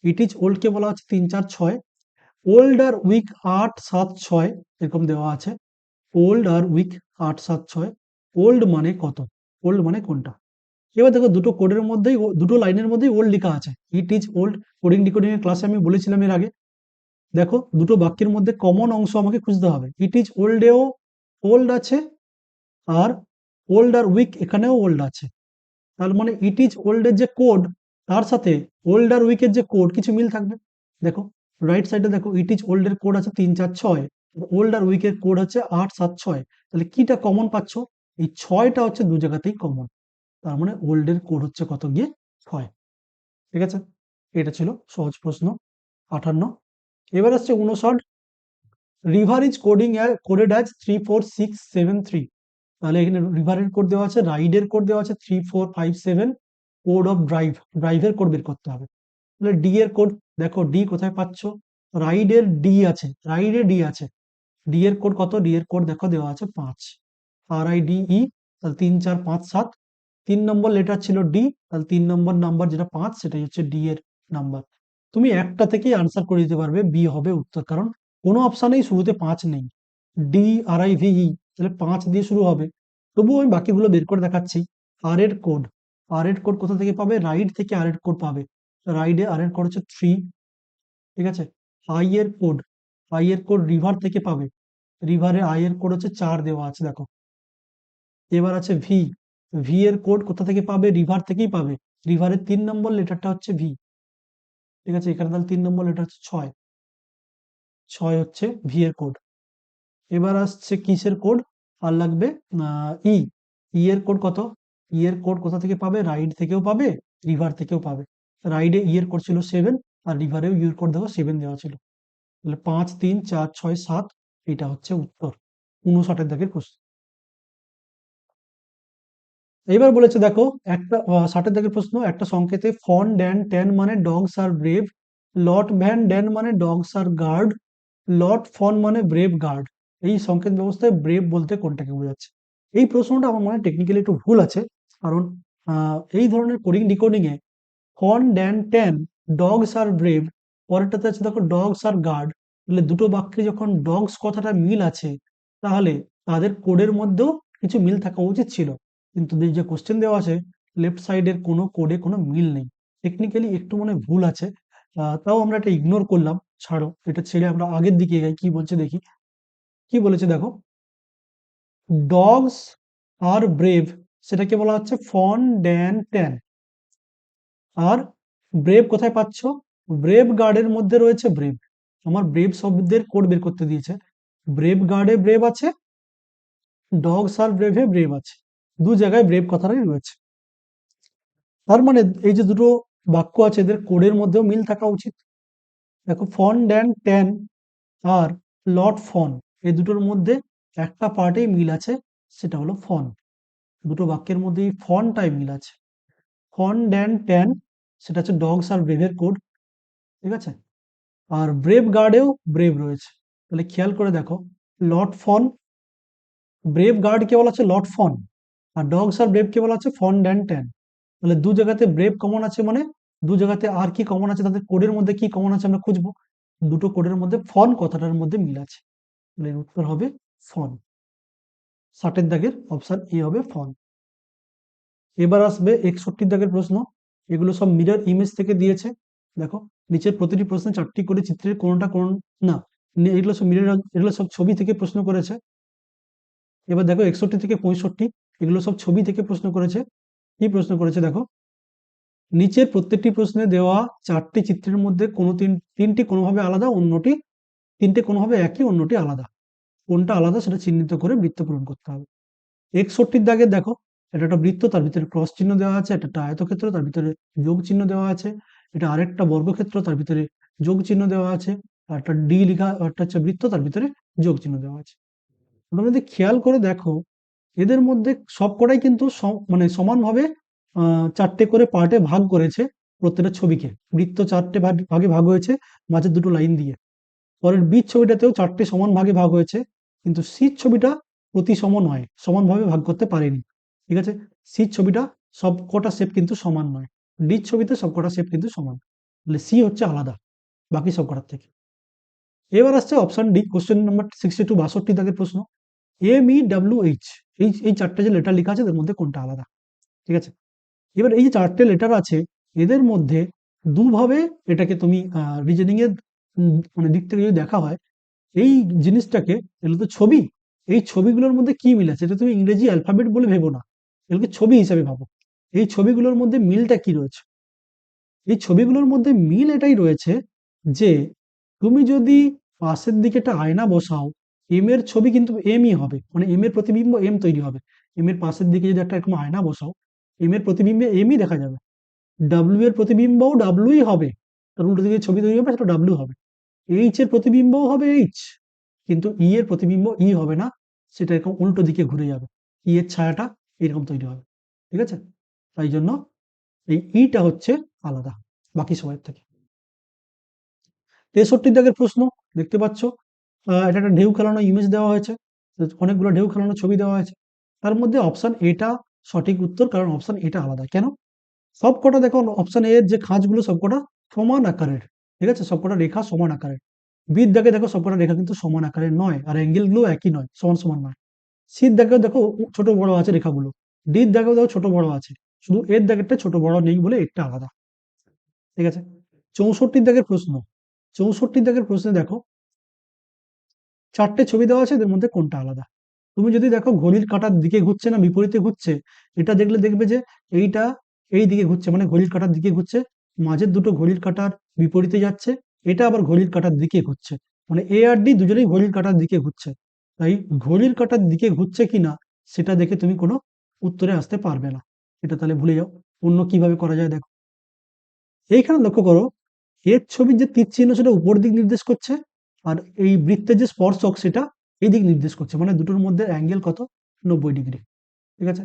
ইট ইজ ওল্ড কে বলা হচ্ছে 3 4 6, ওল্ড আর উইক 8 7 6, এরকম দেওয়া আছে, ওল্ড আর উইক 8 7 6, ওল্ড মানে কত, ওল্ড মানে কোনটা? এবার দেখো দুটো কোডের মধ্যেই দুটো লাইনের মধ্যেই ওল্ড লেখা আছে, it is old, coding decoding এর ক্লাসে আমি বলেছিলাম এর আগে, দেখো দুটো বাক্যের মধ্যে কমন অংশ আমাকে খুঁজতে হবে, ইট ইজ ওল্ডেও ওল্ড আছে, আর ওল্ড আর উইক এখানেও ওল্ড আছে, তার মানে ইট ইজ ওল্ড এর যে কোড, তার সাথে ওল্ড আর উইকের যে কোড কিছু মিল থাকবে। দেখো রাইট সাইডে দেখো ইট ইজ ওল্ড এর কোড আছে 3 4 6, ওল্ড আর উইকের কোড হচ্ছে 8 7 6। তাহলে কিটা কমন পাচ্ছ? এই 6টা হচ্ছে দু জায়গাতেই কমন। তার মানে ওল্ড এর কোড হচ্ছে কত গিয়ে 6। ঠিক আছে, এটা ছিল সহজ প্রশ্ন 58। এবার আসছে 59। River is coded as 34673। তাহলে এখানে রিভারের কোড দেওয়া আছে, রাইডের কোড দেওয়া আছে 3457, কোড অফ ড্রাইভের কোড বের করতে হবে। তাহলে ডি এর কোড, দেখো ডি কোথায় পাচ্ছ? রাইডের ডি আছে, রাইডে ডি আছে। ডি এর কোড কত? ডি এর কোড দেখো দেওয়া আছে 5, RIDE। তাহলে 3 4 5 7, 3 নম্বর লেটার ছিল ডি, তাহলে 3 নম্বর নাম্বার যেটা 5 সেটাই হচ্ছে ডি এর নাম্বার। তুমি একটা থেকেই আনসার করে দিতে পারবে বি হবে উত্তর, কারণ কোনো অপশানেই শুরুতে 5 নেই। DRIVE, তাহলে 5 দিয়ে শুরু হবে। তবুও আমি বাকিগুলো বের করে দেখাচ্ছি। আর এর কোড, আর এর কোড কোথা থেকে পাবে? রাইড থেকে আর এর কোড পাবে। রাইডে আর এর কোড হচ্ছে 3। ঠিক আছে, আই এর কোড, আই এর কোড রিভার থেকে পাবে। রিভারে আই এর কোড হচ্ছে 4 দেওয়া আছে দেখো। এবার আছে ভি, ভি এর কোড কোথা থেকে পাবে? রিভার থেকেই পাবে। রিভারের 3 নম্বর লেটারটা হচ্ছে ভি। ঠিক আছে, এখানে তাহলে 3 নম্বর লেটার হচ্ছে 6, 6 হচ্ছে ভি এর কোড। এবার আসছে কিসের কোড? আর লাগবে ই, ই এর কোড কত? ই এর কোড কোথা থেকে পাবে? রাইড থেকেও পাবে, রিভার থেকেও পাবে। রাইডে ই এর কোড ছিল 7, আর রিভারেও ইউ এর কোড দেখো 7 দেওয়া ছিল। তাহলে 5 3 4 6 7, এটা হচ্ছে উত্তর 59 দাগের প্রশ্ন। এবার বলেছে দেখো একটা 60 দাগের প্রশ্ন, একটা সংকেতে ফন ড্যান ট্যান মানে dogs are brave, lot van Dan মানে dogs are guard, lot von মানে ব্রেভ গার্ড। এই সংকেত ব্যবস্থায় ব্রেভ বলতে কোনটাকে বোঝাচ্ছে? এই প্রশ্নটা আমার মনে হয় টেকনিক্যালি একটু ভুল আছে, কারণ এই ধরনের coding decoding A von Dan tan dogs are brave, পরেরটাতে আছে দেখো ডগস আর গার্ড। তাহলে দুটো বাক্যে যখন ডগস কথাটা মিল আছে, তাহলে তাদের কোডের মধ্যেও কিছু মিল থাকা উচিত ছিল। কিন্তু যে কোশ্চেন দেওয়া আছে লেফট সাইডের কোনো কোডে কোনো মিল নেই। টেকনিক্যালি একটু মনে হয় ভুল আছে। তাও আমরা এটা ইগনোর করলাম, ছাড়ো এটা ছেড়ে আমরা আগের দিকে এগাই। কি বলছে দেখি, কি বলেছে দেখো। ডগস আর ব্রেভ, সেটাকে বলা হচ্ছে ফন ড্যান ট্যান। আর ব্রেভ কোথায় পাচ্ছ? ব্রেভ গার্ডের মধ্যে রয়েছে ব্রেভ। আমার ব্রেভ শব্দের কোড বের করতে দিয়েছে। ব্রেভ গার্ডে ব্রেভ আছে, ডগস আর ব্রেভে ব্রেভ আছে, দু জায়গায় ব্রেভ কথাটাই রয়েছে। তার মানে এই যে দুটো বাক্য আছে এদের কোডের মধ্যেও মিল থাকা উচিত। দেখো ফন ড্যান ট্যান আর লট ফন, এই দুটোর মধ্যে একটা পার্টেই মিল আছে, সেটা হলো ফন। দুটো বাক্যের মধ্যেই ফনটাই মিল আছে। ফন ড্যান ট্যান, সেটা হচ্ছে ডগস আর ব্রেভের কোড। ঠিক আছে, আর ব্রেভ গার্ডেও ব্রেভ রয়েছে। তাহলে খেয়াল করে দেখো, লট ফন, ব্রেভ গার্ডকে বলা হচ্ছে লট ফন, আর ডগস আর ব্রেভকে বলা হচ্ছে ফন ড্যান ট্যান। তাহলে দু জায়গাতে ব্রেভ কমন আছে, মানে দু জায়গাতে আর কি কমন আছে? তাদের কোডের মধ্যে কি কমন আছে আমরা খুঁজবো। দুটো কোডের মধ্যে ফন কথাটার মধ্যে মিল আছে। তাহলে এর উত্তর হবে ফন। 60 দাগের অপশন এ হবে ফন। এবার আসবে 61 দাগের প্রশ্ন। এগুলো সব মিরর ইমেজ থেকে দিয়েছে। দেখো নিচের প্রতিটি প্রশ্নে 4টি করে চিত্রের কোনটা কোন না, এগুলো সব মিরর, এগুলো সব ছবি থেকে প্রশ্ন করেছে। এবার দেখো 61 থেকে 65, এগুলো সব ছবি থেকে প্রশ্ন করেছে। কি প্রশ্ন করেছে দেখো, নিচের প্রত্যেকটি প্রশ্নে দেওয়া 4টি চিত্রের মধ্যে কোনো তিনটি কোনোভাবে আলাদা, অন্যটি তিনটে কোনোভাবে একই, অন্যটি আলাদা। কোনটা আলাদা সেটা চিহ্নিত করে বৃত্ত পূরণ করতে হবে। 61 দাগে দেখো, এটা একটা বৃত্ত, তার ভিতরে ক্রস চিহ্ন দেওয়া আছে, এটা একটা আয়তক্ষেত্র, তার ভিতরে যোগ চিহ্ন দেওয়া আছে, এটা আরেকটা বর্গক্ষেত্র, তার ভিতরে যোগ চিহ্ন দেওয়া আছে, আর একটা ডি লিখা, একটা হচ্ছে বৃত্ত, তার ভিতরে যোগ চিহ্ন দেওয়া আছে। তোমরা যদি খেয়াল করে দেখো, এদের মধ্যে সবকটাই কিন্তু মানে সমানভাবে 4টে করে পার্টে ভাগ করেছে প্রত্যেকটা ছবিকে। বৃত্ত 4টে ভাগে ভাগ হয়েছে মাঝে দুটো লাইন দিয়ে। পরের বীজ ছবিটাতেও 4টে সমান ভাগে ভাগ হয়েছে, কিন্তু শীত ছবিটা প্রতিসম নয়, সমানভাবে ভাগ করতে পারেনি। ঠিক আছে, শীত ছবিটা সবকটা শেপ কিন্তু সমান নয়, ডি ছবিতে সবকটা শেপ কিন্তু সমান। তাহলে সি হচ্ছে আলাদা বাকি সবকটার থেকে। এবার আসছে অপশন ডি, কোশ্চেন নাম্বার 62, 62 দাগের প্রশ্ন। ME WH, এই 4টে যে লেটার লেখা আছে এদের মধ্যে কোনটা আলাদা? ঠিক আছে, এবার এই যে 4টে লেটার আছে এদের মধ্যে দুভাবে এটাকে তুমি রিজনিং এর মানে দিক থেকে যদি দেখা হয়, এই জিনিসটাকে, এগুলো তো ছবি, এই ছবিগুলোর মধ্যে কি মিল আছে? এটা তুমি ইংরেজি অ্যালফাবেট বলে ভেবো না, এগুলোকে ছবি হিসাবে ভাবো। এই ছবিগুলোর মধ্যে মিলটা কি রয়েছে? এই ছবিগুলোর মধ্যে মিল এটাই রয়েছে যে তুমি যদি পাশের দিকে একটা আয়না বসাও, এম এর ছবি কিন্তু এমই হবে, মানে এম এর প্রতিবিম্ব এম তৈরি হবে। এম এর পাশের দিকে যদি একটা এরকম আয়না বসাও, এম এর প্রতিবিম্বে এমই দেখা যাবে। ডাব্লিউ এর প্রতিবিম্বও ডাব্লিউই হবে, তার উল্টো দিকে ছবি তৈরি হবে সেটা ডাব্লিউ হবে। এইচ এর প্রতিবিম্বও হবে এইচ, কিন্তু ই এর প্রতিবিম্ব ই হবে না, সেটা এরকম উল্টো দিকে ঘুরে যাবে। ই এর ছায়াটা এরকম তৈরি হবে, ঠিক আছে? তাই জন্য এই ইটা হচ্ছে আলাদা বাকি সবার থেকে। 63 দাগের প্রশ্ন দেখতে পাচ্ছ, এটা একটা ঢেউ খেলানো ইমেজ দেওয়া হয়েছে, অনেকগুলো ঢেউ খেলানো ছবি দেওয়া হয়েছে। তার মধ্যে অপশন এটা সঠিক উত্তর, কারণ অপশন এটা আলাদা। কেন? সবকটা দেখো অপশন এ এর যে খাঁজগুলো সবকটা সমান আকারের, ঠিক আছে? সবকটা রেখা সমান আকারের। বির দাগে দেখো সবকটা রেখা কিন্তু সমান আকারের নয়, আর অ্যাঙ্গেল গুলো একই নয়, সমান সমান নয়। সির দাগেও দেখো ছোট বড় আছে রেখাগুলো, ডির দাগেও দেখো ছোট বড় আছে, শুধু এর দাগেরটা ছোট বড় নেই বলে এটা আলাদা, ঠিক আছে? 64 দাগের প্রশ্ন, 64 দাগের প্রশ্নে দেখো চারটে ছবি দেওয়া আছে, এদের মধ্যে কোনটা আলাদা? তুমি যদি দেখো ঘড়ির কাঁটার দিকে ঘুরছে না বিপরীতে ঘুরছে, এটা দেখলে দেখবে যে এইটা এই দিকে ঘুরছে, মানে ঘড়ির কাঁটার দিকে ঘুরছে। মাঝের দুটো ঘড়ির কাঁটার বিপরীতে যাচ্ছে, এটা আবার ঘড়ির কাঁটার দিকে ঘুরছে, মানে এ আর ডি দুজনেই ঘড়ির কাঁটার দিকে ঘুরছে। তাই ঘড়ির কাঁটার দিকে ঘুরছে কিনা সেটা দেখে তুমি কোনো উত্তরে আসতে পারবে না, এটা তাহলে ভুলে যাও। অন্য কিভাবে করা যায় দেখো, এইখানে লক্ষ্য করো, এর ছবির যে তীর চিহ্ন সেটা উপর দিক নির্দেশ করছে, আর এই বৃত্তের যে স্পর্শক সেটা এই দিক নির্দেশ করছে, মানে দুটোর মধ্যে অ্যাঙ্গেল কত? 90 ডিগ্রি, ঠিক আছে?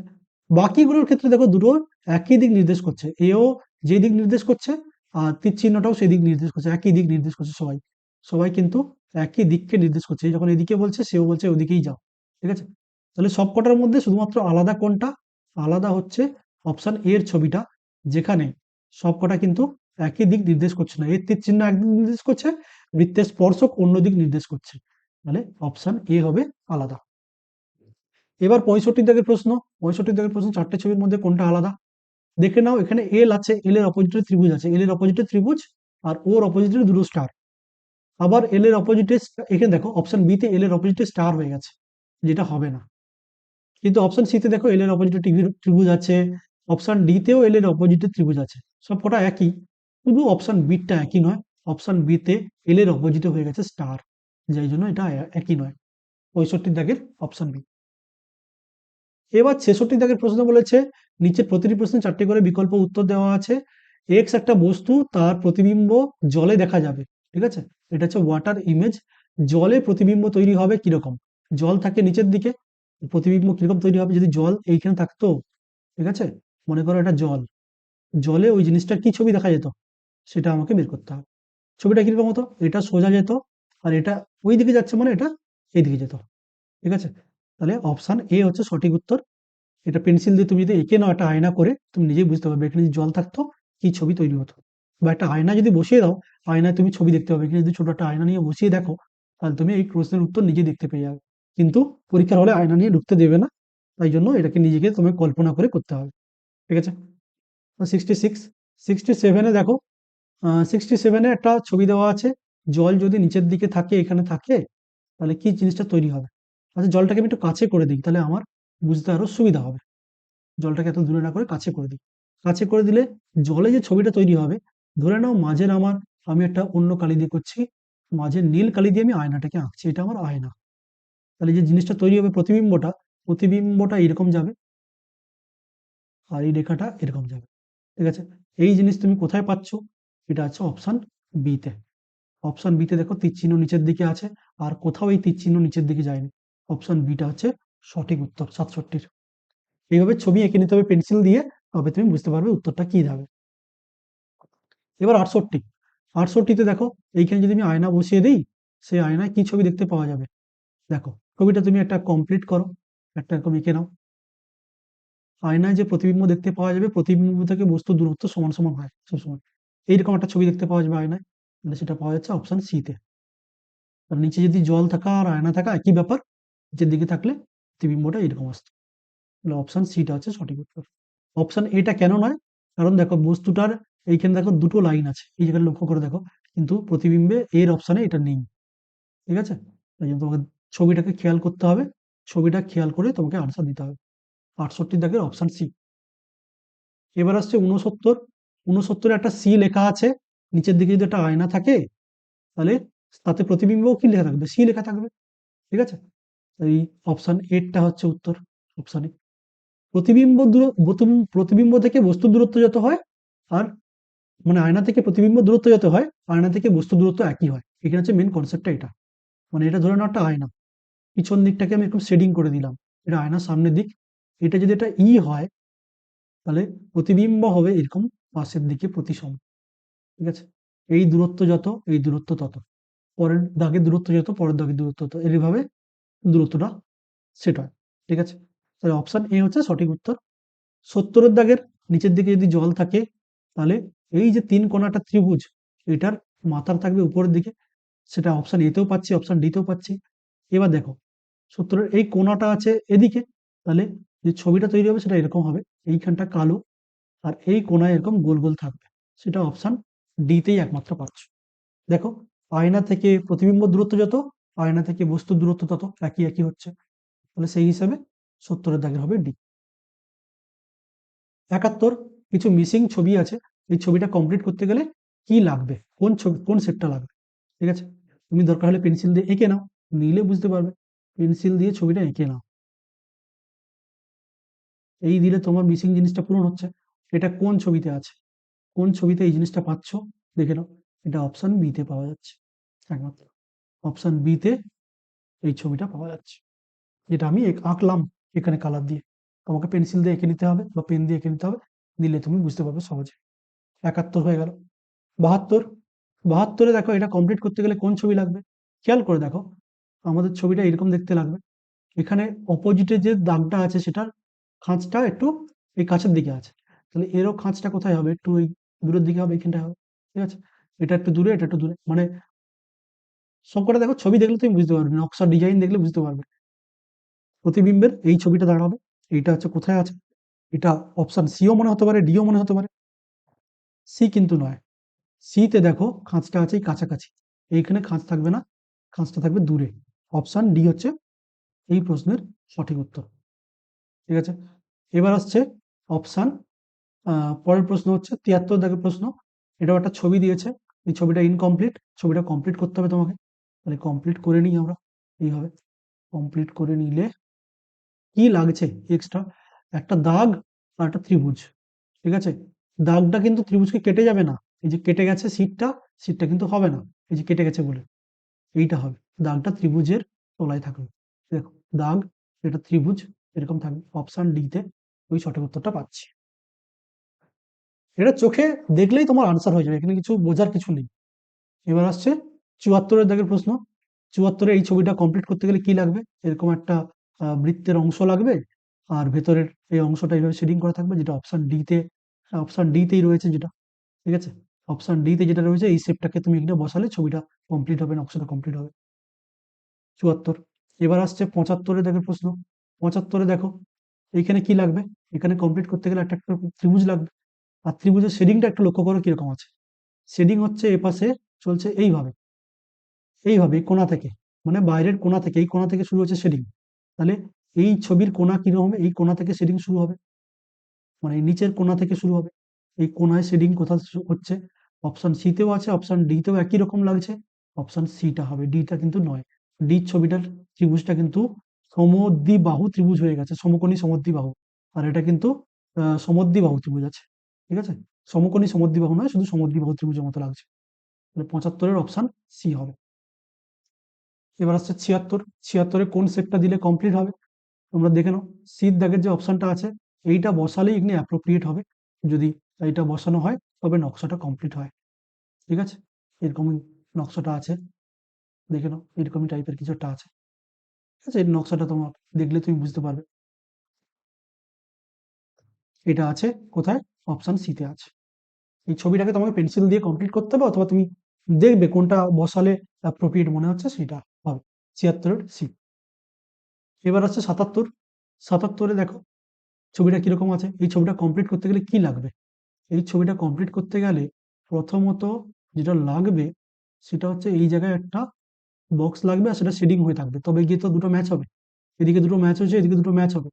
বাকিগুলোর ক্ষেত্রে দেখো দুটো একই দিক নির্দেশ করছে, এও যে দিক নির্দেশ করছে আর তীর চিহ্নটাও সেই দিক নির্দেশ করছে, একই দিক নির্দেশ করছে সবাই, সবাই কিন্তু একই দিককে নির্দেশ করছে। যখন এদিকে বলছে সেও বলছে ওদিকেই যাও, ঠিক আছে? তাহলে সবকটার মধ্যে শুধুমাত্র আলাদা কোনটা? আলাদা হচ্ছে অপশন এ এর ছবিটা, যেখানে সবকটা কিন্তু একই দিক নির্দেশ করছে না, এর তীর চিহ্ন একদিক নির্দেশ করছে, বৃত্তের স্পর্শক অন্য দিক নির্দেশ করছে, তাহলে অপশন এ হবে আলাদা। এবার 65 দাগের প্রশ্ন, 65 দাগের প্রশ্ন চারটে ছবির মধ্যে কোনটা আলাদা? দেখে নাও, এখানে এল আছে, এল এর অপোজিটে ত্রিভুজ আছে, এল এর অপোজিটে ত্রিভুজ আর ওর অপোজিটে দুটো স্টার। আবার এল এর অপোজিটে, এখানে দেখো অপশন বি তে এল এর অপোজিটে স্টার হয়ে গেছে, যেটা হবে না। কিন্তু অপশন সি তে দেখো এল এর অপোজিটে ত্রিভুজ আছে, অপশন ডি তেও এল এর অপোজিটে ত্রিভুজ আছে, সবকটা একই, শুধু অপশন বি টা একই নয়। অপশন বি তে এল এর অপোজিটে হয়ে গেছে স্টার, যাই জন্য এটা একই নয়। 65 দাগের অপশন বি। এবার 66 দাগের প্রশ্ন বলেছে, নিচের প্রতিটি প্রশ্নে চারটি করে বিকল্প উত্তর দেওয়া আছে। এক্স একটা বস্তু, তার প্রতিবিম্ব জলে দেখা যাবে, ঠিক আছে? এটা হচ্ছে ওয়াটার ইমেজ। জলে প্রতিবিম্ব তৈরি হবে কিরকম? জল থাকে নিচের দিকে, প্রতিবিম্ব কিরকম তৈরি হবে? যদি জল এইখানে থাকতো, ঠিক আছে, মনে করো এটা জল, জলে ওই জিনিসটার কি ছবি দেখা যেত সেটা আমাকে বের করতে হবে। ছবিটা কিরকম হতো? এটা সোজা যেত, আর এটা ওই দিকে যাচ্ছে, মানে এটা এইদিকে যেত, ঠিক আছে? তাহলে অপশন এ হচ্ছে সঠিক উত্তর। এটা পেন্সিল দিয়ে তুমি যদি এঁকে নাও একটা আয়না করে, তুমি নিজেই বুঝতে পারবে এখানে যদি জল থাকতো কি ছবি তৈরি হতো। বা একটা আয়না যদি বসিয়ে দাও, আয়নায় তুমি ছবি দেখতে পাবে। এখানে যদি ছোট একটা আয়না নিয়ে বসিয়ে দেখো, তাহলে তুমি এই প্রশ্নের উত্তর নিজে দেখতে পেয়ে যাবে। কিন্তু পরীক্ষার হলে আয়না নিয়ে ঢুকতে দেবে না, তাই জন্য এটাকে নিজেকে তোমাকে কল্পনা করে করতে হবে, ঠিক আছে? 66, 67-এ দেখো, 67-এ একটা ছবি দেওয়া আছে, জল যদি নিচের দিকে থাকে, এখানে থাকে, তাহলে কি জিনিসটা তৈরি হবে? আচ্ছা, জলটাকে আমি একটু কাছে করে দিই, তাহলে আমার বুঝতে আরো সুবিধা হবে। জলটাকে এত দূরে না করে কাছে করে দিই। কাছে করে দিলে জলে যে ছবিটা তৈরি হবে, ধরে নাও মাঝের আমার, আমি একটা অন্য কালি দিয়ে করছি, মাঝের নীল কালি দিয়ে আমি আয়নাটাকে আঁকছি, এটা আমার আয়না। তাহলে যে জিনিসটা তৈরি হবে প্রতিবিম্বটা, প্রতিবিম্বটা এরকম যাবে, আর এই রেখাটা এরকম যাবে, ঠিক আছে? এই জিনিস তুমি কোথায় পাচ্ছ? এটা আছে অপশন বি তে। অপশন বি তে দেখো তীর চিহ্ন নিচের দিকে আছে, আর কোথাও এই তীর চিহ্ন নিচের দিকে যায়নি। অপশন বিটা হচ্ছে সঠিক উত্তর 67-র। এইভাবে ছবি এঁকে নিতে হবে পেন্সিল দিয়ে, তবে তুমি বুঝতে পারবে উত্তরটা কি হবে। এবার 68, 68-তে দেখো, এইখানে যদি আমি আয়না বসিয়ে দিই, সেই আয়নায় কি ছবি দেখতে পাওয়া যাবে? দেখো, ছবিটা তুমি একটা কমপ্লিট করো, একটা এরকম এঁকে নাও। আয়নায় যে প্রতিবিম্ব দেখতে পাওয়া যাবে, প্রতিবিম্ব থেকে বস্তুর দূরত্ব সমান সমান হয় সবসময়। এইরকম একটা ছবি দেখতে পাওয়া যাবে আয়নায়, তাহলে সেটা পাওয়া যাচ্ছে অপশন সি তে। আর নিচে যদি জল থাকা আর আয়না থাকা একই ব্যাপার, নিচের দিকে থাকলে প্রতিবিম্বটা এরকম আসতো, তাহলে অপশন সিটা হচ্ছে সঠিক উত্তর। অপশন এটা কেন নয়? কারণ দেখো বস্তুটার এইখানে দেখো দুটো লাইন আছে, এই জায়গায় লক্ষ্য করে দেখো, কিন্তু প্রতিবিম্বে এর অপশনে এটা নেই, ঠিক আছে? তাই জন্য তোমাকে ছবিটাকে খেয়াল করতে হবে, ছবিটা খেয়াল করে তোমাকে আনসার দিতে হবে। 68 দাগের অপশন সি। এবার আসছে 69, 69 একটা সি লেখা আছে, নিচের দিকে যদি একটা আয়না থাকে তাহলে তাতে প্রতিবিম্ব কি লেখা থাকবে? সি লেখা থাকবে। ঠিক আছে, এই অপশন এটটা হচ্ছে উত্তর, অপশন এ। প্রতিবিম্ব থেকে বস্তুর দূরত্ব যত হয়, আর মানে আয়না থেকে প্রতিবিম্ব দূরত্ব যত হয়, আয়না থেকে বস্তু দূরত্ব একই হয়। এখানে হচ্ছে মেন কনসেপ্টটা এটা। মানে এটা ধরে নাও একটা আয়না, পিছন দিকটাকে আমি একটু শেডিং করে দিলাম, এটা আয়নার সামনের দিক। এটা যদি এটা ই হয় তাহলে প্রতিবিম্ব হবে এরকম পাশের দিকে প্রতিসম। ঠিক আছে, এই দূরত্ব যত, এই দূরত্ব তত, পরের দাগের দূরত্ব যত, পরের দাগের দূরত্ব তত, এইভাবে দূরত্বটা সেট হয়। ঠিক আছে, তাহলে অপশন এ হচ্ছে সঠিক উত্তর। 70-এর দাগের নিচের দিকে যদি জল থাকে তাহলে এই যে তিন কোণাটা ত্রিভুজ, এটার মাথার থাকবে উপরের দিকে, সেটা অপশন এতেও পাচ্ছি, অপশন ডিতেও পাচ্ছি। এবার দেখো 70-এর এই কোণাটা আছে এদিকে, তাহলে যে ছবিটা তৈরি হবে সেটা এরকম হবে, এইখানটা কালো আর এই কোণায় এরকম গোল গোল থাকবে, সেটা অপশন ডিতেই একমাত্র পাচ্ছ। দেখো, আয়না থেকে প্রতিবিম্ব দূরত্ব যত, আয়না থেকে বস্তুর দূরত্ব তত, একই একই হচ্ছে, তাহলে সেই হিসাবে 70-এর দাগের হবে ডি। 71, কিছু মিসিং ছবি আছে, এই ছবিটা কমপ্লিট করতে গেলে কি লাগবে, কোন ছবি, কোন সেটটা লাগবে? ঠিক আছে, তুমি দরকার হলে পেন্সিল দিয়ে এঁকে নাও, নিলে বুঝতে পারবে। পেন্সিল দিয়ে ছবিটা এঁকে নাও, এই দিলে তোমার মিসিং জিনিসটা পূরণ হচ্ছে। এটা কোন ছবিতে আছে, কোন ছবিতে এই জিনিসটা পাচ্ছ দেখে নাও। এটা অপশন বি তে পাওয়া যাচ্ছে, একমাত্র অপশন বি তে এই ছবিটা পাওয়া যাচ্ছে, যেটা আমি আঁকলাম এখানে কালার দিয়ে। তোমাকে পেন্সিল দিয়ে এঁকে নিতে হবে বা পেন দিয়ে এঁকে নিতে হবে, দিলে তুমি বুঝতে পারবে সহজে। 71 হয়ে গেল। 72, 72-এ দেখো এটা কমপ্লিট করতে গেলে কোন ছবি লাগবে? খেয়াল করে দেখো, আমাদের ছবিটা এরকম দেখতে লাগবে। এখানে অপোজিটে যে দাগটা আছে সেটার খাঁজটা একটু এই কাছের দিকে আছে, তাহলে এরও খাঁজটা কোথায় হবে? একটু ওই দূরের দিকে হবে, এখানটায় হবে। ঠিক আছে, এটা একটু দূরে, এটা একটু দূরে, মানে সবকটা দেখো ছবি দেখলে তুমি বুঝতে পারবে, নকশা ডিজাইন দেখলে বুঝতে পারবে। প্রতিবিম্বের এই ছবিটা দাঁড়াবে, এইটা হচ্ছে কোথায় আছে? এটা অপশন সিও মনে হতে পারে, ডিও মনে হতে পারে। সি কিন্তু নয়, সি তে দেখো খাঁজটা আছে এই কাছাকাছি, এইখানে খাঁজ থাকবে না, খাঁজটা থাকবে দূরে। অপশন ডি হচ্ছে এই প্রশ্নের সঠিক উত্তর। ঠিক আছে, এবার আসছে অপশন, পরের প্রশ্ন হচ্ছে 73 দাগের প্রশ্ন। এটাও একটা ছবি দিয়েছে, এই ছবিটা ইনকমপ্লিট, ছবিটা কমপ্লিট করতে হবে তোমাকে। তাহলে কমপ্লিট করে নিই আমরা, এইভাবে কমপ্লিট করে নিলে কি লাগছে এক্সট্রা? একটা দাগ আর একটা ত্রিভুজ। ঠিক আছে, দাগটা কিন্তু ত্রিভুজকে কেটে যাবে না, এই যে কেটে গেছে শীটটা, শীটটা কিন্তু হবে না, এই যে কেটে গেছে বলে এইটা হবে, দাগটা ত্রিভুজের তলায় থাকবে। দেখো, দাগ, এটা ত্রিভুজ, এরকম থাকবে। অপশন ডি তে ওই সঠিক উত্তরটা পাচ্ছি। এটা চোখে দেখলেই তোমার আনসার হয়ে যাবে, এখানে কিছু বোঝার কিছু নেই। এবার আসছে 74-এর দাগের প্রশ্ন। 74-এ এই ছবিটা কমপ্লিট করতে গেলে কি লাগবে? এরকম একটা বৃত্তের অংশ লাগবে, আর ভেতরের এই অংশটা এইভাবে শেডিং করা থাকবে, যেটা অপশন ডি তে, অপশন ডি তেই রয়েছে যেটা। ঠিক আছে, অপশন ডি তে যেটা রয়েছে এই শেপটাকে তুমি এখানে বসালে ছবিটা কমপ্লিট হবে, নকশাটা কমপ্লিট হবে। 74। এবার আসছে 75-এর দাগের প্রশ্ন। 75-এ দেখো এইখানে কি লাগবে? এখানে কমপ্লিট করতে গেলে একটা একটা ত্রিভুজ লাগবে, আর ত্রিভুজের শেডিংটা একটু লক্ষ্য করো কিরকম আছে। শেডিং হচ্ছে এপাশে চলছে এইভাবে, এইভাবে এই কোণা থেকে, মানে বাইরের কোণা থেকে, এই কোণা থেকে শুরু হচ্ছে শেডিং। তাহলে এই ছবির কোণা কিরকম হবে? এই কোণা থেকে শেডিং শুরু হবে, মানে এই নিচের কোণা থেকে শুরু হবে। এই কোণায় শেডিং কোথা হচ্ছে? অপশন সি তেও আছে, অপশন ডি তেও একই রকম লাগছে, অপশন সিটা হবে, ডিটা কিন্তু নয়। ডি ছবিটার ত্রিভুজটা কিন্তু সমদ্বিবাহু ত্রিভুজ হয়ে গেছে, সমকোণী সমদ্বিবাহু, আর এটা কিন্তু সমদ্বিবাহু ত্রিভুজ আছে। ঠিক আছে, সমকোণী সমদ্বিবাহু নয়, শুধু সমদ্বিবাহু ত্রিভুজের মতো লাগছে। 75-এর অপশন সি হবে। এবার আসছে 76। 76-এ কোন সেটটা দিলে কমপ্লিট হবে? তোমরা দেখে নাও, সির দাগের যে অপশনটা আছে এইটা বসালেই এখানে অ্যাপ্রোপ্রিয়েট হবে, যদি এইটা বসানো হয় তবে নকশাটা কমপ্লিট হয়। ঠিক আছে, এরকমই নকশাটা আছে, দেখে নাও এরকমই টাইপের কিছু একটা আছে। ঠিক আছে, এই নকশাটা তোমার দেখলে তুমি বুঝতে পারবে। এটা আছে কোথায়? অপশন সি তে আছে। এই ছবিটাকে তোমাকে পেন্সিল দিয়ে কমপ্লিট করতে হবে, অথবা তুমি দেখবে কোনটা বসালে অ্যাপ্রোপ্রিয়েট মনে হচ্ছে সেটা হবে। 76-এর সি। এবার আসছে 77। 77-এ দেখো ছবিটা কিরকম আছে, এই ছবিটা কমপ্লিট করতে গেলে কি লাগবে? এই ছবিটা কমপ্লিট করতে গেলে প্রথমত যেটা লাগবে সেটা হচ্ছে এই জায়গায় একটা বক্স লাগবে, আর সেটা শেডিং হয়ে থাকবে, তবে গিয়ে তো দুটো ম্যাচ হবে, এদিকে দুটো ম্যাচ হয়েছে, এদিকে দুটো ম্যাচ হবে।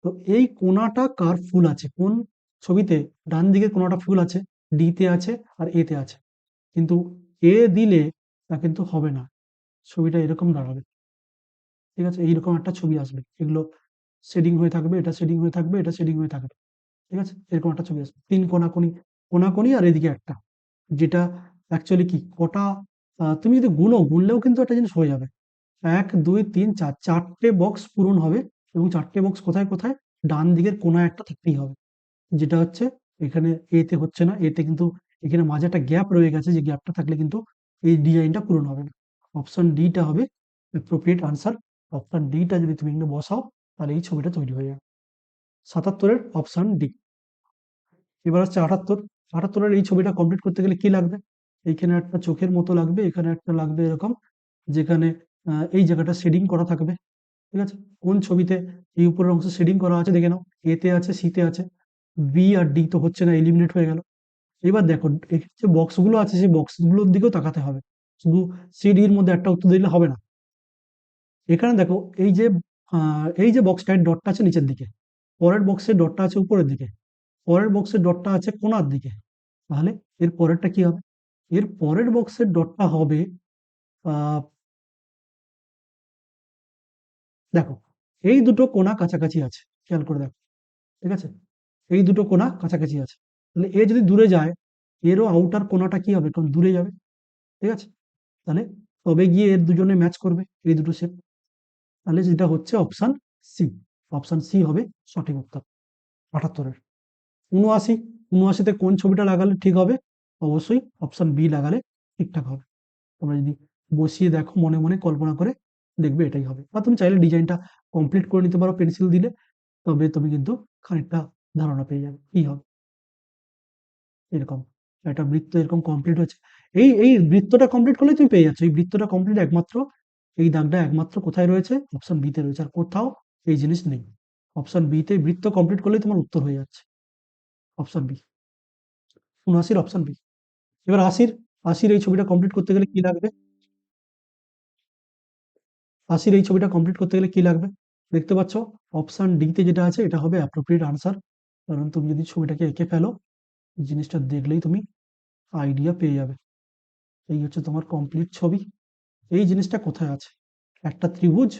তো এই কোণাটা কার ফুল আছে, কোন ছবিতে ডান দিকে কোণাটা ফুল আছে, ডিতে আছে আর এতে আছে, কিন্তু এ দিলে তা কিন্তু হবে না, ছবিটা এরকম দাঁড়াবে। ঠিক আছে, এইরকম একটা ছবি আসবে, এগুলো শেডিং হয়ে থাকবে, এটা শেডিং হয়ে থাকবে, এটা শেডিং হয়ে থাকবে। ঠিক আছে, এরকম একটা ছবি আসবে, তিন কোনাকুনি, কোনাকুনি আর এদিকে একটা, যেটা অ্যাকচুয়ালি কি কটা, তুমি যদি গুনলেও কিন্তু একটা জিনিস হয়ে যাবে। ১, ২, ৩, ৪, ৪টে বক্স পূরণ হবে, এবং ৪টে বক্স কোথায় কোথায়, ডান দিকের কোনায় একটা থাকতেই হবে, যেটা হচ্ছে এখানে এতে হচ্ছে না, এতে কিন্তু এখানে মাঝে একটা গ্যাপ রয়ে গেছে, যে গ্যাপটা থাকলে কিন্তু এই ডিজাইনটা পূরণ হবে না। অপশন ডিটা হবে অ্যাপ্রোপ্রিয়েট আনসার। অপশন ডিটা যদি তুমি এখানে বসাও, তাহলে এই ছবিটা তৈরি হয়ে যাবে। ৭৭ এর অপশন ডি। এবার হচ্ছে ৭৮। ৭৮ এর এই ছবিটা কমপ্লিট করতে গেলে কি লাগবে? এইখানে একটা চোখের মতো লাগবে, এখানে একটা লাগবে এরকম, যেখানে এই জায়গাটা শেডিং করা থাকবে। ঠিক আছে? কোন ছবিতে এই উপরের অংশ শেডিং করা আছে দেখে নাও। এ তে আছে, সি তে আছে। বি আর ডি তো হচ্ছে না, এলিমিনেট হয়ে গেল। এবার দেখো এখানে যে বক্সগুলো আছে, সেই বক্সগুলোর দিকেও তাকাতে হবে। শুধু সি, ডি এর মধ্যে একটা উত্তর দিলে হবে না। এখানে দেখো এই যে বক্সটায় ডটটা আছে নিচের দিকে, পরের বক্সের ডটটা আছে উপরের দিকে, পরের বক্সের ডটটা আছে কোণার দিকে। তাহলে এর পরেরটা কি হবে? এর পরের বক্সের ডটটা হবে, আহ, দেখো এই দুটো কোণা কাছাকাছি আছে, খেয়াল করে দেখো। ঠিক আছে, এই দুটো কোণা কাছাকাছি আছে, তাহলে এ যদি দূরে যায়, এরও আউটার কোণাটা কি হবে, কারণ দূরে যাবে। ঠিক আছে, তাহলে তবে গিয়ে এর দুজনে ম্যাচ করবে এই দুটো শেপ। তাহলে যেটা হচ্ছে অপশন সি। অপশন সি হবে সঠিক উত্তর ৭৮-এর। ৭৯, ৭৯-তে কোন ছবিটা লাগালে ঠিক হবে? অবশ্যই অপশন বি লাগালে ঠিকঠাক হবে। তোমরা যদি বসিয়ে দেখো মনে মনে কল্পনা করে, দেখবে এটাই হবে। বা তুমি চাইলে ডিজাইনটা কমপ্লিট করে নিতে পারো পেন্সিল দিলে, তবে তুমি কিন্তু খানিকটা ধারণা পেয়ে যাবে কি হবে। এরকম একটা বৃত্ত এরকম কমপ্লিট হচ্ছে। এই বৃত্তটা কমপ্লিট করলে তুমি পেয়ে যাচ্ছ। এই বৃত্তটা কমপ্লিট একমাত্র, এই দাগটা একমাত্র কোথায় রয়েছে? অপশন বি তে রয়েছে, আর কোথাও এই জিনিস নেই। অপশন বি তে বৃত্ত কমপ্লিট করলেই তোমার উত্তর হয়ে যাচ্ছে। Option B. ৭৯ option B. এবার ৮০, ৮০ এই ছবিটা কমপ্লিট করতে গেলে কি লাগবে? ৮০ এই ছবিটা কমপ্লিট করতে গেলে কি লাগবে? দেখতে পাচ্ছ অপশন ডি তে যেটা আছে এটা হবে অ্যাপ্রোপ্রিয়েট আনসার। কারণ তুমি যদি ছবিটাকে এঁকে ফেলো, জিনিসটা দেখলেই তুমি আইডিয়া পেয়ে যাবে। এই হচ্ছে তোমার কমপ্লিট ছবি। এই জিনিসটা কোথায় আছে? একটা ত্রিভুজ,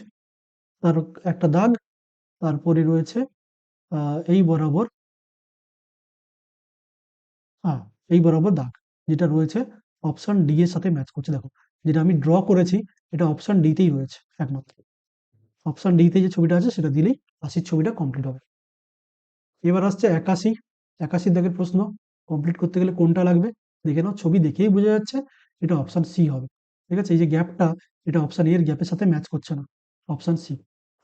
তার একটা দাগ, তারপরে রয়েছে এই বরাবর, হ্যাঁ, এই বরাবর দাগ, যেটা রয়েছে অপশন ডি এর সাথে ম্যাচ করছে। দেখো যেটা আমি ড্র করেছি, এটা অপশন ডি তেই রয়েছে একমাত্র। অপশন ডি তে যে ছবিটা আছে সেটা দিলেই ৮০ ছবিটা কমপ্লিট হবে। এবার আসছে ৮১। ৮১ দাগের প্রশ্ন, কমপ্লিট করতে গেলে কোনটা লাগবে? দেখে নাও, ছবি দেখেই বোঝা যাচ্ছে এটা অপশন সি হবে। ঠিক আছে, এই যে গ্যাপটা, এটা অপশন এ এর গ্যাপের সাথে ম্যাচ করছে না। Option C,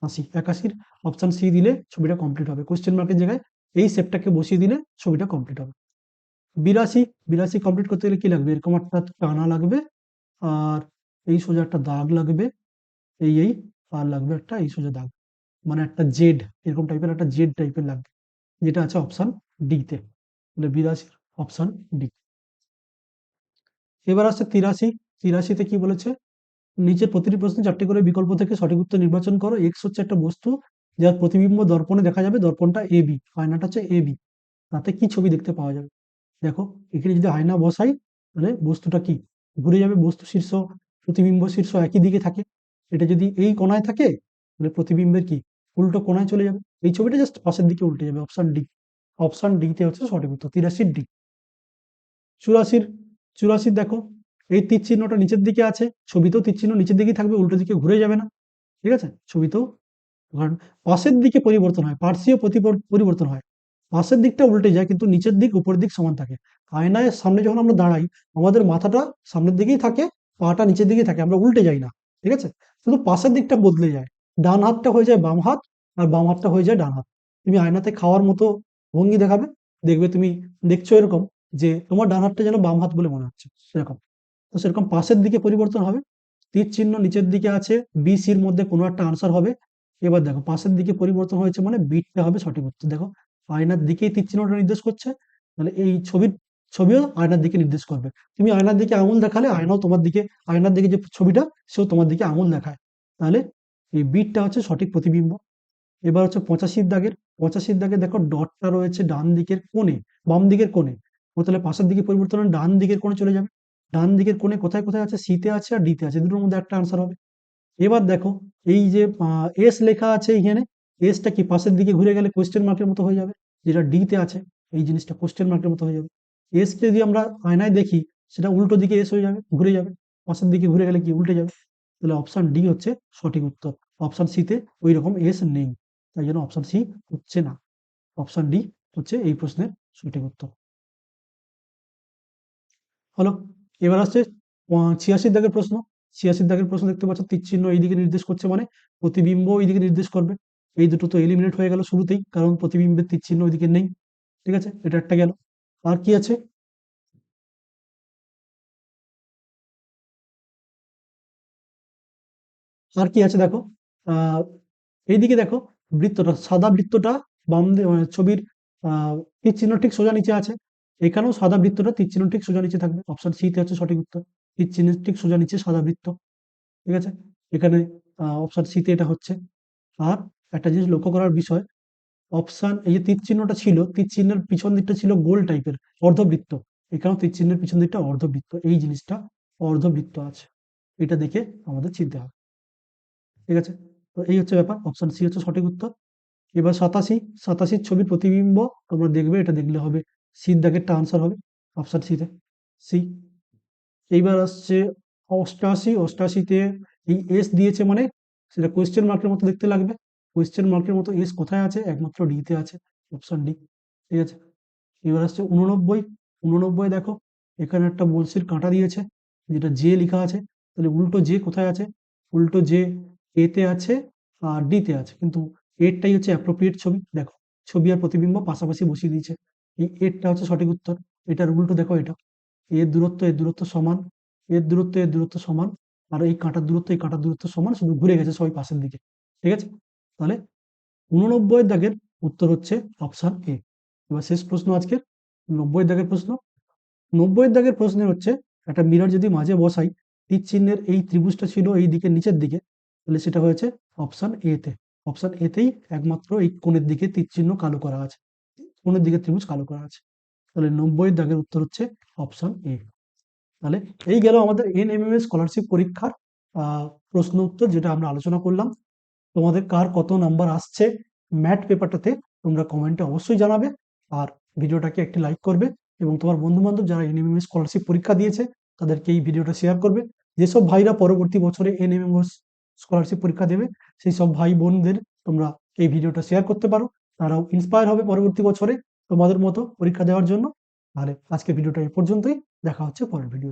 ৮০। ৮১ অপশন সি দিলে ছবিটা কমপ্লিট হবে। কোশ্চেন মার্কের জায়গায় এই শেপটাকে বসিয়ে দিলে ছবিটা কমপ্লিট হবে। ৮২, ৮২ কমপ্লিট করতে গেলে কি লাগবে? এরকম একটা টানা লাগবে, আর এই সোজা একটা দাগ লাগবে, এই আর লাগবে একটা এই সোজা দাগ, মানে একটা জেড, এরকম টাইপের একটা জেড টাইপের লাগবে, যেটা আছে অপশন ডি তে। তাহলে ৮২ অপশন ডি। এবার আসছে ৮৩। ৮৩ তে কি বলেছে? নিচের প্রতিটি প্রশ্নে ৪টি করে বিকল্প থেকে সঠিক উত্তর নির্বাচন করো। এক্স হচ্ছে একটা বস্তু যার প্রতিবিম্ব দর্পণে দেখা যাবে, দর্পণটা এ বি, আয়নাটা হচ্ছে এ বি, তাতে কি ছবি দেখতে পাওয়া যাবে? দেখো এখানে যদি আয়না বসাই, তাহলে বস্তুটা কি ঘুরে যাবে, বস্তু শীর্ষ প্রতিবিম্ব শীর্ষ একই দিকে থাকে। এটা যদি এই কোণায় থাকে, তাহলে প্রতিবিম্বের কি উল্টো কোণায় চলে যাবে, এই ছবিটা জাস্ট পাশের দিকে উল্টে যাবে। Option D. অপশন ডি তে হচ্ছে সঠিক উত্তর ৮৩ ডি। ৮৪, ৮৪ দেখো এই তীর চিহ্নটা নিচের দিকে আছে, ছবিতেও তীর চিহ্ন নিচের দিকেই থাকবে, উল্টো দিকে ঘুরে যাবে না। ঠিক আছে, ছবিতেও, কারণ পাশের দিকে পরিবর্তন হয়, পার্শ্বীয় পরিবর্তন হয়, পাশের দিকটা উল্টে যায় কিন্তু নিচের দিক উপরের দিক সমান থাকে। আয়নায় সামনে যখন আমরা দাঁড়াই, আমাদের মাথাটা সামনের দিকেই থাকে, পাটা নিচের দিকেই থাকে, আমরা উল্টে যাই না। ঠিক আছে, শুধু পাশের দিকটা বদলে যায়, ডান হাতটা হয়ে যায় বাম হাত, আর বাম হাতটা হয়ে যায় ডান হাত। তুমি আয়নাতে খাওয়ার মতো ভঙ্গি দেখাবে, দেখবে তুমি দেখছো এরকম, যে তোমার ডান হাতটা যেন বাম হাত বলে মনে হচ্ছে, সেরকম। তো সেরকম পাশের দিকে পরিবর্তন হবে। তীর চিহ্ন নিচের দিকে আছে, বি সির মধ্যে কোনো একটা আনসার হবে। এবার দেখো পাশের দিকে পরিবর্তন হয়েছে মানে বিটটা হবে সঠিক উত্তর। দেখো আয়নার দিকেই তীর চিহ্নটা নির্দেশ করছে, তাহলে এই ছবিও আয়নার দিকে নির্দেশ করবে। তুমি আয়নার দিকে আঙুল দেখালে আয়নাও তোমার দিকে, আয়নার দিকে যে ছবিটা সেও তোমার দিকে আঙুল দেখায়। তাহলে এই বিটটা হচ্ছে সঠিক প্রতিবিম্ব। এবার হচ্ছে ৮৫ দাগের। ৮৫ দাগে দেখো ডটটা রয়েছে ডান দিকের কোণে, বাম দিকের কোণে। ও তাহলে পাশের দিকে পরিবর্তন হলে ডান দিকের কোণে চলে যাবে। ডান দিকের কোণে কোথায় কোথায় আছে, সি তে আছে আর ডি তে আছে, দুটোর মধ্যে একটা আনসার হবে। এবার দেখো এই যে এস লেখা আছে এখানে, এসটা কি পাশের দিকে ঘুরে গেলে কোয়েশ্চেন মার্কের মতো হয়ে যাবে, যেটা ডি তে আছে এই জিনিসটা কোয়েশ্চেন মার্কের মতো হয়ে যাবে। এস কে যদি আমরা আয়নায় দেখি সেটা উল্টো দিকে এস হয়ে যাবে, ঘুরে যাবে, পাশের দিকে ঘুরে গেলে কি উল্টে যাবে। তাহলে অপশন ডি হচ্ছে সঠিক উত্তর। অপশন সি তে ওই রকম এস নেই, তাই জন্য অপশন সি হচ্ছে না। অপশন ডি হচ্ছে এই প্রশ্নের সঠিক উত্তর। হলো। এবার আসছে 86 দাগের প্রশ্ন। 86 দাগের প্রশ্ন দেখতে পাচ্ছ, তীর চিহ্ন এইদিকে নির্দেশ করছে মানে প্রতিবিম্ব এইদিকে নির্দেশ করবে। এই দুটো তো এলিমিনেট হয়ে গেল শুরুতেই, কারণ প্রতিবিম্বের তীর চিহ্ন ওইদিকে নেই। ঠিক আছে, এটা একটা গেল। আর কি আছে, আর কি আছে দেখো, আহ এইদিকে দেখো, বৃত্তটা সাদা বৃত্তটা ছবির তীর চিহ্ন ঠিক সোজা নিচে আছে। এখানেও সাদা বৃত্তটা তীর চিহ্ন ঠিক সোজা নিচে থাকবে, অপশন সি তে হচ্ছে সঠিক উত্তর। তীর চিহ্নের ঠিক সোজা নিচে সাদা বৃত্ত। ঠিক আছে, এখানে অপশন সি তে এটা হচ্ছে। আর একটা জিনিস লক্ষ্য করার বিষয়, অপশন এই যে তীর চিহ্নটা ছিল, তীর চিহ্নের পিছন দিকটা ছিল গোল টাইপের, অর্ধবৃত্ত। এখানেও তীর চিহ্নের পিছন দিকটা অর্ধবৃত্ত, এই জিনিসটা অর্ধবৃত্ত আছে, এটা দেখে আমাদের চিনতে হবে। ঠিক আছে, তো এই হচ্ছে ব্যাপার, অপশন সি হচ্ছে সঠিক উত্তর। এবার 87 ছবির প্রতিবিম্ব, তোমরা দেখবে, এটা দেখলে হবে সির দাগেরটা আনসার হবে অপশন সি তে, সি। এইবার আসছে 88 তে এই এস দিয়েছে মানে সেটা কোয়েশ্চেন মার্কের মতো দেখতে লাগবে। কোয়েশ্চেন মার্কের মতো এস কোথায় আছে, একমাত্র ডি তে আছে, অপশন ডি। ঠিক আছে, এবার আসছে 89। 89 দেখো, এখানে একটা বড়শির কাঁটা দিয়েছে, যেটা জে লেখা আছে, তাহলে উল্টো জে কোথায় আছে, উল্টো জে এ তে আছে আর ডি তে আছে, কিন্তু এরটাই হচ্ছে অ্যাপ্রোপ্রিয়েট ছবি। দেখো ছবি আর প্রতিবিম্ব পাশাপাশি বসিয়ে দিয়েছে, এই এরটা হচ্ছে সঠিক উত্তর। এটার উল্টো দেখো, এটা এর দূরত্ব সমান, এর দূরত্ব সমান, আর এই কাঁটার দূরত্ব এই কাঁটার দূরত্ব সমান, শুধু ঘুরে গেছে সবাই পাশের দিকে। ঠিক আছে, তাহলে 89 দাগের উত্তর হচ্ছে অপশন এ। এবার শেষ প্রশ্ন আজকের, 90 দাগের প্রশ্ন। 90 দাগের প্রশ্নে হচ্ছে, একটা মিরর যদি মাঝে বসাই, তীর চিহ্নের এই ত্রিভুজটা ছিল এই দিকে নিচের দিকে, তাহলে সেটা হয়েছে অপশন এ তে। অপশন এ তেই একমাত্র এই কোণের দিকে তীর চিহ্ন কালো করা আছে, কোণের দিকে ত্রিভুজ কালো করা আছে। তাহলে 90 দাগের উত্তর হচ্ছে অপশন এ। তাহলে এই গেল আমাদের এনএমএমএস স্কলারশিপ পরীক্ষার প্রশ্ন উত্তর, যেটা আমরা আলোচনা করলাম। তোমাদের কার কত নাম্বার আসছে ম্যাথ পেপারটাতে তোমরা কমেন্টে অবশ্যই জানাবে। আর ভিডিওটাকে একটি লাইক করবে, এবং তোমার বন্ধু বান্ধব যারা এনএমএমএস স্কলারশিপ পরীক্ষা দিয়েছে তাদেরকে এই ভিডিওটা শেয়ার করবে। যেসব ভাইরা পরবর্তী বছরে এনএমএমএস স্কলারশিপ পরীক্ষা দেবে, সেই সব ভাই বোনদের তোমরা এই ভিডিওটা শেয়ার করতে পারো, তারাও ইন্সপায়ার হবে পরবর্তী বছরে তোমাদের মতো পরীক্ষা দেওয়ার জন্য। তাহলে আজকে ভিডিওটা এই পর্যন্তই, দেখা হচ্ছে পরের ভিডিও।